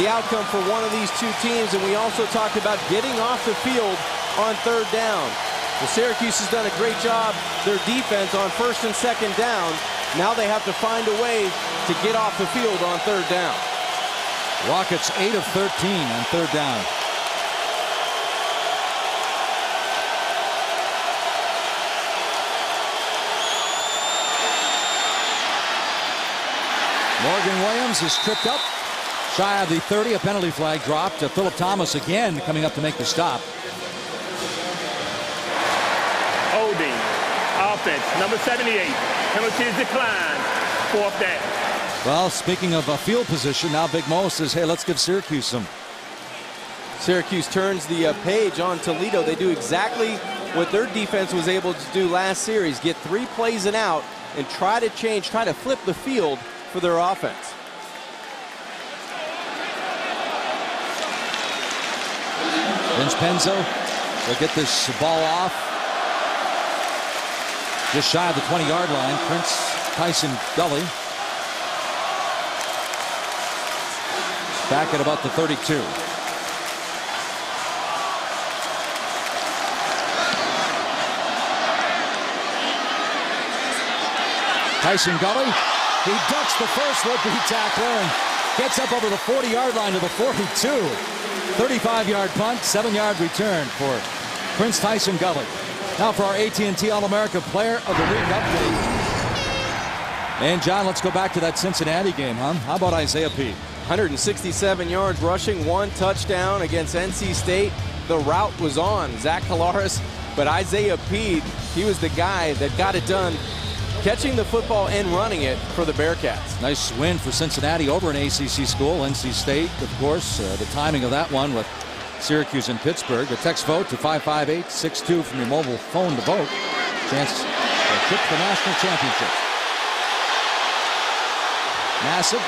the outcome for one of these two teams, and we also talked about getting off the field on third down. Well, Syracuse has done a great job, their defense, on 1st and 2nd down. Now they have to find a way to get off the field on third down. Rockets 8 of 13 on third down. Morgan Williams is tripped up. Shy of the 30, a penalty flag dropped. Philip Thomas again coming up to make the stop. Holding. Offense, number 78. Penalty is declined. 4th down. Well, speaking of field position, now Big Mo says, hey, let's give Syracuse some. Syracuse turns the page on Toledo. They do exactly what their defense was able to do last series. Get 3 plays and out and try to flip the field for their offense. Vince Penzo will get this ball off. Just shy of the 20-yard line. Prince Tyson Gully back at about the 32. Tyson Gully, he ducks the first would-be tackler and gets up over the 40-yard line to the 42. 35-yard punt, 7-yard return for Prince Tyson Gully. Now for our AT&T All-America Player of the Week update. And John, let's go back to that Cincinnati game, huh? How about Isaiah Peet? 167 yards rushing, 1 touchdown against NC State. The route was on Zach Collaros, but Isaiah Peet, he was the guy that got it done, catching the football and running it for the Bearcats. Nice win for Cincinnati over an ACC school. NC State, of course, the timing of that one with Syracuse and Pittsburgh. The text vote to 55862 from your mobile phone to vote. Chance to trip to the national championship. Nassib.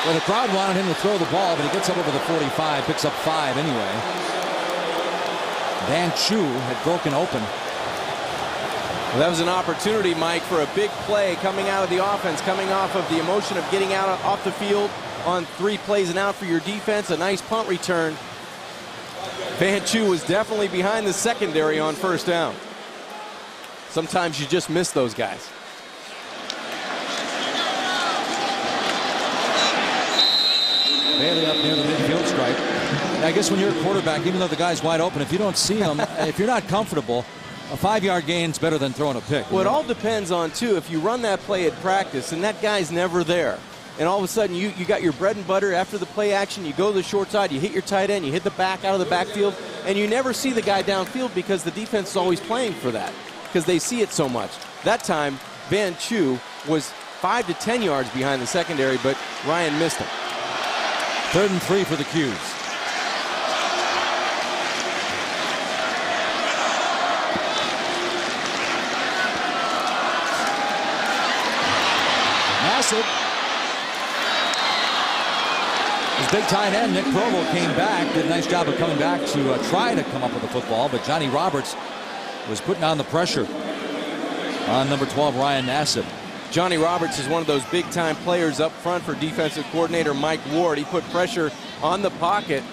Well, the crowd wanted him to throw the ball, but he gets up over the 45, picks up 5 anyway. Van Chu had broken open. Well, that was an opportunity, Mike, for a big play coming out of the offense, coming off of the emotion of getting out off the field on 3 plays and out for your defense. A nice punt return. Van Chu was definitely behind the secondary on 1st down. Sometimes you just miss those guys. Bailey up near the midfield stripe. I guess when you're a quarterback, even though the guy's wide open, if you don't see him, if you're not comfortable, a 5-yard gain's better than throwing a pick. Well, it all depends on, too, if you run that play at practice and that guy's never there. and all of a sudden you got your bread and butter after the play action. You go to the short side, you hit your tight end, you hit the back out of the backfield, and you never see the guy downfield because the defense is always playing for that because they see it so much. That time, Van Chu was 5 to 10 yards behind the secondary, but Ryan missed him. 3rd and 3 for the Qs. Nassib. His big tight end, Nick Provo, came back, did a nice job of coming back to try to come up with the football, but Johnny Roberts was putting on the pressure on number 12, Ryan Nassib. Johnny Roberts is one of those big-time players up front for defensive coordinator Mike Ward. He put pressure on the pocket.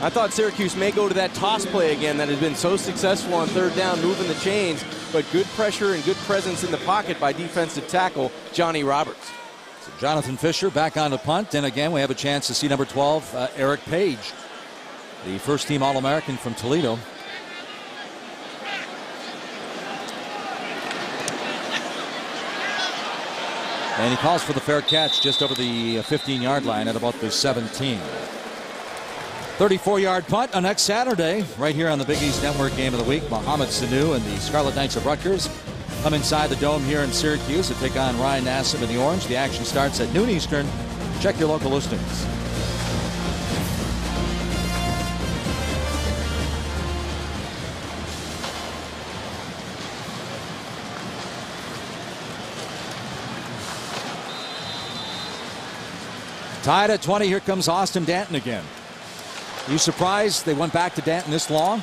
I thought Syracuse may go to that toss play again that has been so successful on 3rd down, moving the chains, but good pressure and good presence in the pocket by defensive tackle Johnny Roberts. So Jonathan Fisher back on the punt, and again we have a chance to see number 12, Eric Page, the first-team All-American from Toledo. And he calls for the fair catch just over the 15-yard line at about the 17. 34-yard punt on next Saturday, right here on the Big East Network Game of the Week. Mohamed Sanu and the Scarlet Knights of Rutgers come inside the Dome here in Syracuse to take on Ryan Nassib in the Orange. The action starts at noon Eastern. Check your local listings. Tied at 20. Here comes Austin Danton again. You surprised they went back to Danton this long?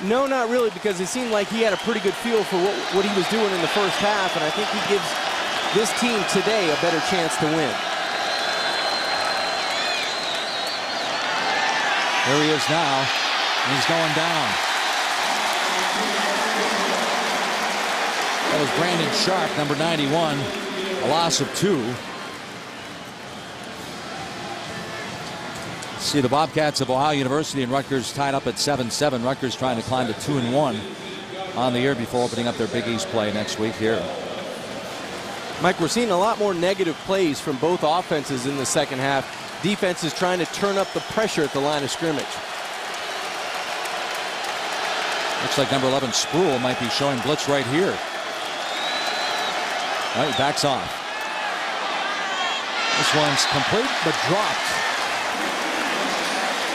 No, not really, because it seemed like he had a pretty good feel for what he was doing in the first half, and I think he gives this team today a better chance to win. Here he is now. He's going down. That was Brandon Sharp, number 91. A loss of 2. See the Bobcats of Ohio University and Rutgers tied up at 7-7. Rutgers trying to climb to 2-1 on the year before opening up their Big East play next week here. Mike, we're seeing a lot more negative plays from both offenses in the second half. Defense is trying to turn up the pressure at the line of scrimmage. Looks like number 11 Spruill might be showing blitz right here. All right, he backs off. This one's complete but dropped.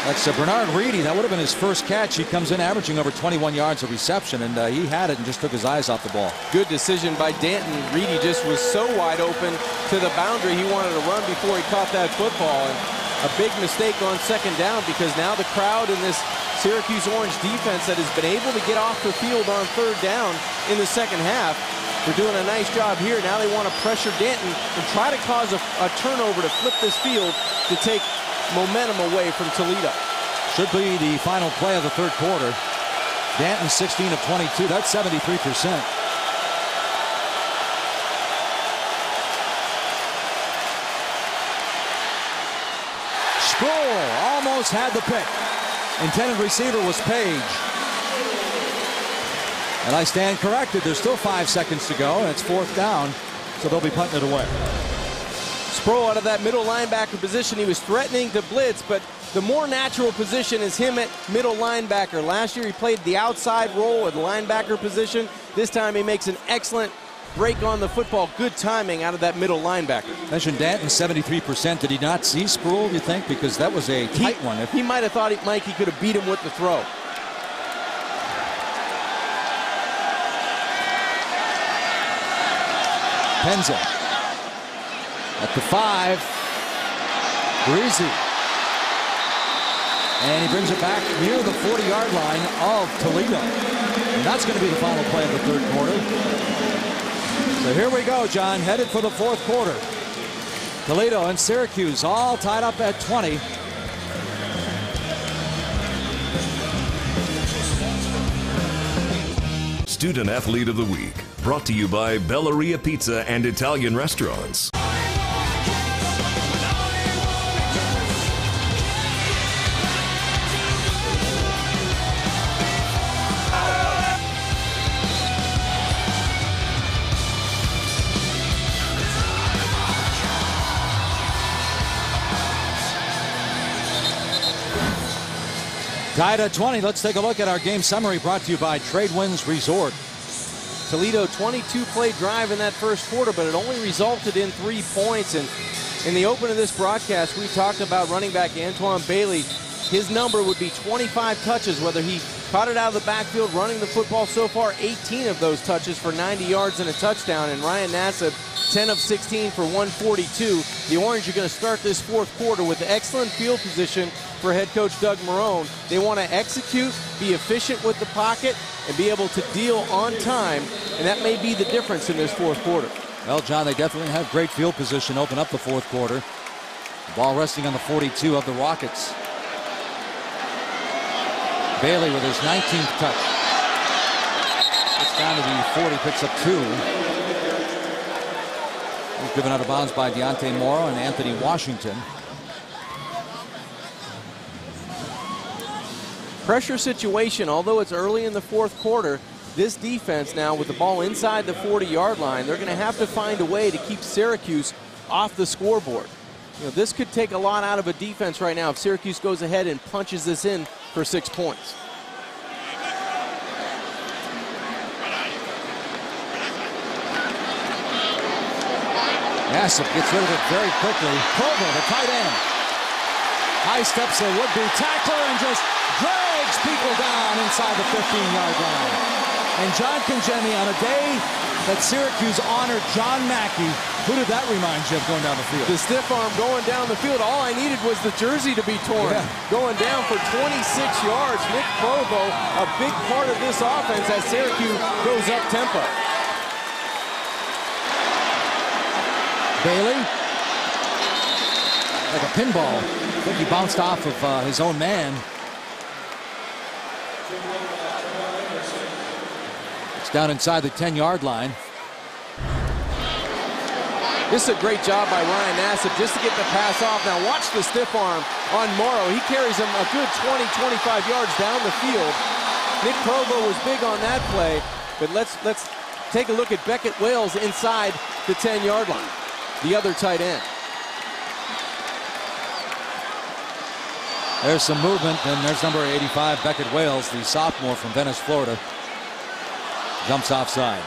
That's Bernard Reedy. That would have been his first catch. He comes in averaging over 21 yards of reception, and he had it and just took his eyes off the ball. Good decision by Danton. Reedy just was so wide open to the boundary. He wanted to run before he caught that football. And a big mistake on 2nd down, because now the crowd in this Syracuse Orange defense that has been able to get off the field on 3rd down in the second half, they're doing a nice job here. Now they want to pressure Danton and try to cause a turnover to flip this field to take momentum away from Toledo. Should be the final play of the 3rd quarter. Danton 16 of 22. That's 73%. Spruill almost had the pick. Intended receiver was Page. And I stand corrected. There's still 5 seconds to go, and it's 4th down, so they'll be punting it away. Spruill out of that middle linebacker position. He was threatening to blitz, but the more natural position is him at middle linebacker. Last year he played the outside role at the linebacker position. This time he makes an excellent break on the football. Good timing out of that middle linebacker. Mentioned Danton 73%. Did he not see Spruill, do you think? Because that was a tight one. He might have thought Mike he could have beat him with the throw. Penza at the 5. Breezy. And he brings it back near the 40-yard line of Toledo. And that's going to be the final play of the 3rd quarter. So here we go, John, headed for the 4th quarter. Toledo and Syracuse all tied up at 20. Student Athlete of the Week, brought to you by Bellaria Pizza and Italian Restaurants. Tied at 20. Let's take a look at our game summary brought to you by Tradewinds Resort. Toledo 22-play drive in that first quarter, but it only resulted in 3 points. And in the open of this broadcast, we talked about running back Antoine Bailey. His number would be 25 touches, whether he caught it out of the backfield running the football. So far, 18 of those touches for 90 yards and a touchdown. And Ryan Nassib, 10 of 16 for 142. The Orange are going to start this fourth quarter with excellent field position for head coach Doug Marrone. They want to execute, be efficient with the pocket, and be able to deal on time. And that may be the difference in this fourth quarter. Well, John, they definitely have great field position, open up the fourth quarter. The ball resting on the 42 of the Rockets. Bailey with his 19th touch. It's down to the 40, picks up 2. He's driven out of bounds by Deontay Morrow and Anthony Washington. Pressure situation, although it's early in the fourth quarter, this defense now with the ball inside the 40-yard line, they're going to have to find a way to keep Syracuse off the scoreboard. You know, this could take a lot out of a defense right now if Syracuse goes ahead and punches this in for 6 points. Nassib gets rid of it very quickly. Provo, the tight end. High steps a would-be tackler and just drags people down inside the 15-yard line. And John Congemi, on a day that Syracuse honored John Mackey, who did that remind you of going down the field? The stiff arm going down the field. All I needed was the jersey to be torn. Yeah. Going down for 26 yards. Nick Provo, a big part of this offense as Syracuse goes up tempo. Bailey, like a pinball. I think he bounced off of his own man. It's down inside the 10-yard line. This is a great job by Ryan Nassib just to get the pass off. Now watch the stiff arm on Morrow. He carries him a good 20, 25 yards down the field. Nick Provo was big on that play, but let's take a look at Beckett Wales inside the 10-yard line, the other tight end. There's some movement, and there's number 85, Beckett Wales, the sophomore from Venice, Florida. Jumps offside.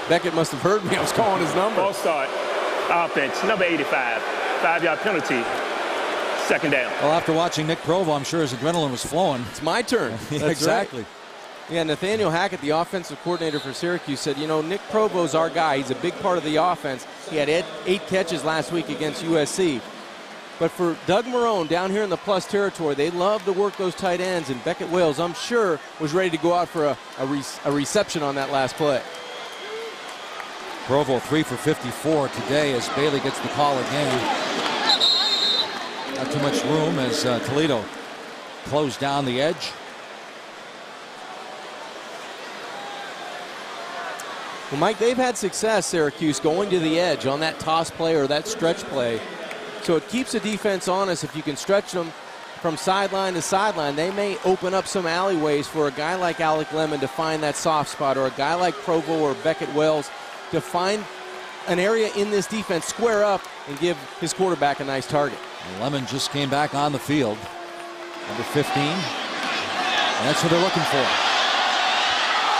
Beckett must have heard me. I was calling his number. Ball start. Offense, number 85. 5-yard penalty. Second down. Well, after watching Nick Provo, I'm sure his adrenaline was flowing. It's my turn. Yeah, exactly. Right. Yeah, Nathaniel Hackett, the offensive coordinator for Syracuse, said, you know, Nick Provo's our guy. He's a big part of the offense. He had 8 catches last week against USC. But for Doug Marrone down here in the plus territory, they love to work those tight ends, and Beckett Wales, I'm sure, was ready to go out for a reception on that last play. Provo 3 for 54 today as Bailey gets the call again. Not too much room as Toledo closed down the edge. Well, Mike, they've had success, Syracuse, going to the edge on that toss play or that stretch play. So it keeps the defense honest. If you can stretch them from sideline to sideline, they may open up some alleyways for a guy like Alec Lemon to find that soft spot, or a guy like Provo or Beckett Wales to find an area in this defense, square up, and give his quarterback a nice target. Lemon just came back on the field. Number 15. And that's what they're looking for.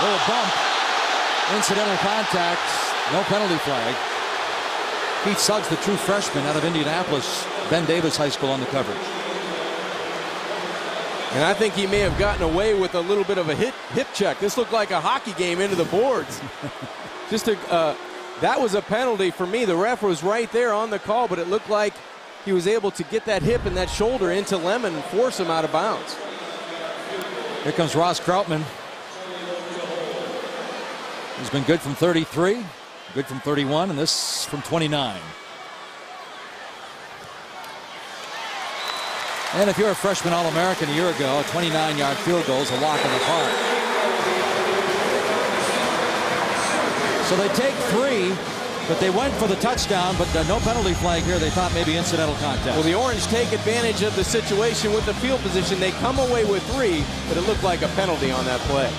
Little bump. Incidental contact. No penalty flag. Keith Suggs, the true freshman out of Indianapolis, Ben Davis High School, on the coverage. And I think he may have gotten away with a little bit of a hip check. This looked like a hockey game into the boards. That was a penalty for me. The ref was right there on the call, but it looked like he was able to get that hip and that shoulder into Lemon and force him out of bounds. Here comes Ross Krautman. He's been good from 33, good from 31, and this from 29. And if you're a freshman All-American a year ago, a 29-yard field goal is a walk in the park. So they take 3, but they went for the touchdown, but no penalty flag here. They thought maybe incidental contact. Well, the Orange take advantage of the situation with the field position. They come away with 3, but it looked like a penalty on that play.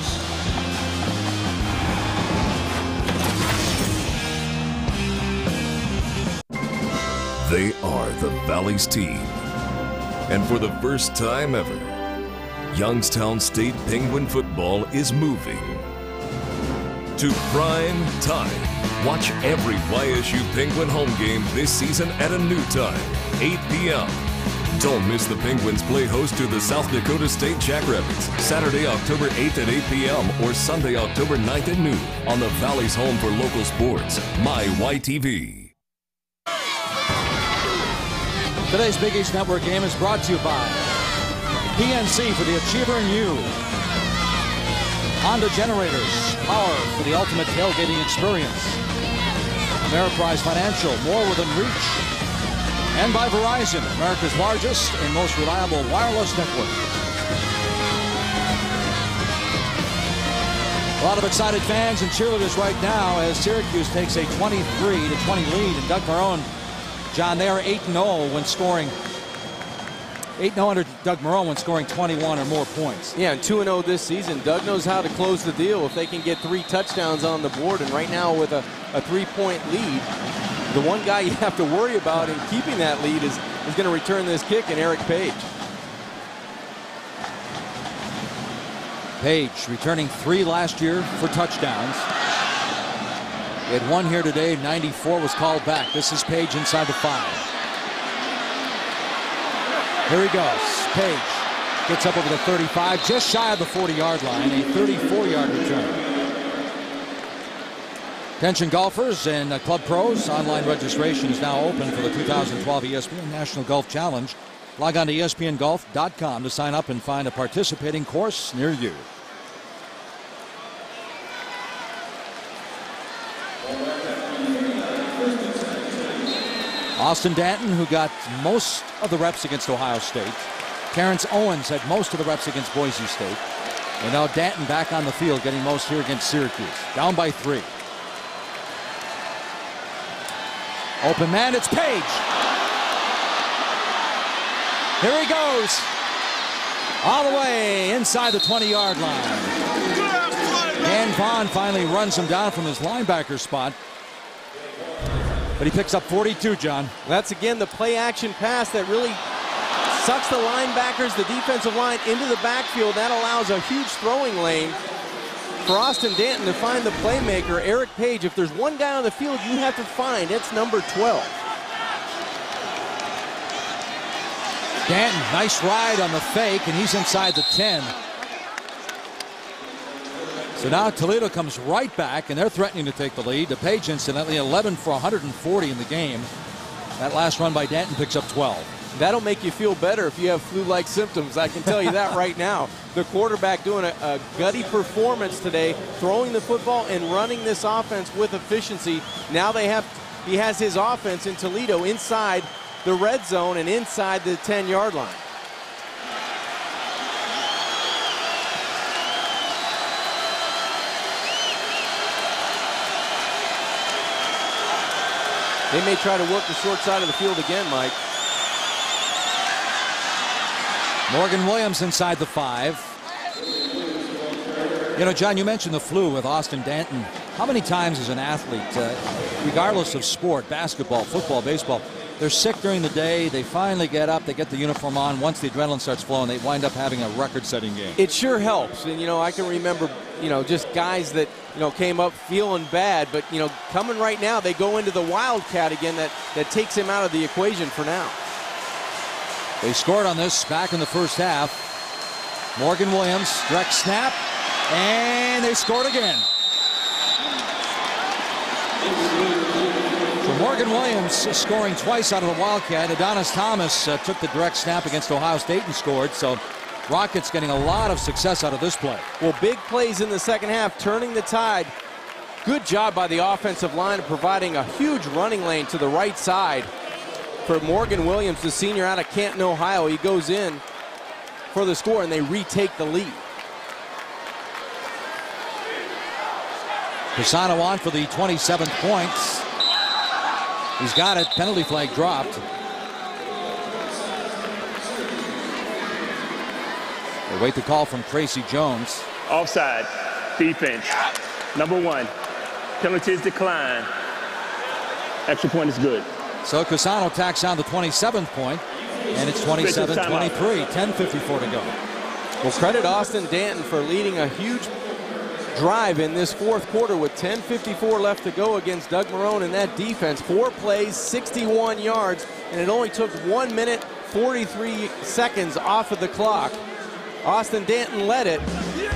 They are the Valley's team. And for the first time ever, Youngstown State Penguin football is moving to prime time. Watch every YSU Penguin home game this season at a new time, 8 p.m. Don't miss the Penguins play host to the South Dakota State Jackrabbits, Saturday, October 8th at 8 p.m. or Sunday, October 9th at noon on the Valley's home for local sports, MyYTV. Today's Big East Network game is brought to you by PNC for the Achiever in You, Honda Generators, power for the ultimate tailgating experience, Ameriprise Financial, more within reach, and by Verizon, America's largest and most reliable wireless network. A lot of excited fans and cheerleaders right now as Syracuse takes a 23-20 lead. And Doug Marrone, John, they are 8-0 when scoring. 8-0 under Doug Marrone when scoring 21 or more points. Yeah, and 2-0 this season. Doug knows how to close the deal if they can get 3 touchdowns on the board. And right now with a 3-point lead, the one guy you have to worry about in keeping that lead is going to return this kick, and Eric Page. Page returning 3 last year for touchdowns. He had 1 here today. 94 was called back. This is Page inside the 5. Here he goes. Page gets up over the 35, just shy of the 40-yard line. A 34-yard return. Attention golfers and club pros, online registration is now open for the 2012 ESPN National Golf Challenge. Log on to ESPNGolf.com to sign up and find a participating course near you. Austin Danton, who got most of the reps against Ohio State. Terrence Owens had most of the reps against Boise State. And now Danton back on the field, getting most here against Syracuse. Down by 3. Open man, it's Page. Here he goes. All the way inside the 20-yard line. And Vaughn finally runs him down from his linebacker spot. But he picks up 42, John. That's, again, the play-action pass that really sucks the linebackers, the defensive line, into the backfield. That allows a huge throwing lane for Austin Danton to find the playmaker, Eric Page. If there's one guy on the field you have to find, it's number 12. Danton, nice ride on the fake, and he's inside the 10. So now Toledo comes right back, and they're threatening to take the lead. The Page, incidentally, 11 for 140 in the game. That last run by Danton picks up 12. That'll make you feel better if you have flu-like symptoms. I can tell you that right now. The quarterback doing a gutty performance today, throwing the football and running this offense with efficiency. Now he has his offense in Toledo inside the red zone and inside the 10-yard line. They may try to work the short side of the field again, Mike. Morgan Williams inside the 5. You know, John, you mentioned the flu with Austin Danton. How many times as an athlete, regardless of sport, basketball, football, baseball, they're sick during the day, they finally get up, they get the uniform on, once the adrenaline starts flowing, they wind up having a record-setting game. It sure helps. And, I can remember, just guys that, came up feeling bad, but, coming right now, they go into the Wildcat again. That takes him out of the equation for now. They scored on this back in the first half. Morgan Williams, direct snap, and they scored again. So Morgan Williams scoring twice out of the Wildcat. Adonis Thomas took the direct snap against Ohio State and scored. So Rockets getting a lot of success out of this play. Well, big plays in the second half, turning the tide. Good job by the offensive line of providing a huge running lane to the right side for Morgan Williams, the senior out of Canton, Ohio. He goes in for the score, and they retake the lead. Pisano on for the 27th points. He's got it. Penalty flag dropped. They wait the call from Tracy Jones. Offside. Defense. Number 1. Penalty is declined. Extra point is good. So Casano tacks on the 27th point. And it's 27-23, 10:54 to go. Well, credit Austin Danton for leading a huge drive in this fourth quarter with 10:54 left to go against Doug Marrone and that defense. 4 plays, 61 yards, and it only took 1 minute, 43 seconds off of the clock. Austin Danton led it,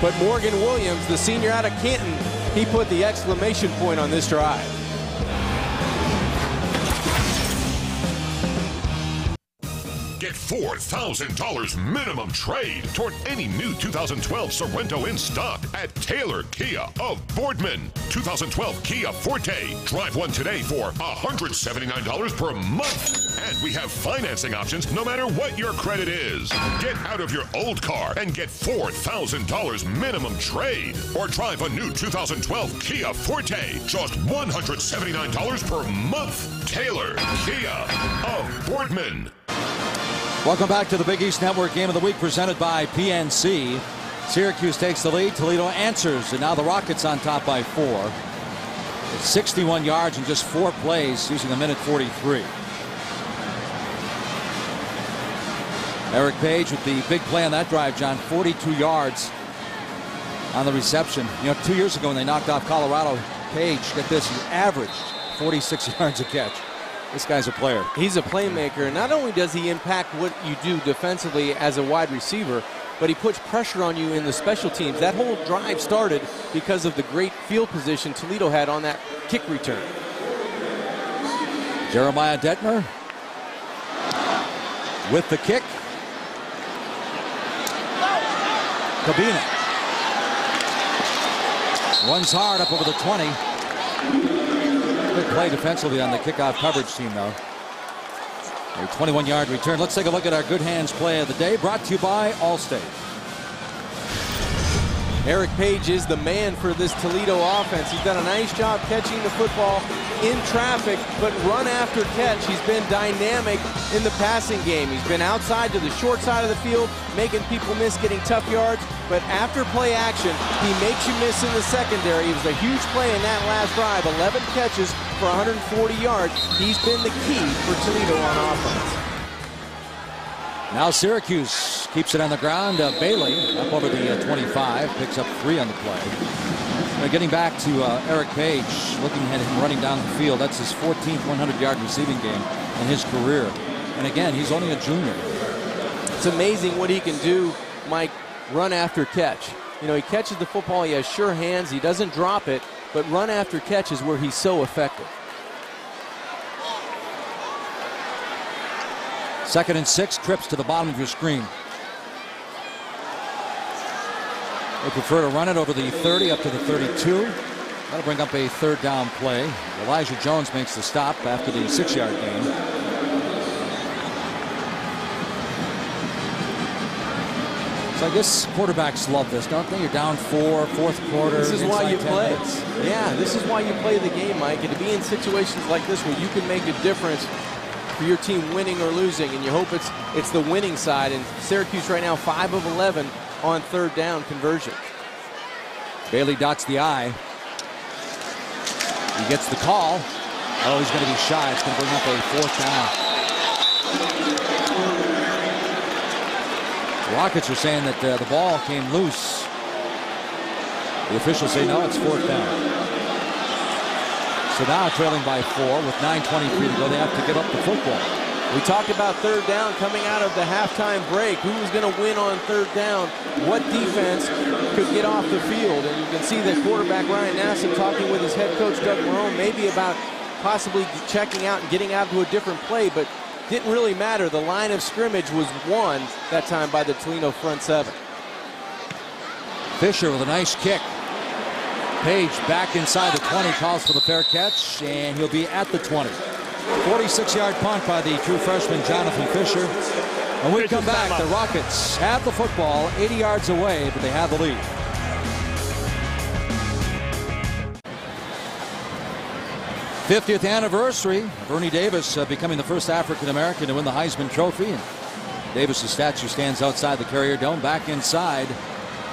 but Morgan Williams, the senior out of Canton, he put the exclamation point on this drive. Get $4,000 minimum trade toward any new 2012 Sorrento in stock at Taylor Kia of Boardman. 2012 Kia Forte. Drive one today for $179 per month. And we have financing options no matter what your credit is. Get out of your old car and get $4,000 minimum trade. Or drive a new 2012 Kia Forte. Just $179 per month. Taylor Kia of Boardman. Welcome back to the Big East Network Game of the Week presented by PNC. Syracuse takes the lead. Toledo answers, and now the Rockets on top by 4. It's 61 yards in just 4 plays using a minute 43. Eric Page with the big play on that drive, John. 42 yards on the reception. You know, 2 years ago when they knocked off Colorado, Page, get this, he averaged 46 yards a catch. This guy's a player. He's a playmaker. Not only does he impact what you do defensively as a wide receiver, but he puts pressure on you in the special teams. That whole drive started because of the great field position Toledo had on that kick return. Jeremiah Detmer with the kick. Cabina runs hard up over the 20. Good play defensively on the kickoff coverage team, though. A 21-yard return. Let's take a look at our good hands play of the day, brought to you by Allstate. Eric Page is the man for this Toledo offense. He's done a nice job catching the football in traffic, but run after catch, he's been dynamic in the passing game. He's been outside to the short side of the field, making people miss, getting tough yards, but after play action, he makes you miss in the secondary. It was a huge play in that last drive, 11 catches for 140 yards. He's been the key for Toledo on offense. Now Syracuse keeps it on the ground. Bailey up over the 25, picks up 3 on the play. Getting back to Eric Page, looking at him running down the field. That's his 14th 100-yard receiving game in his career. And again, he's only a junior. It's amazing what he can do, Mike, run after catch. You know, he catches the football, he has sure hands, he doesn't drop it, but run after catch is where he's so effective. 2nd and 6, trips to the bottom of your screen. They prefer to run it over the 30 up to the 32. That'll bring up a 3rd down play. Elijah Jones makes the stop after the 6-yard gain. So I guess quarterbacks love this, don't they? You're down 4, 4th quarter. This is why you play. Minutes. Yeah, this is why you play the game, Mike. And to be in situations like this where you can make a difference for your team winning or losing, and you hope it's the winning side. And Syracuse right now 5 of 11 on 3rd down conversion. Bailey dots the I. He gets the call. Oh, he's going to be shy. It's going to bring up a 4th down. The Rockets are saying that the ball came loose. The officials say no, it's 4th down. So now trailing by 4 with 9:23 to go. They have to get up the football. We talked about 3rd down coming out of the halftime break. Who was going to win on 3rd down? What defense could get off the field? And you can see that quarterback Ryan Nassib talking with his head coach Doug Marrone maybe about possibly checking out and getting out to a different play, but didn't really matter. The line of scrimmage was won that time by the Toledo front 7. Fisher with a nice kick. Page back inside the 20, calls for the fair catch, and he'll be at the 20. 46-yard punt by the true freshman Jonathan Fisher. When we come back, the Rockets have the football 80 yards away, but they have the lead. '50th anniversary of Ernie Davis becoming the first African-American to win the Heisman Trophy. And Davis's statue stands outside the Carrier Dome. Back inside,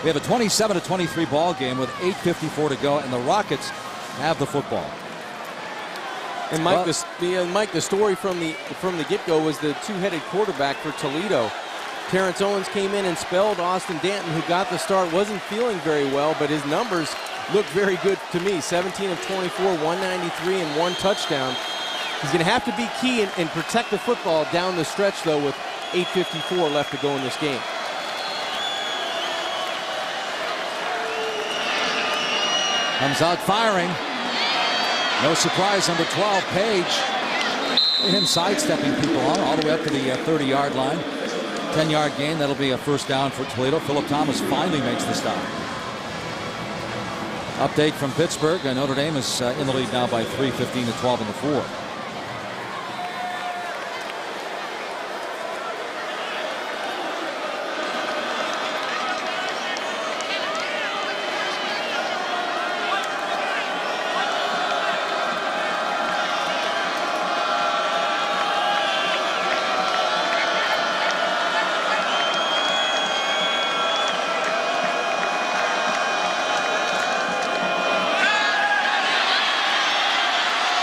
we have a 27-23 ball game with 8:54 to go, and the Rockets have the football. And Mike, the story from the get-go was the two-headed quarterback for Toledo. Terrence Owens came in and spelled Austin Danton, who got the start. Wasn't feeling very well, but his numbers looked very good to me. 17 of 24, 193, and 1 touchdown. He's going to have to be key and protect the football down the stretch, though, with 8:54 left to go in this game. Comes out firing. No surprise, number 12, Page. Him sidestepping people all the way up to the 30-yard line. 10-yard gain. That'll be a first down for Toledo. Philip Thomas finally makes the stop. Update from Pittsburgh. Notre Dame is in the lead now by 3, 15-12 in the fourth.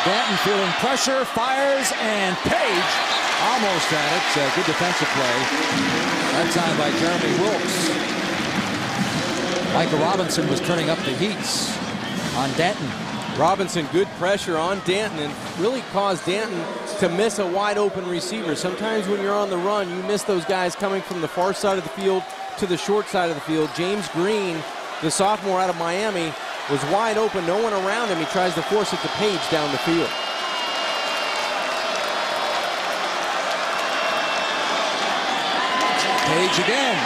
Danton feeling pressure, fires, and Page almost at it. Good defensive play. That time by Jeremy Wilkes. Micah Robinson was turning up the heats on Danton. Robinson, good pressure on Danton, and really caused Danton to miss a wide open receiver. Sometimes when you're on the run, you miss those guys coming from the far side of the field to the short side of the field. James Green, the sophomore out of Miami, was wide open, no one around him. He tries to force it to Page down the field. Page again.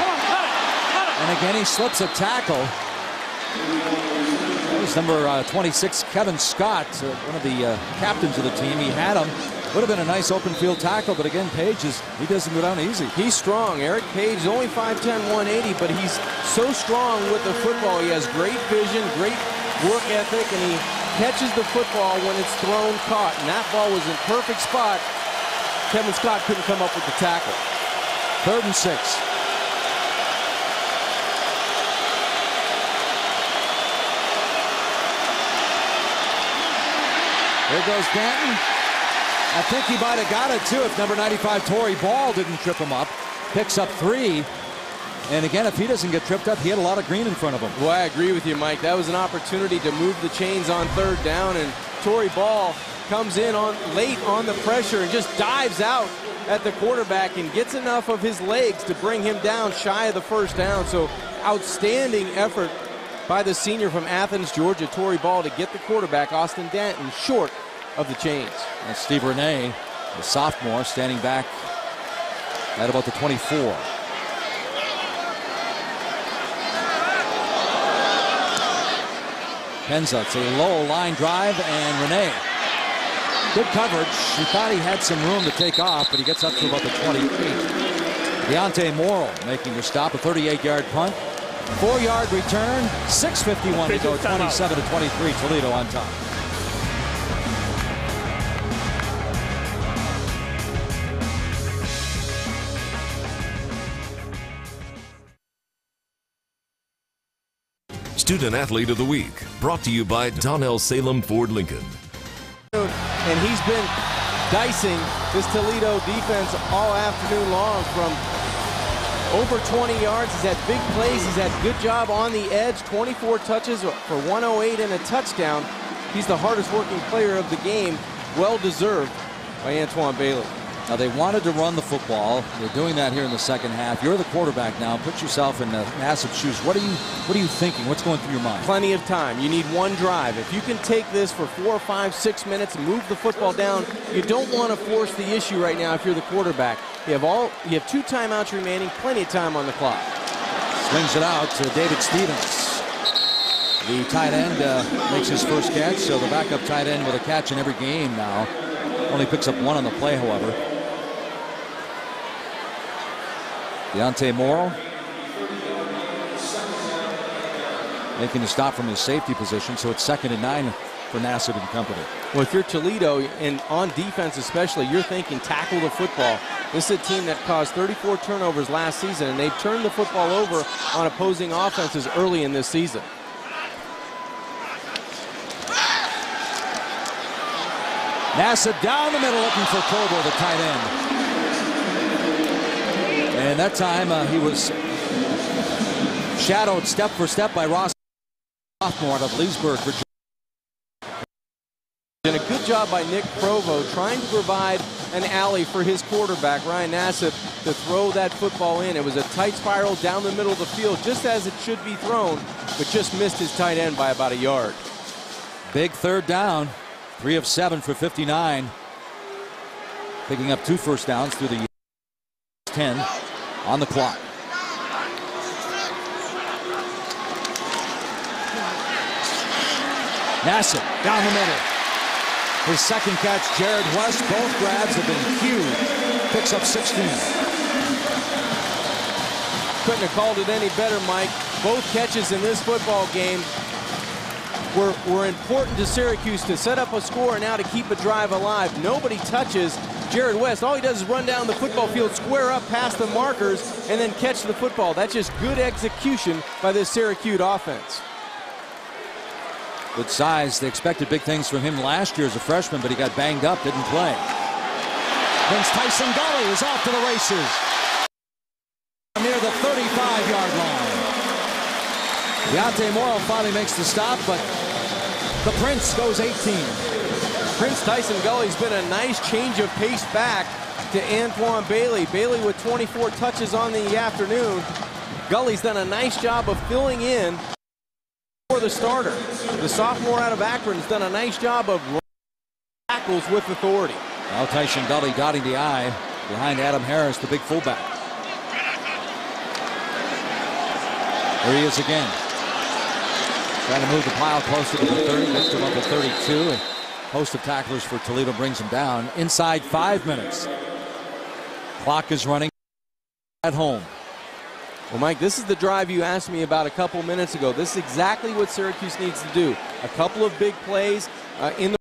And again he slips a tackle. That was number 26, Kevin Scott, one of the captains of the team. He had him. Would have been a nice open field tackle, but again, Page he doesn't go down easy. He's strong. Eric Page is only 5'10", 180, but he's so strong with the football. He has great vision, great work ethic, and he catches the football when it's thrown, caught. And that ball was in perfect spot. Kevin Scott couldn't come up with the tackle. 3rd and 6. There goes Danton. I think he might have got it too if number 95 Torrey Ball didn't trip him up. Picks up 3. And again, if he doesn't get tripped up, he had a lot of green in front of him. Well, I agree with you, Mike. That was an opportunity to move the chains on 3rd down, and Torrey Ball comes in late on the pressure and just dives out at the quarterback and gets enough of his legs to bring him down shy of the 1st down. So outstanding effort by the senior from Athens, Georgia, Torrey Ball, to get the quarterback, Austin Danton, short of the chains. And Steve Renee, the sophomore, standing back at about the 24. Penza, it's a low line drive, and Renee. Good coverage. He thought he had some room to take off, but he gets up to about the 28. Deontay Morrill making the stop, a 38-yard punt. 4-yard return, 6:51 to go, 27-23, Toledo on top. Student Athlete of the Week, brought to you by Donnell Salem Ford Lincoln. And he's been dicing this Toledo defense all afternoon long from over 20 yards. He's had big plays. He's had good job on the edge. 24 touches for 108 and a touchdown. He's the hardest working player of the game. Well deserved by Antoine Bailey. Now, they wanted to run the football. They're doing that here in the second half. You're the quarterback now. Put yourself in massive shoes. What are you thinking? What's going through your mind? Plenty of time. You need one drive. If you can take this for 4, 5, 6 minutes and move the football down, you don't want to force the issue right now if you're the quarterback. You have 2 timeouts remaining, plenty of time on the clock. Swings it out to David Stevens. The tight end makes his first catch, so the backup tight end with a catch in every game now. Only picks up 1 on the play, however. Deontay Morrill making the stop from his safety position, so it's 2nd and 9 for Nassib and company. Well, if you're Toledo, and on defense especially, you're thinking tackle the football. This is a team that caused 34 turnovers last season, and they've turned the football over on opposing offenses early in this season. Nassib down the middle looking for Provo, the tight end. And that time he was shadowed step for step by Ross, sophomore out of Leesburg, Virginia. And a good job by Nick Provo trying to provide an alley for his quarterback, Ryan Nassib, to throw that football in. It was a tight spiral down the middle of the field, just as it should be thrown, but just missed his tight end by about a yard. Big third down, 3 of 7 for 59. Picking up 2 first downs through the 10 on the clock. Nassib down the middle. His second catch, Jared West. Both grabs have been huge. Picks up 16. Couldn't have called it any better, Mike. Both catches in this football game were important to Syracuse to set up a score and now to keep a drive alive. Nobody touches Jared West. All he does is run down the football field, square up past the markers, and then catch the football. That's just good execution by this Syracuse offense. Good size. They expected big things from him last year as a freshman, but he got banged up, didn't play. Prince Tyson Gully is off to the races. Near the 35-yard line. Deontay Morrow finally makes the stop, but the Prince goes 18. Prince Tyson Gully's been a nice change of pace back to Antoine Bailey. Bailey with 24 touches on the afternoon. Gully's done a nice job of filling in for the starter. The sophomore out of Akron has done a nice job of tackles with authority. Now Tyson Gully dotting the I behind Adam Harris, the big fullback. There he is again. Trying to move the pile closer to the 30, gets to him up at 32, and host of tacklers for Toledo brings him down. Inside 5 minutes. Clock is running at home. Well, Mike, this is the drive you asked me about a couple minutes ago. This is exactly what Syracuse needs to do. A couple of big plays in the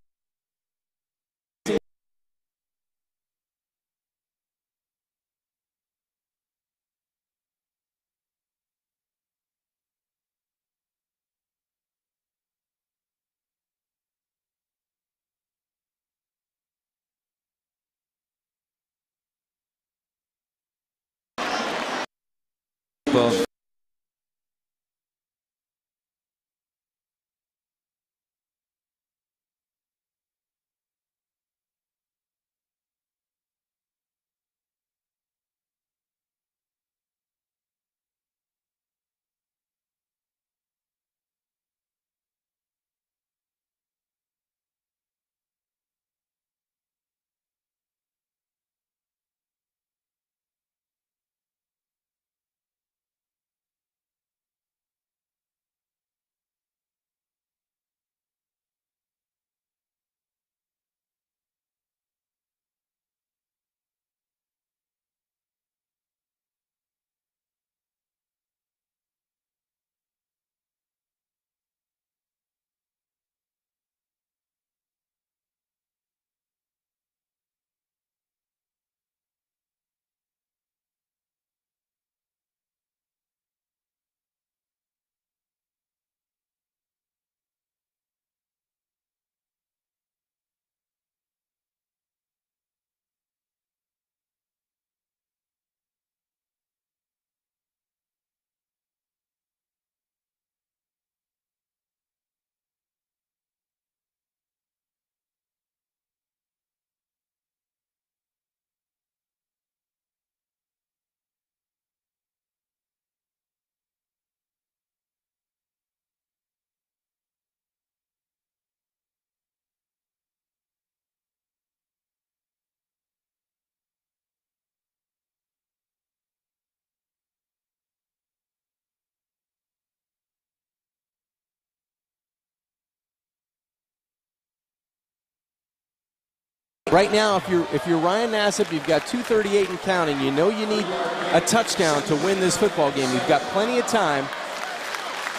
right now, if you're Ryan Nassib, you've got 2:38 and counting. You know you need a touchdown to win this football game. You've got plenty of time.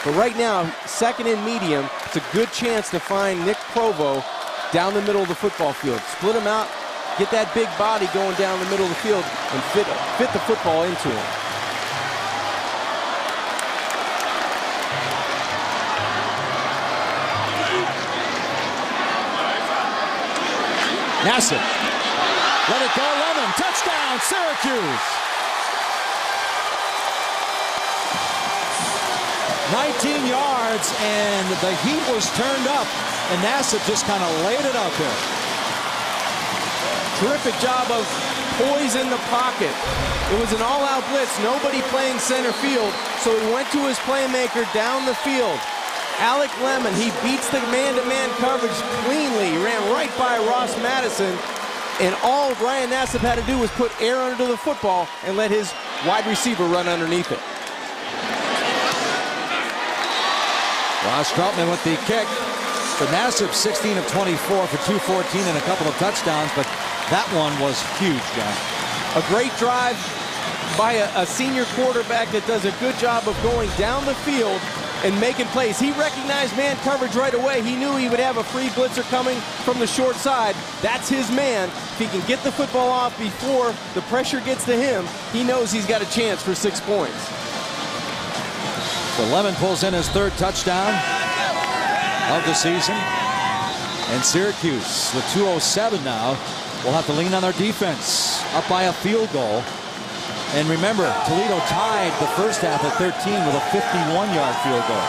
But right now, second and medium, it's a good chance to find Nick Provo down the middle of the football field. Split him out, get that big body going down the middle of the field, and fit the football into him. Nassib. Let it go, Lemon. Touchdown, Syracuse. 19 yards, and the heat was turned up, and Nassib just kind of laid it out there. Terrific job of poise in the pocket. It was an all-out blitz, nobody playing center field, so he went to his playmaker down the field. Alec Lemon, he beats the man-to-man coverage cleanly. He ran right by Ross Madison, and all Ryan Nassib had to do was put air under the football and let his wide receiver run underneath it. Ross Troutman with the kick. For Nassib, 16 of 24 for 214 and a couple of touchdowns, but that one was huge, John. A great drive by a senior quarterback that does a good job of going down the field and making plays. He recognized man coverage right away. He knew he would have a free blitzer coming from the short side. That's his man. If he can get the football off before the pressure gets to him, he knows he's got a chance for 6 points. So Lemon pulls in his third touchdown of the season. And Syracuse, with 2:07 now, will have to lean on their defense. Up by a field goal. And remember, Toledo tied the first half at 13 with a 51-yard field goal.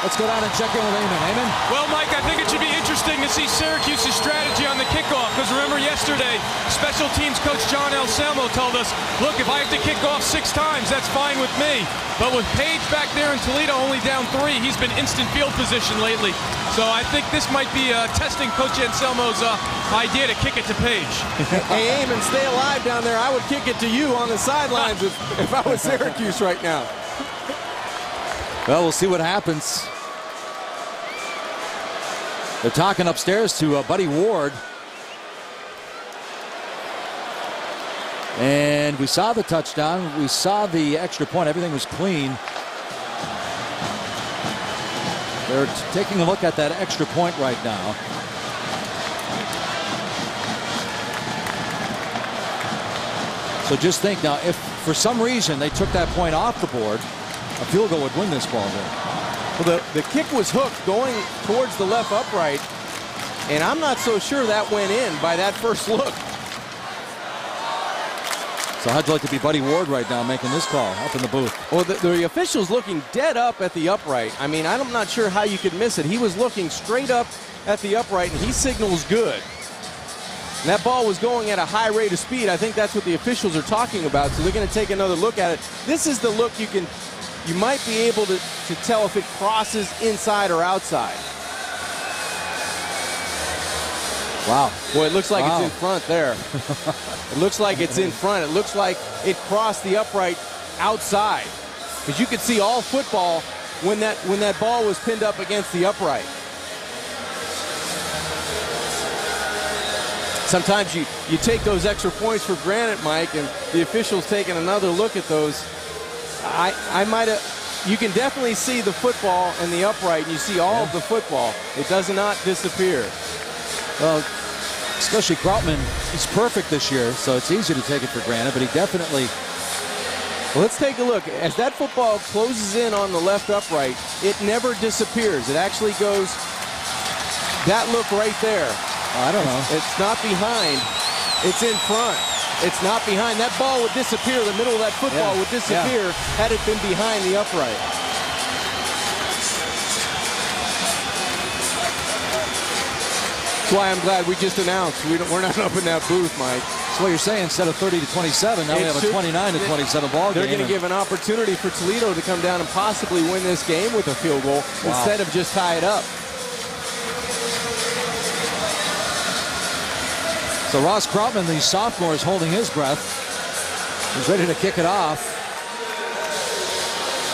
Let's go down and check in with Eamon. Eamon? Well, Mike, I think it should be interesting to see Syracuse's strategy on the kickoff, because remember yesterday, special teams coach John Anselmo told us, look, if I have to kick off 6 times, that's fine with me. But with Page back there in Toledo only down 3, he's been instant field position lately. So I think this might be testing Coach Anselmo's idea to kick it to Page. Hey, Eamon, stay alive down there. I would kick it to you on the sidelines if I was Syracuse right now. Well, we'll see what happens. They're talking upstairs to Buddy Ward. And we saw the touchdown. We saw the extra point. Everything was clean. They're taking a look at that extra point right now. So just think now, if for some reason they took that point off the board, a field goal would win this ball game. Well, the kick was hooked going towards the left upright, and I'm not so sure that went in by that first look. So how'd you like to be Buddy Ward right now making this call up in the booth? Well, the official's looking dead up at the upright. I mean, I'm not sure how you could miss it. He was looking straight up at the upright, and he signals good. And that ball was going at a high rate of speed. I think that's what the officials are talking about, so they're going to take another look at it. This is the look you might be able to tell if it crosses inside or outside. Wow. Boy, it looks like it's in front there. It looks like it's in front. It looks like it crossed the upright outside. Because you could see all football when that ball was pinned up against the upright. Sometimes you take those extra points for granted, Mike, and the officials taking another look at those. I might have. You can definitely see the football and the upright, and you see all of the football. It does not disappear. Well, especially Krautman, he's perfect this year, so it's easy to take it for granted, but he definitely. Well, let's take a look. As that football closes in on the left upright, it never disappears. It actually goes. That look right there. I don't know. It's not behind. It's in front. It's not behind. That ball would disappear. The middle of that football would disappear had it been behind the upright. That's why I'm glad we just announced we're not up in that booth, Mike. That's what you're saying. Instead of 30-27, now we have a 29-27 ball game. They're going to give an opportunity for Toledo to come down and possibly win this game with a field goal instead of just tie it up. So Ross Krautman, the sophomore, is holding his breath. He's ready to kick it off.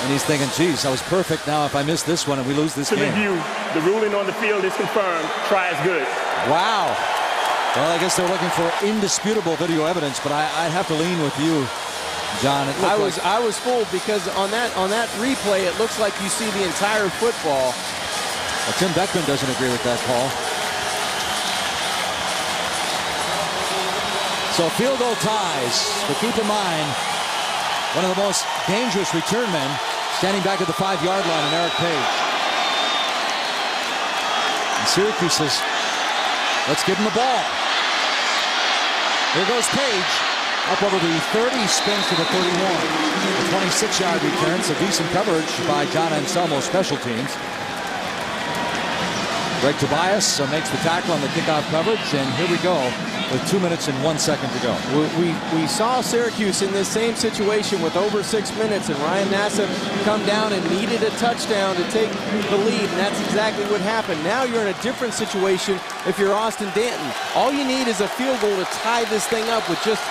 And he's thinking, geez, I was perfect. Now if I miss this one and we lose this game. Review, the ruling on the field is confirmed. Try is good. Wow. Well, I guess they're looking for indisputable video evidence, but I'd have to lean with you, John. I was fooled because on that replay, it looks like you see the entire football. Well, Tim Beckman doesn't agree with that call. So field goal ties, but keep in mind, one of the most dangerous return men standing back at the 5-yard line, and Eric Page. And Syracuse says, let's give him the ball. Here goes Page. Up over the 30, spins to the 31. The 26-yard return, so decent coverage by John Anselmo, special teams. Greg Tobias makes the tackle on the kickoff coverage, and here we go with 2 minutes and 1 second to go. We saw Syracuse in this same situation with over 6 minutes, and Ryan Nassib come down and needed a touchdown to take the lead, and that's exactly what happened. Now you're in a different situation if you're Austin Danton. All you need is a field goal to tie this thing up with just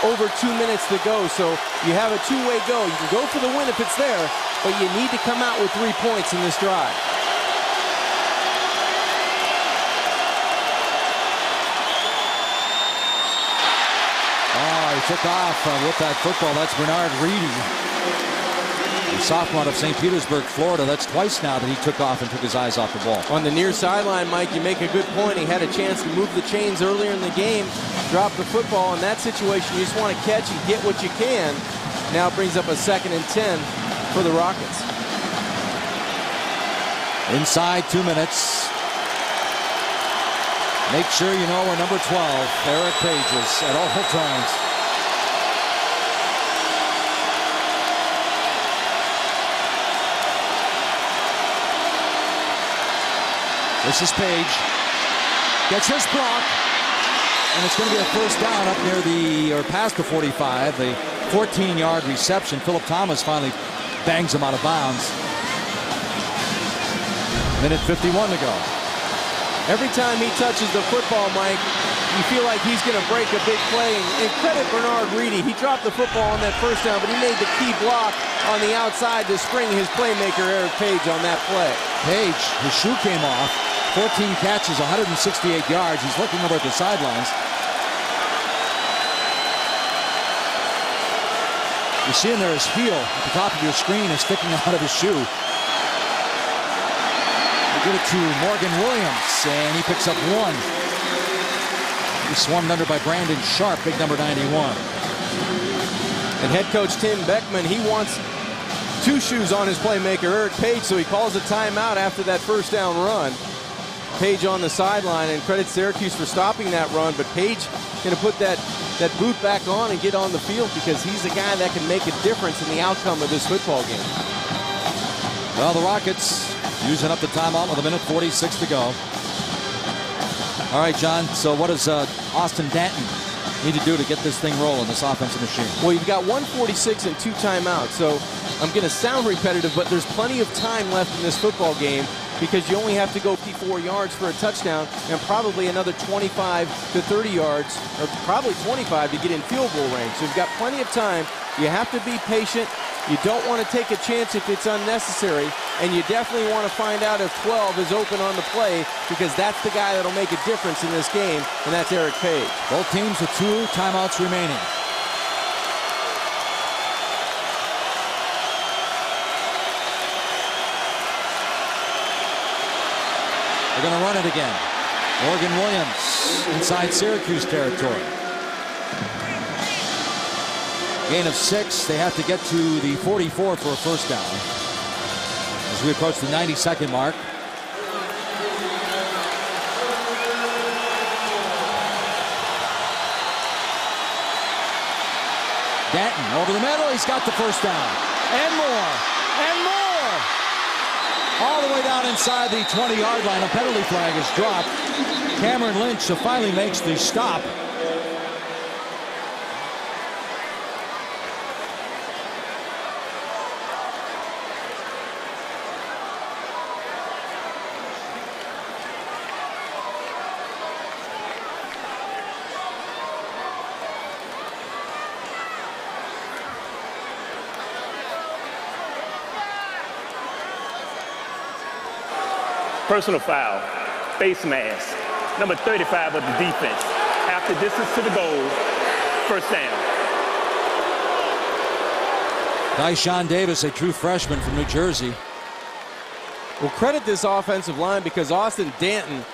over 2 minutes to go, so you have a two-way go. You can go for the win if it's there, but you need to come out with 3 points in this drive. He took off with that football. That's Bernard Reedy, the sophomore out of St. Petersburg, Florida. That's twice now that he took off and took his eyes off the ball. On the near sideline, Mike, you make a good point. He had a chance to move the chains earlier in the game, drop the football. In that situation, you just want to catch and get what you can. Now it brings up a 2nd and 10 for the Rockets. Inside 2 minutes. Make sure you know where number 12, Eric Page, is at all times. This is Page. Gets his block. And it's going to be a first down up near the, or past the 45. The 14-yard reception. Philip Thomas finally bangs him out of bounds. Minute 51 to go. Every time he touches the football, Mike, you feel like he's going to break a big play. And credit Bernard Reedy. He dropped the football on that first down, but he made the key block on the outside to spring his playmaker, Eric Page, on that play. Page, his shoe came off. 14 catches, 168 yards. He's looking over at the sidelines. You see in there his heel at the top of your screen is sticking out of his shoe. They give it to Morgan Williams, and he picks up 1. He's swarmed under by Brandon Sharp, big number 91. And head coach Tim Beckman, he wants 2 shoes on his playmaker, Eric Page, so he calls a timeout after that first down run. Page on the sideline, and credit Syracuse for stopping that run, but Page going to put that boot back on and get on the field because he's the guy that can make a difference in the outcome of this football game. Well, the Rockets using up the timeout with 1:46 to go. All right, John, so what does Austin Danton need to do to get this thing rolling, this offensive machine? Well, you've got 1:46 and 2 timeouts, so I'm going to sound repetitive, but there's plenty of time left in this football game because you only have to go 54 yards for a touchdown and probably another 25 to 30 yards, or probably 25 to get in field goal range. So you've got plenty of time. You have to be patient. You don't want to take a chance if it's unnecessary, and you definitely want to find out if 12 is open on the play because that's the guy that'll make a difference in this game, and that's Eric Page. Both teams with 2 timeouts remaining. They're going to run it again. Morgan Williams inside Syracuse territory. Gain of 6. They have to get to the 44 for a first down as we approach the 90-second mark. Danton over the middle. He's got the first down. And more. And more. All the way down inside the 20-yard line. A penalty flag is dropped. Cameron Lynch finally makes the stop. Personal foul, face mask, number 35 of the defense. Half the distance to the goal, first down. Dyshawn Davis, a true freshman from New Jersey. Well, credit this offensive line because Austin Danton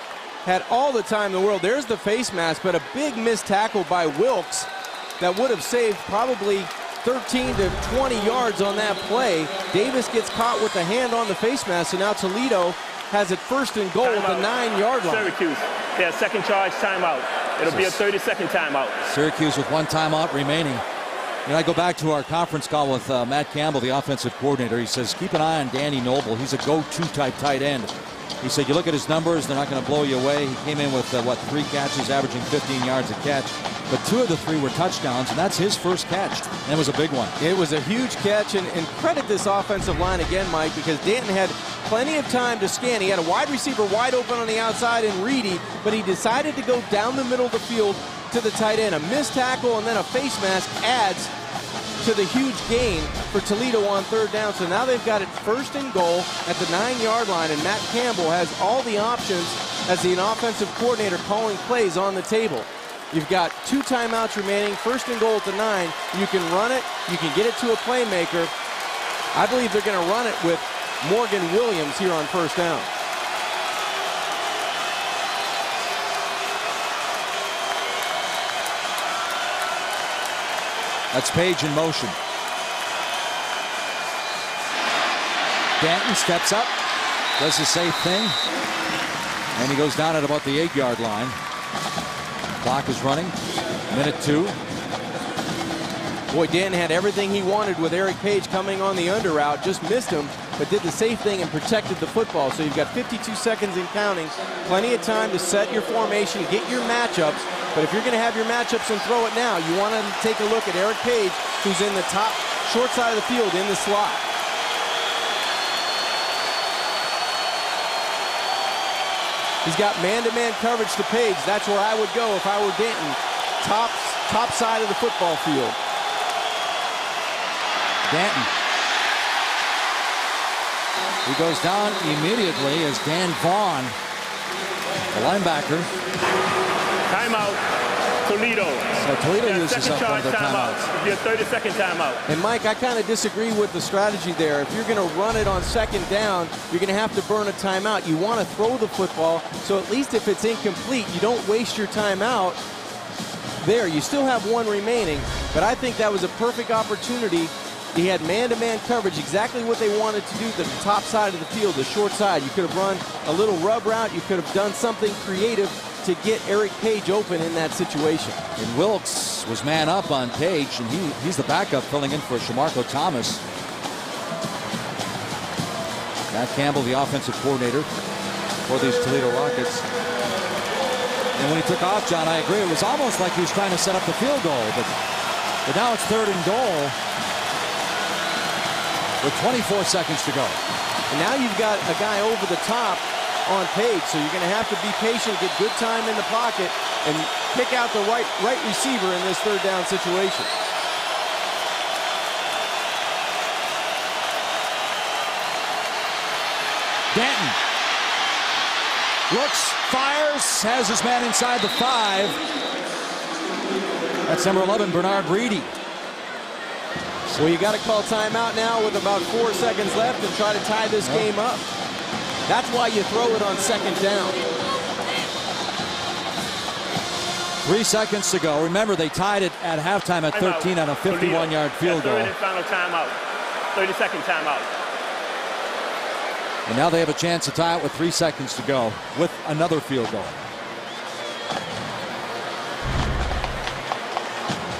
had all the time in the world. There's the face mask, but a big missed tackle by Wilkes that would have saved probably 13 to 20 yards on that play. Davis gets caught with the hand on the face mask, so now Toledo has it first and goal at the 9-yard line. Syracuse, their second charge timeout. It'll be a 30-second timeout. Syracuse with 1 timeout remaining. You know, I go back to our conference call with Matt Campbell, the offensive coordinator. He says, keep an eye on Danny Noble. He's a go-to type tight end. He said, you look at his numbers, they're not going to blow you away. He came in with, 3 catches, averaging 15 yards a catch. But 2 of the 3 were touchdowns, and that's his first catch. And it was a big one. It was a huge catch, and credit this offensive line again, Mike, because Danton had plenty of time to scan. He had a wide receiver wide open on the outside in Reedy, but he decided to go down the middle of the field to the tight end. A missed tackle and then a face mask adds to the huge gain for Toledo on 3rd down. So now they've got it first and goal at the 9-yard line, and Matt Campbell has all the options as the offensive coordinator calling plays on the table. You've got 2 timeouts remaining, first and goal at the 9. You can run it, you can get it to a playmaker. I believe they're going to run it with Morgan Williams here on 1st down. That's Page in motion. Danton steps up, does the safe thing, and he goes down at about the 8-yard line. Clock is running. Minute 2. Boy, Dan had everything he wanted with Eric Page coming on the under route. Just missed him, but did the safe thing and protected the football. So you've got 52 seconds and counting. Plenty of time to set your formation, get your matchups. But if you're going to have your matchups and throw it now, you want to take a look at Eric Page, who's in the top short side of the field in the slot. He's got man-to-man coverage to Page. That's where I would go if I were Danton. Top side of the football field. Danton. He goes down immediately as Dan Vaughn, the linebacker. Timeout, Toledo. So Toledo uses up one of their timeouts. It'll be a 30-second timeout. And Mike, I kind of disagree with the strategy there. If you're going to run it on 2nd down, you're going to have to burn a timeout. You want to throw the football, so at least if it's incomplete, you don't waste your timeout there. You still have 1 remaining, but I think that was a perfect opportunity. He had man-to-man coverage, exactly what they wanted to do, the top side of the field, the short side. You could have run a little rub route. You could have done something creative to get Eric Page open in that situation. And Wilkes was man up on Page, and he's the backup filling in for Shamarko Thomas. Matt Campbell, the offensive coordinator for these Toledo Rockets. And when he took off, John, I agree, it was almost like he was trying to set up the field goal, but now it's 3rd and goal with 24 seconds to go. And now you've got a guy over the top on Page, so you're going to have to be patient, get good time in the pocket, and pick out the right receiver in this 3rd down situation. Danton looks, fires, has his man inside the 5. That's number 11, Bernard Reedy. So you got to call timeout now with about 4 seconds left and try to tie this game up. That's why you throw it on 2nd down. 3 seconds to go. Remember, they tied it at halftime at 13 on a 51-yard field goal. 3rd and final timeout. 30-second timeout. And now they have a chance to tie it with 3 seconds to go with another field goal.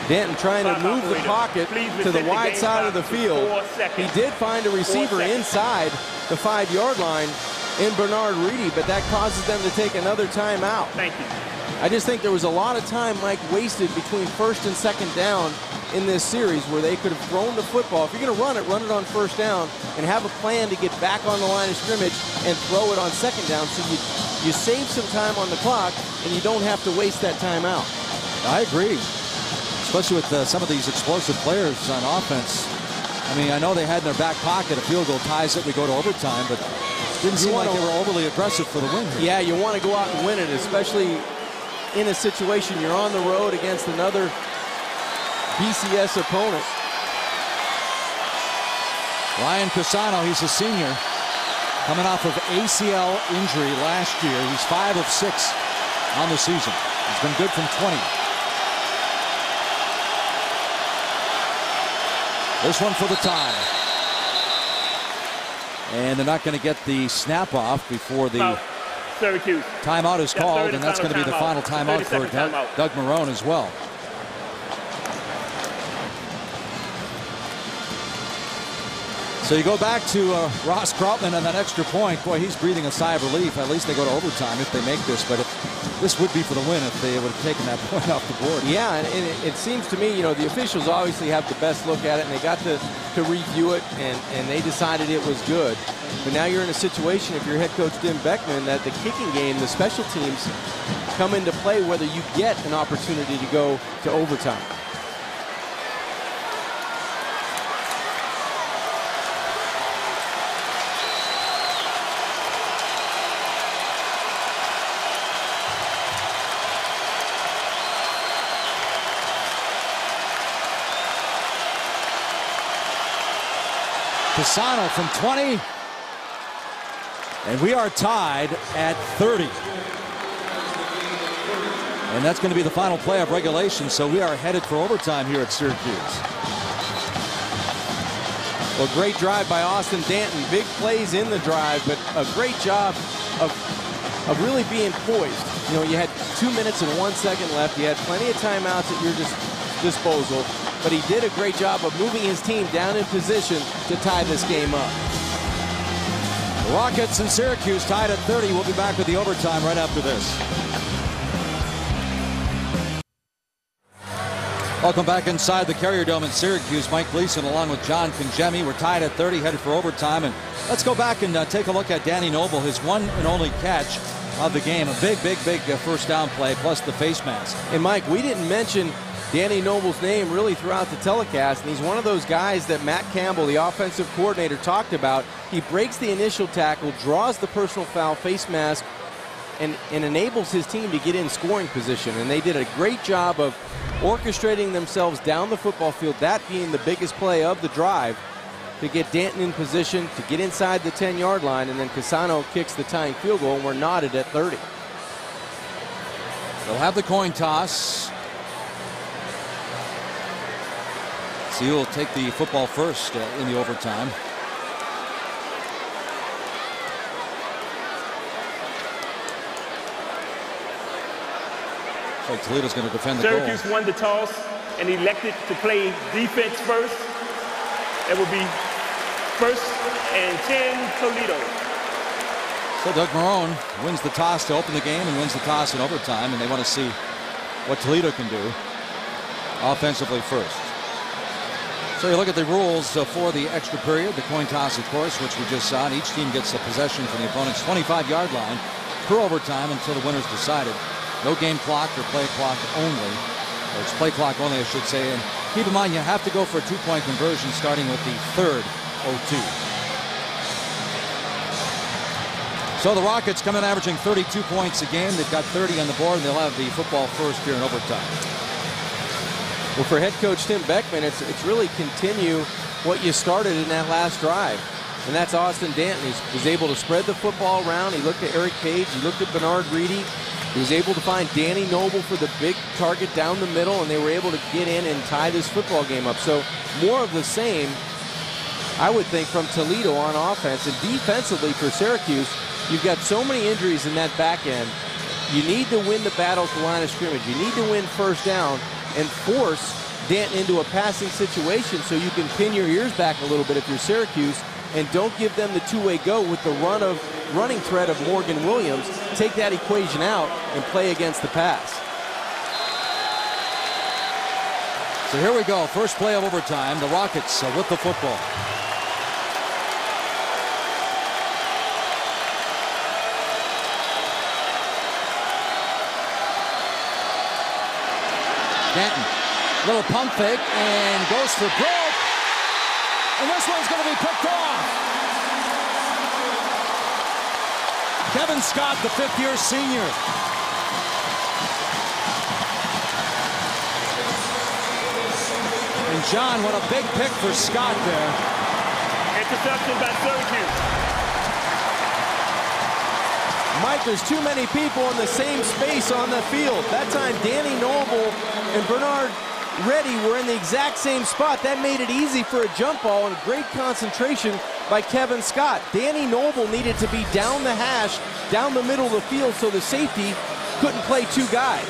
Danton trying to move the pocket to the wide side of the field. He did find a receiver inside the 5-yard line in Bernard Reedy, but that causes them to take another timeout. Thank you. I just think there was a lot of time, Mike, wasted between 1st and 2nd down in this series where they could have thrown the football. If you're going to run it on 1st down and have a plan to get back on the line of scrimmage and throw it on 2nd down so you save some time on the clock and you don't have to waste that timeout. I agree, especially with some of these explosive players on offense. I mean, I know they had in their back pocket a field goal ties it, we go to overtime, but it didn't seem like they were overly aggressive for the win here. Yeah, you want to go out and win it, especially in a situation you're on the road against another BCS opponent. Ryan Cassano, he's a senior, coming off of ACL injury last year. He's 5 of 6 on the season. He's been good from 20. This one for the tie. And they're not going to get the snap off before the Syracuse timeout is called, and that's going to be the final timeout for Doug Marrone as well. So you go back to Ross Krautman and that extra point. Boy, he's breathing a sigh of relief. At least they go to overtime if they make this. But this would be for the win if they would have taken that point off the board. Yeah, and it seems to me, you know, the officials obviously have the best look at it, and they got to review it, and they decided it was good. But now you're in a situation, if you're head coach Tim Beckman, that the kicking game, the special teams come into play whether you get an opportunity to go to overtime. Pisano from 20, and we are tied at 30. And that's going to be the final play of regulation, so we are headed for overtime here at Syracuse. Well, great drive by Austin Danton. Big plays in the drive, but a great job of really being poised. You know, you had 2 minutes and 1 second left. You had plenty of timeouts at your disposal. But he did a great job of moving his team down in position to tie this game up. The Rockets and Syracuse tied at 30. We'll be back with the overtime right after this. Welcome back inside the Carrier Dome in Syracuse. Mike Gleason along with John Congemi. We're tied at 30, headed for overtime. And let's go back and take a look at Danny Noble, his one and only catch of the game. A big first down play, plus the face mask. And Mike, we didn't mention Danny Noble's name really throughout the telecast, and he's one of those guys that Matt Campbell, the offensive coordinator, talked about. He breaks the initial tackle, draws the personal foul, face mask, and enables his team to get in scoring position. And they did a great job of orchestrating themselves down the football field, that being the biggest play of the drive, to get Danton in position, to get inside the 10-yard line, and then Casano kicks the tying field goal, and we're knotted at 30. They'll have the coin toss. So you'll take the football first in the overtime. So Toledo's going to defend the goal. Syracuse won the toss and elected to play defense first. It will be 1st and 10 Toledo. So Doug Marrone wins the toss to open the game and wins the toss in overtime, and they want to see what Toledo can do offensively first. So you look at the rules for the extra period, the coin toss, of course, which we just saw, and each team gets a possession from the opponent's 25-yard line per overtime until the winner's decided. No game clock or play clock only. Or it's play clock only, I should say. And keep in mind, you have to go for a two-point conversion starting with the third O2. So the Rockets come in averaging 32 points a game. They've got 30 on the board, and they'll have the football first here in overtime. Well, for head coach Tim Beckman, it's really continue what you started in that last drive. And that's Austin Danton. He was able to spread the football around. He looked at Eric Page. He looked at Bernard Reedy. He was able to find Danny Noble for the big target down the middle, and they were able to get in and tie this football game up. So more of the same, I would think, from Toledo on offense. And defensively for Syracuse, you've got so many injuries in that back end. You need to win the battle at the line of scrimmage. You need to win first down and force Danton into a passing situation so you can pin your ears back a little bit if you're Syracuse, and don't give them the two-way go with the running threat of Morgan Williams. Take that equation out and play against the pass. So here we go, first play of overtime. The Rockets with the football. Danton, little pump fake, and goes for broke. And this one's going to be picked off. Kevin Scott, the fifth-year senior. And John, what a big pick for Scott there. Interception by Syracuse. Mike, there's too many people in the same space on the field. That time, Danny Noble and Bernard Reedy were in the exact same spot. That made it easy for a jump ball and great concentration by Kevin Scott. Danny Noble needed to be down the hash, down the middle of the field, so the safety couldn't play two guys.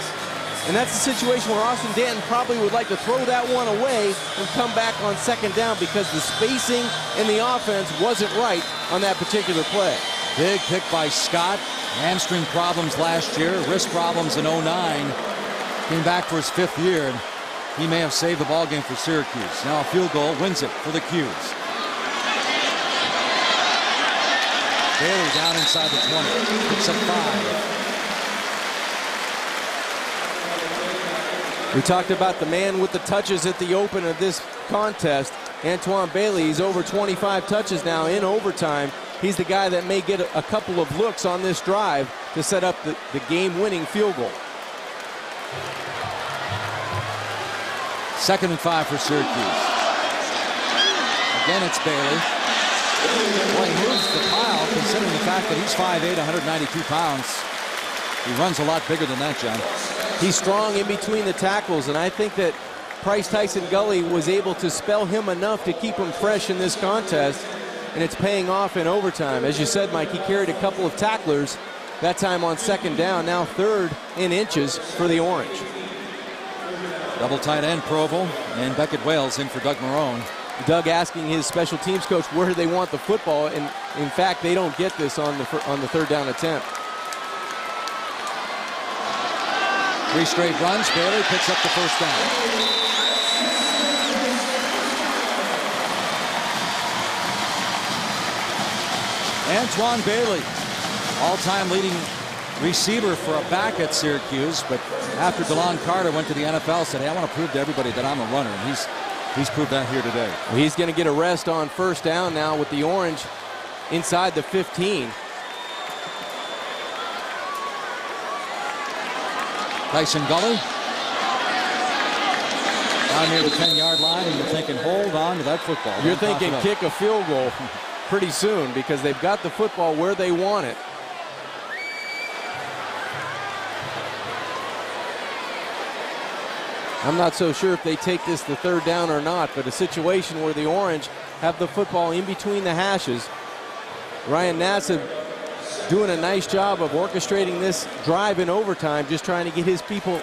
And that's a situation where Austin Danton probably would like to throw that one away and come back on second down because the spacing in the offense wasn't right on that particular play. Big pick by Scott. Hamstring problems last year, wrist problems in 09. Came back for his 5th year, and he may have saved the ballgame for Syracuse. Now a field goal wins it for the Cuse. Bailey down inside the 20. Picks up 5. We talked about the man with the touches at the open of this contest. Antoine Bailey, he's over 25 touches now in overtime. He's the guy that may get a couple of looks on this drive to set up the game-winning field goal. 2nd and 5 for Syracuse. Again, it's Bailey. Boy, he moves the pile considering the fact that he's 5'8", 192 pounds. He runs a lot bigger than that, John. He's strong in between the tackles, and I think that Price Tyson Gully was able to spell him enough to keep him fresh in this contest, and it's paying off in overtime. As you said, Mike, he carried a couple of tacklers, that time on second down, now 3rd in inches for the Orange. Double tight end Provo and Beckett Wales in for Doug Marone. Doug asking his special teams coach where do they want the football, and in fact they don't get this on the 3rd down attempt. 3 straight runs. Bailey picks up the 1st down. Antoine Bailey, all-time leading receiver for a back at Syracuse, but after DeLon Carter went to the NFL, said, hey, I want to prove to everybody that I'm a runner, and he's proved that here today. Well, he's going to get a rest on 1st down now with the Orange inside the 15. Tyson Gully down near the 10-yard line, and you're thinking, hold on to that football. You're thinking kick a field goal pretty soon because they've got the football where they want it. I'm not so sure if they take this to 3rd down or not, but a situation where the Orange have the football in between the hashes. Ryan Nassib doing a nice job of orchestrating this drive in overtime, just trying to get his people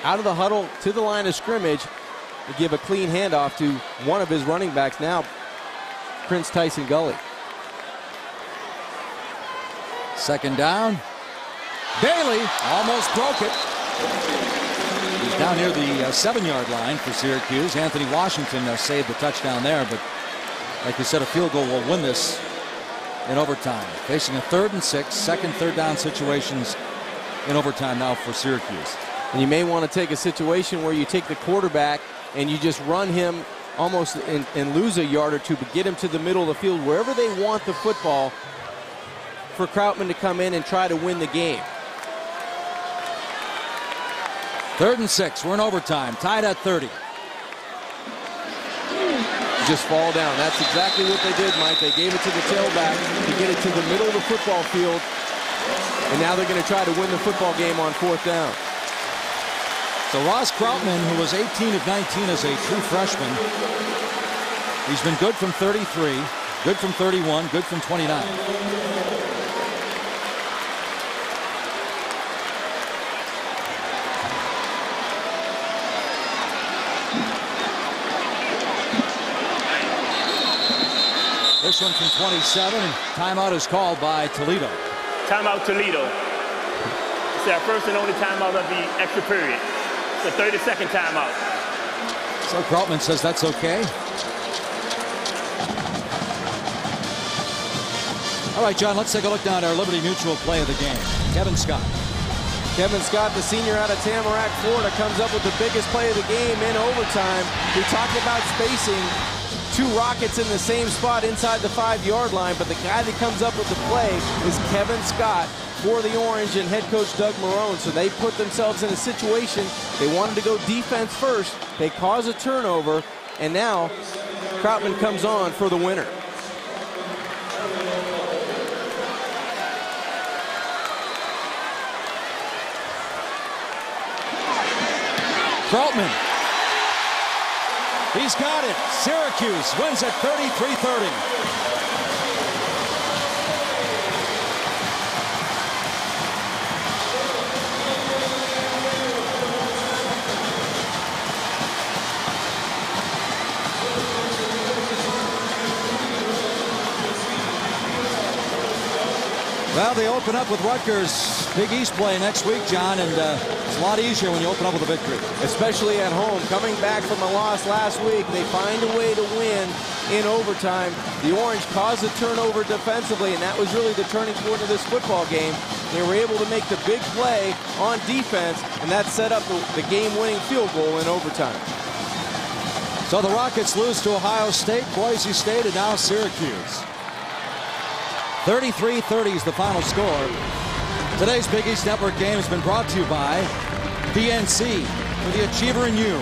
out of the huddle to the line of scrimmage to give a clean handoff to one of his running backs now, Prince Tyson Gully. 2nd down. Bailey almost broke it. He's down near the 7-yard line for Syracuse. Anthony Washington saved the touchdown there, but like you said, a field goal will win this in overtime. Facing a 3rd and 6, 2nd, 3rd down situations in overtime now for Syracuse. And you may want to take a situation where you take the quarterback and you just run him almost and lose a yard or two, but get him to the middle of the field wherever they want the football for Krautman to come in and try to win the game. 3rd and 6, we're in overtime, tied at 30. Just fall down. That's exactly what they did, Mike. They gave it to the tailback to get it to the middle of the football field, and now they're going to try to win the football game on 4th down. So Ross Krautman, who was 18 of 19 as a true freshman, he's been good from 33, good from 31, good from 29. This one from 27, and timeout is called by Toledo. Timeout Toledo. It's our first and only timeout of the extra period. It's a 30-second timeout. So Krautman says that's okay. All right, John, let's take a look down at our Liberty Mutual play of the game. Kevin Scott. Kevin Scott, the senior out of Tamarack, Florida, comes up with the biggest play of the game in overtime. We talked about spacing. 2 Rockets in the same spot inside the 5-yard line, but the guy that comes up with the play is Kevin Scott for the Orange and head coach Doug Marone. So they put themselves in a situation. They wanted to go defense first. They cause a turnover, and now Krautman comes on for the winner. Krautman. He's got it. Syracuse wins at 33-30. Well, they open up with Rutgers. Big East play next week, John, and it's a lot easier when you open up with a victory. Especially at home. Coming back from a loss last week, they find a way to win in overtime. The Orange caused a turnover defensively, and that was really the turning point of this football game. They were able to make the big play on defense, and that set up the game-winning field goal in overtime. So the Rockets lose to Ohio State, Boise State, and now Syracuse. 33-30 is the final score. Today's Big East Network game has been brought to you by PNC for the Achiever in You.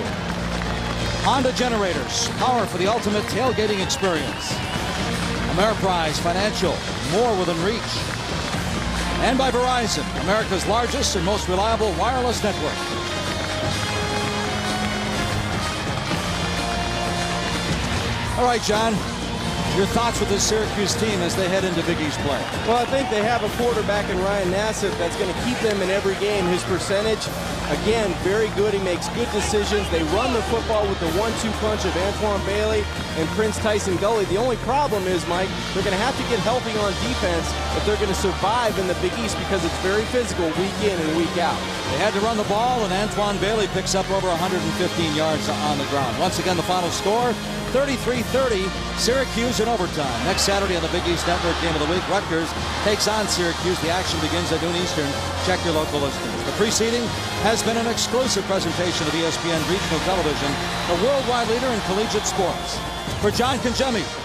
Honda Generators, power for the ultimate tailgating experience. Ameriprise Financial, more within reach. And by Verizon, America's largest and most reliable wireless network. All right, John, your thoughts with this Syracuse team as they head into Big East play? Well, I think they have a quarterback in Ryan Nassif that's going to keep them in every game. His percentage, again, very good. He makes good decisions. They run the football with the 1-2 punch of Antoine Bailey and Prince Tyson Gully. The only problem is, Mike, they're going to have to get healthy on defense if they're going to survive in the Big East because it's very physical week in and week out. They had to run the ball, and Antoine Bailey picks up over 115 yards on the ground. Once again, the final score, 33-30, Syracuse in overtime. Next Saturday on the Big East Network Game of the Week, Rutgers takes on Syracuse. The action begins at noon Eastern. Check your local listings. The preceding has been an exclusive presentation of ESPN Regional Television, the worldwide leader in collegiate sports. For John Congemi,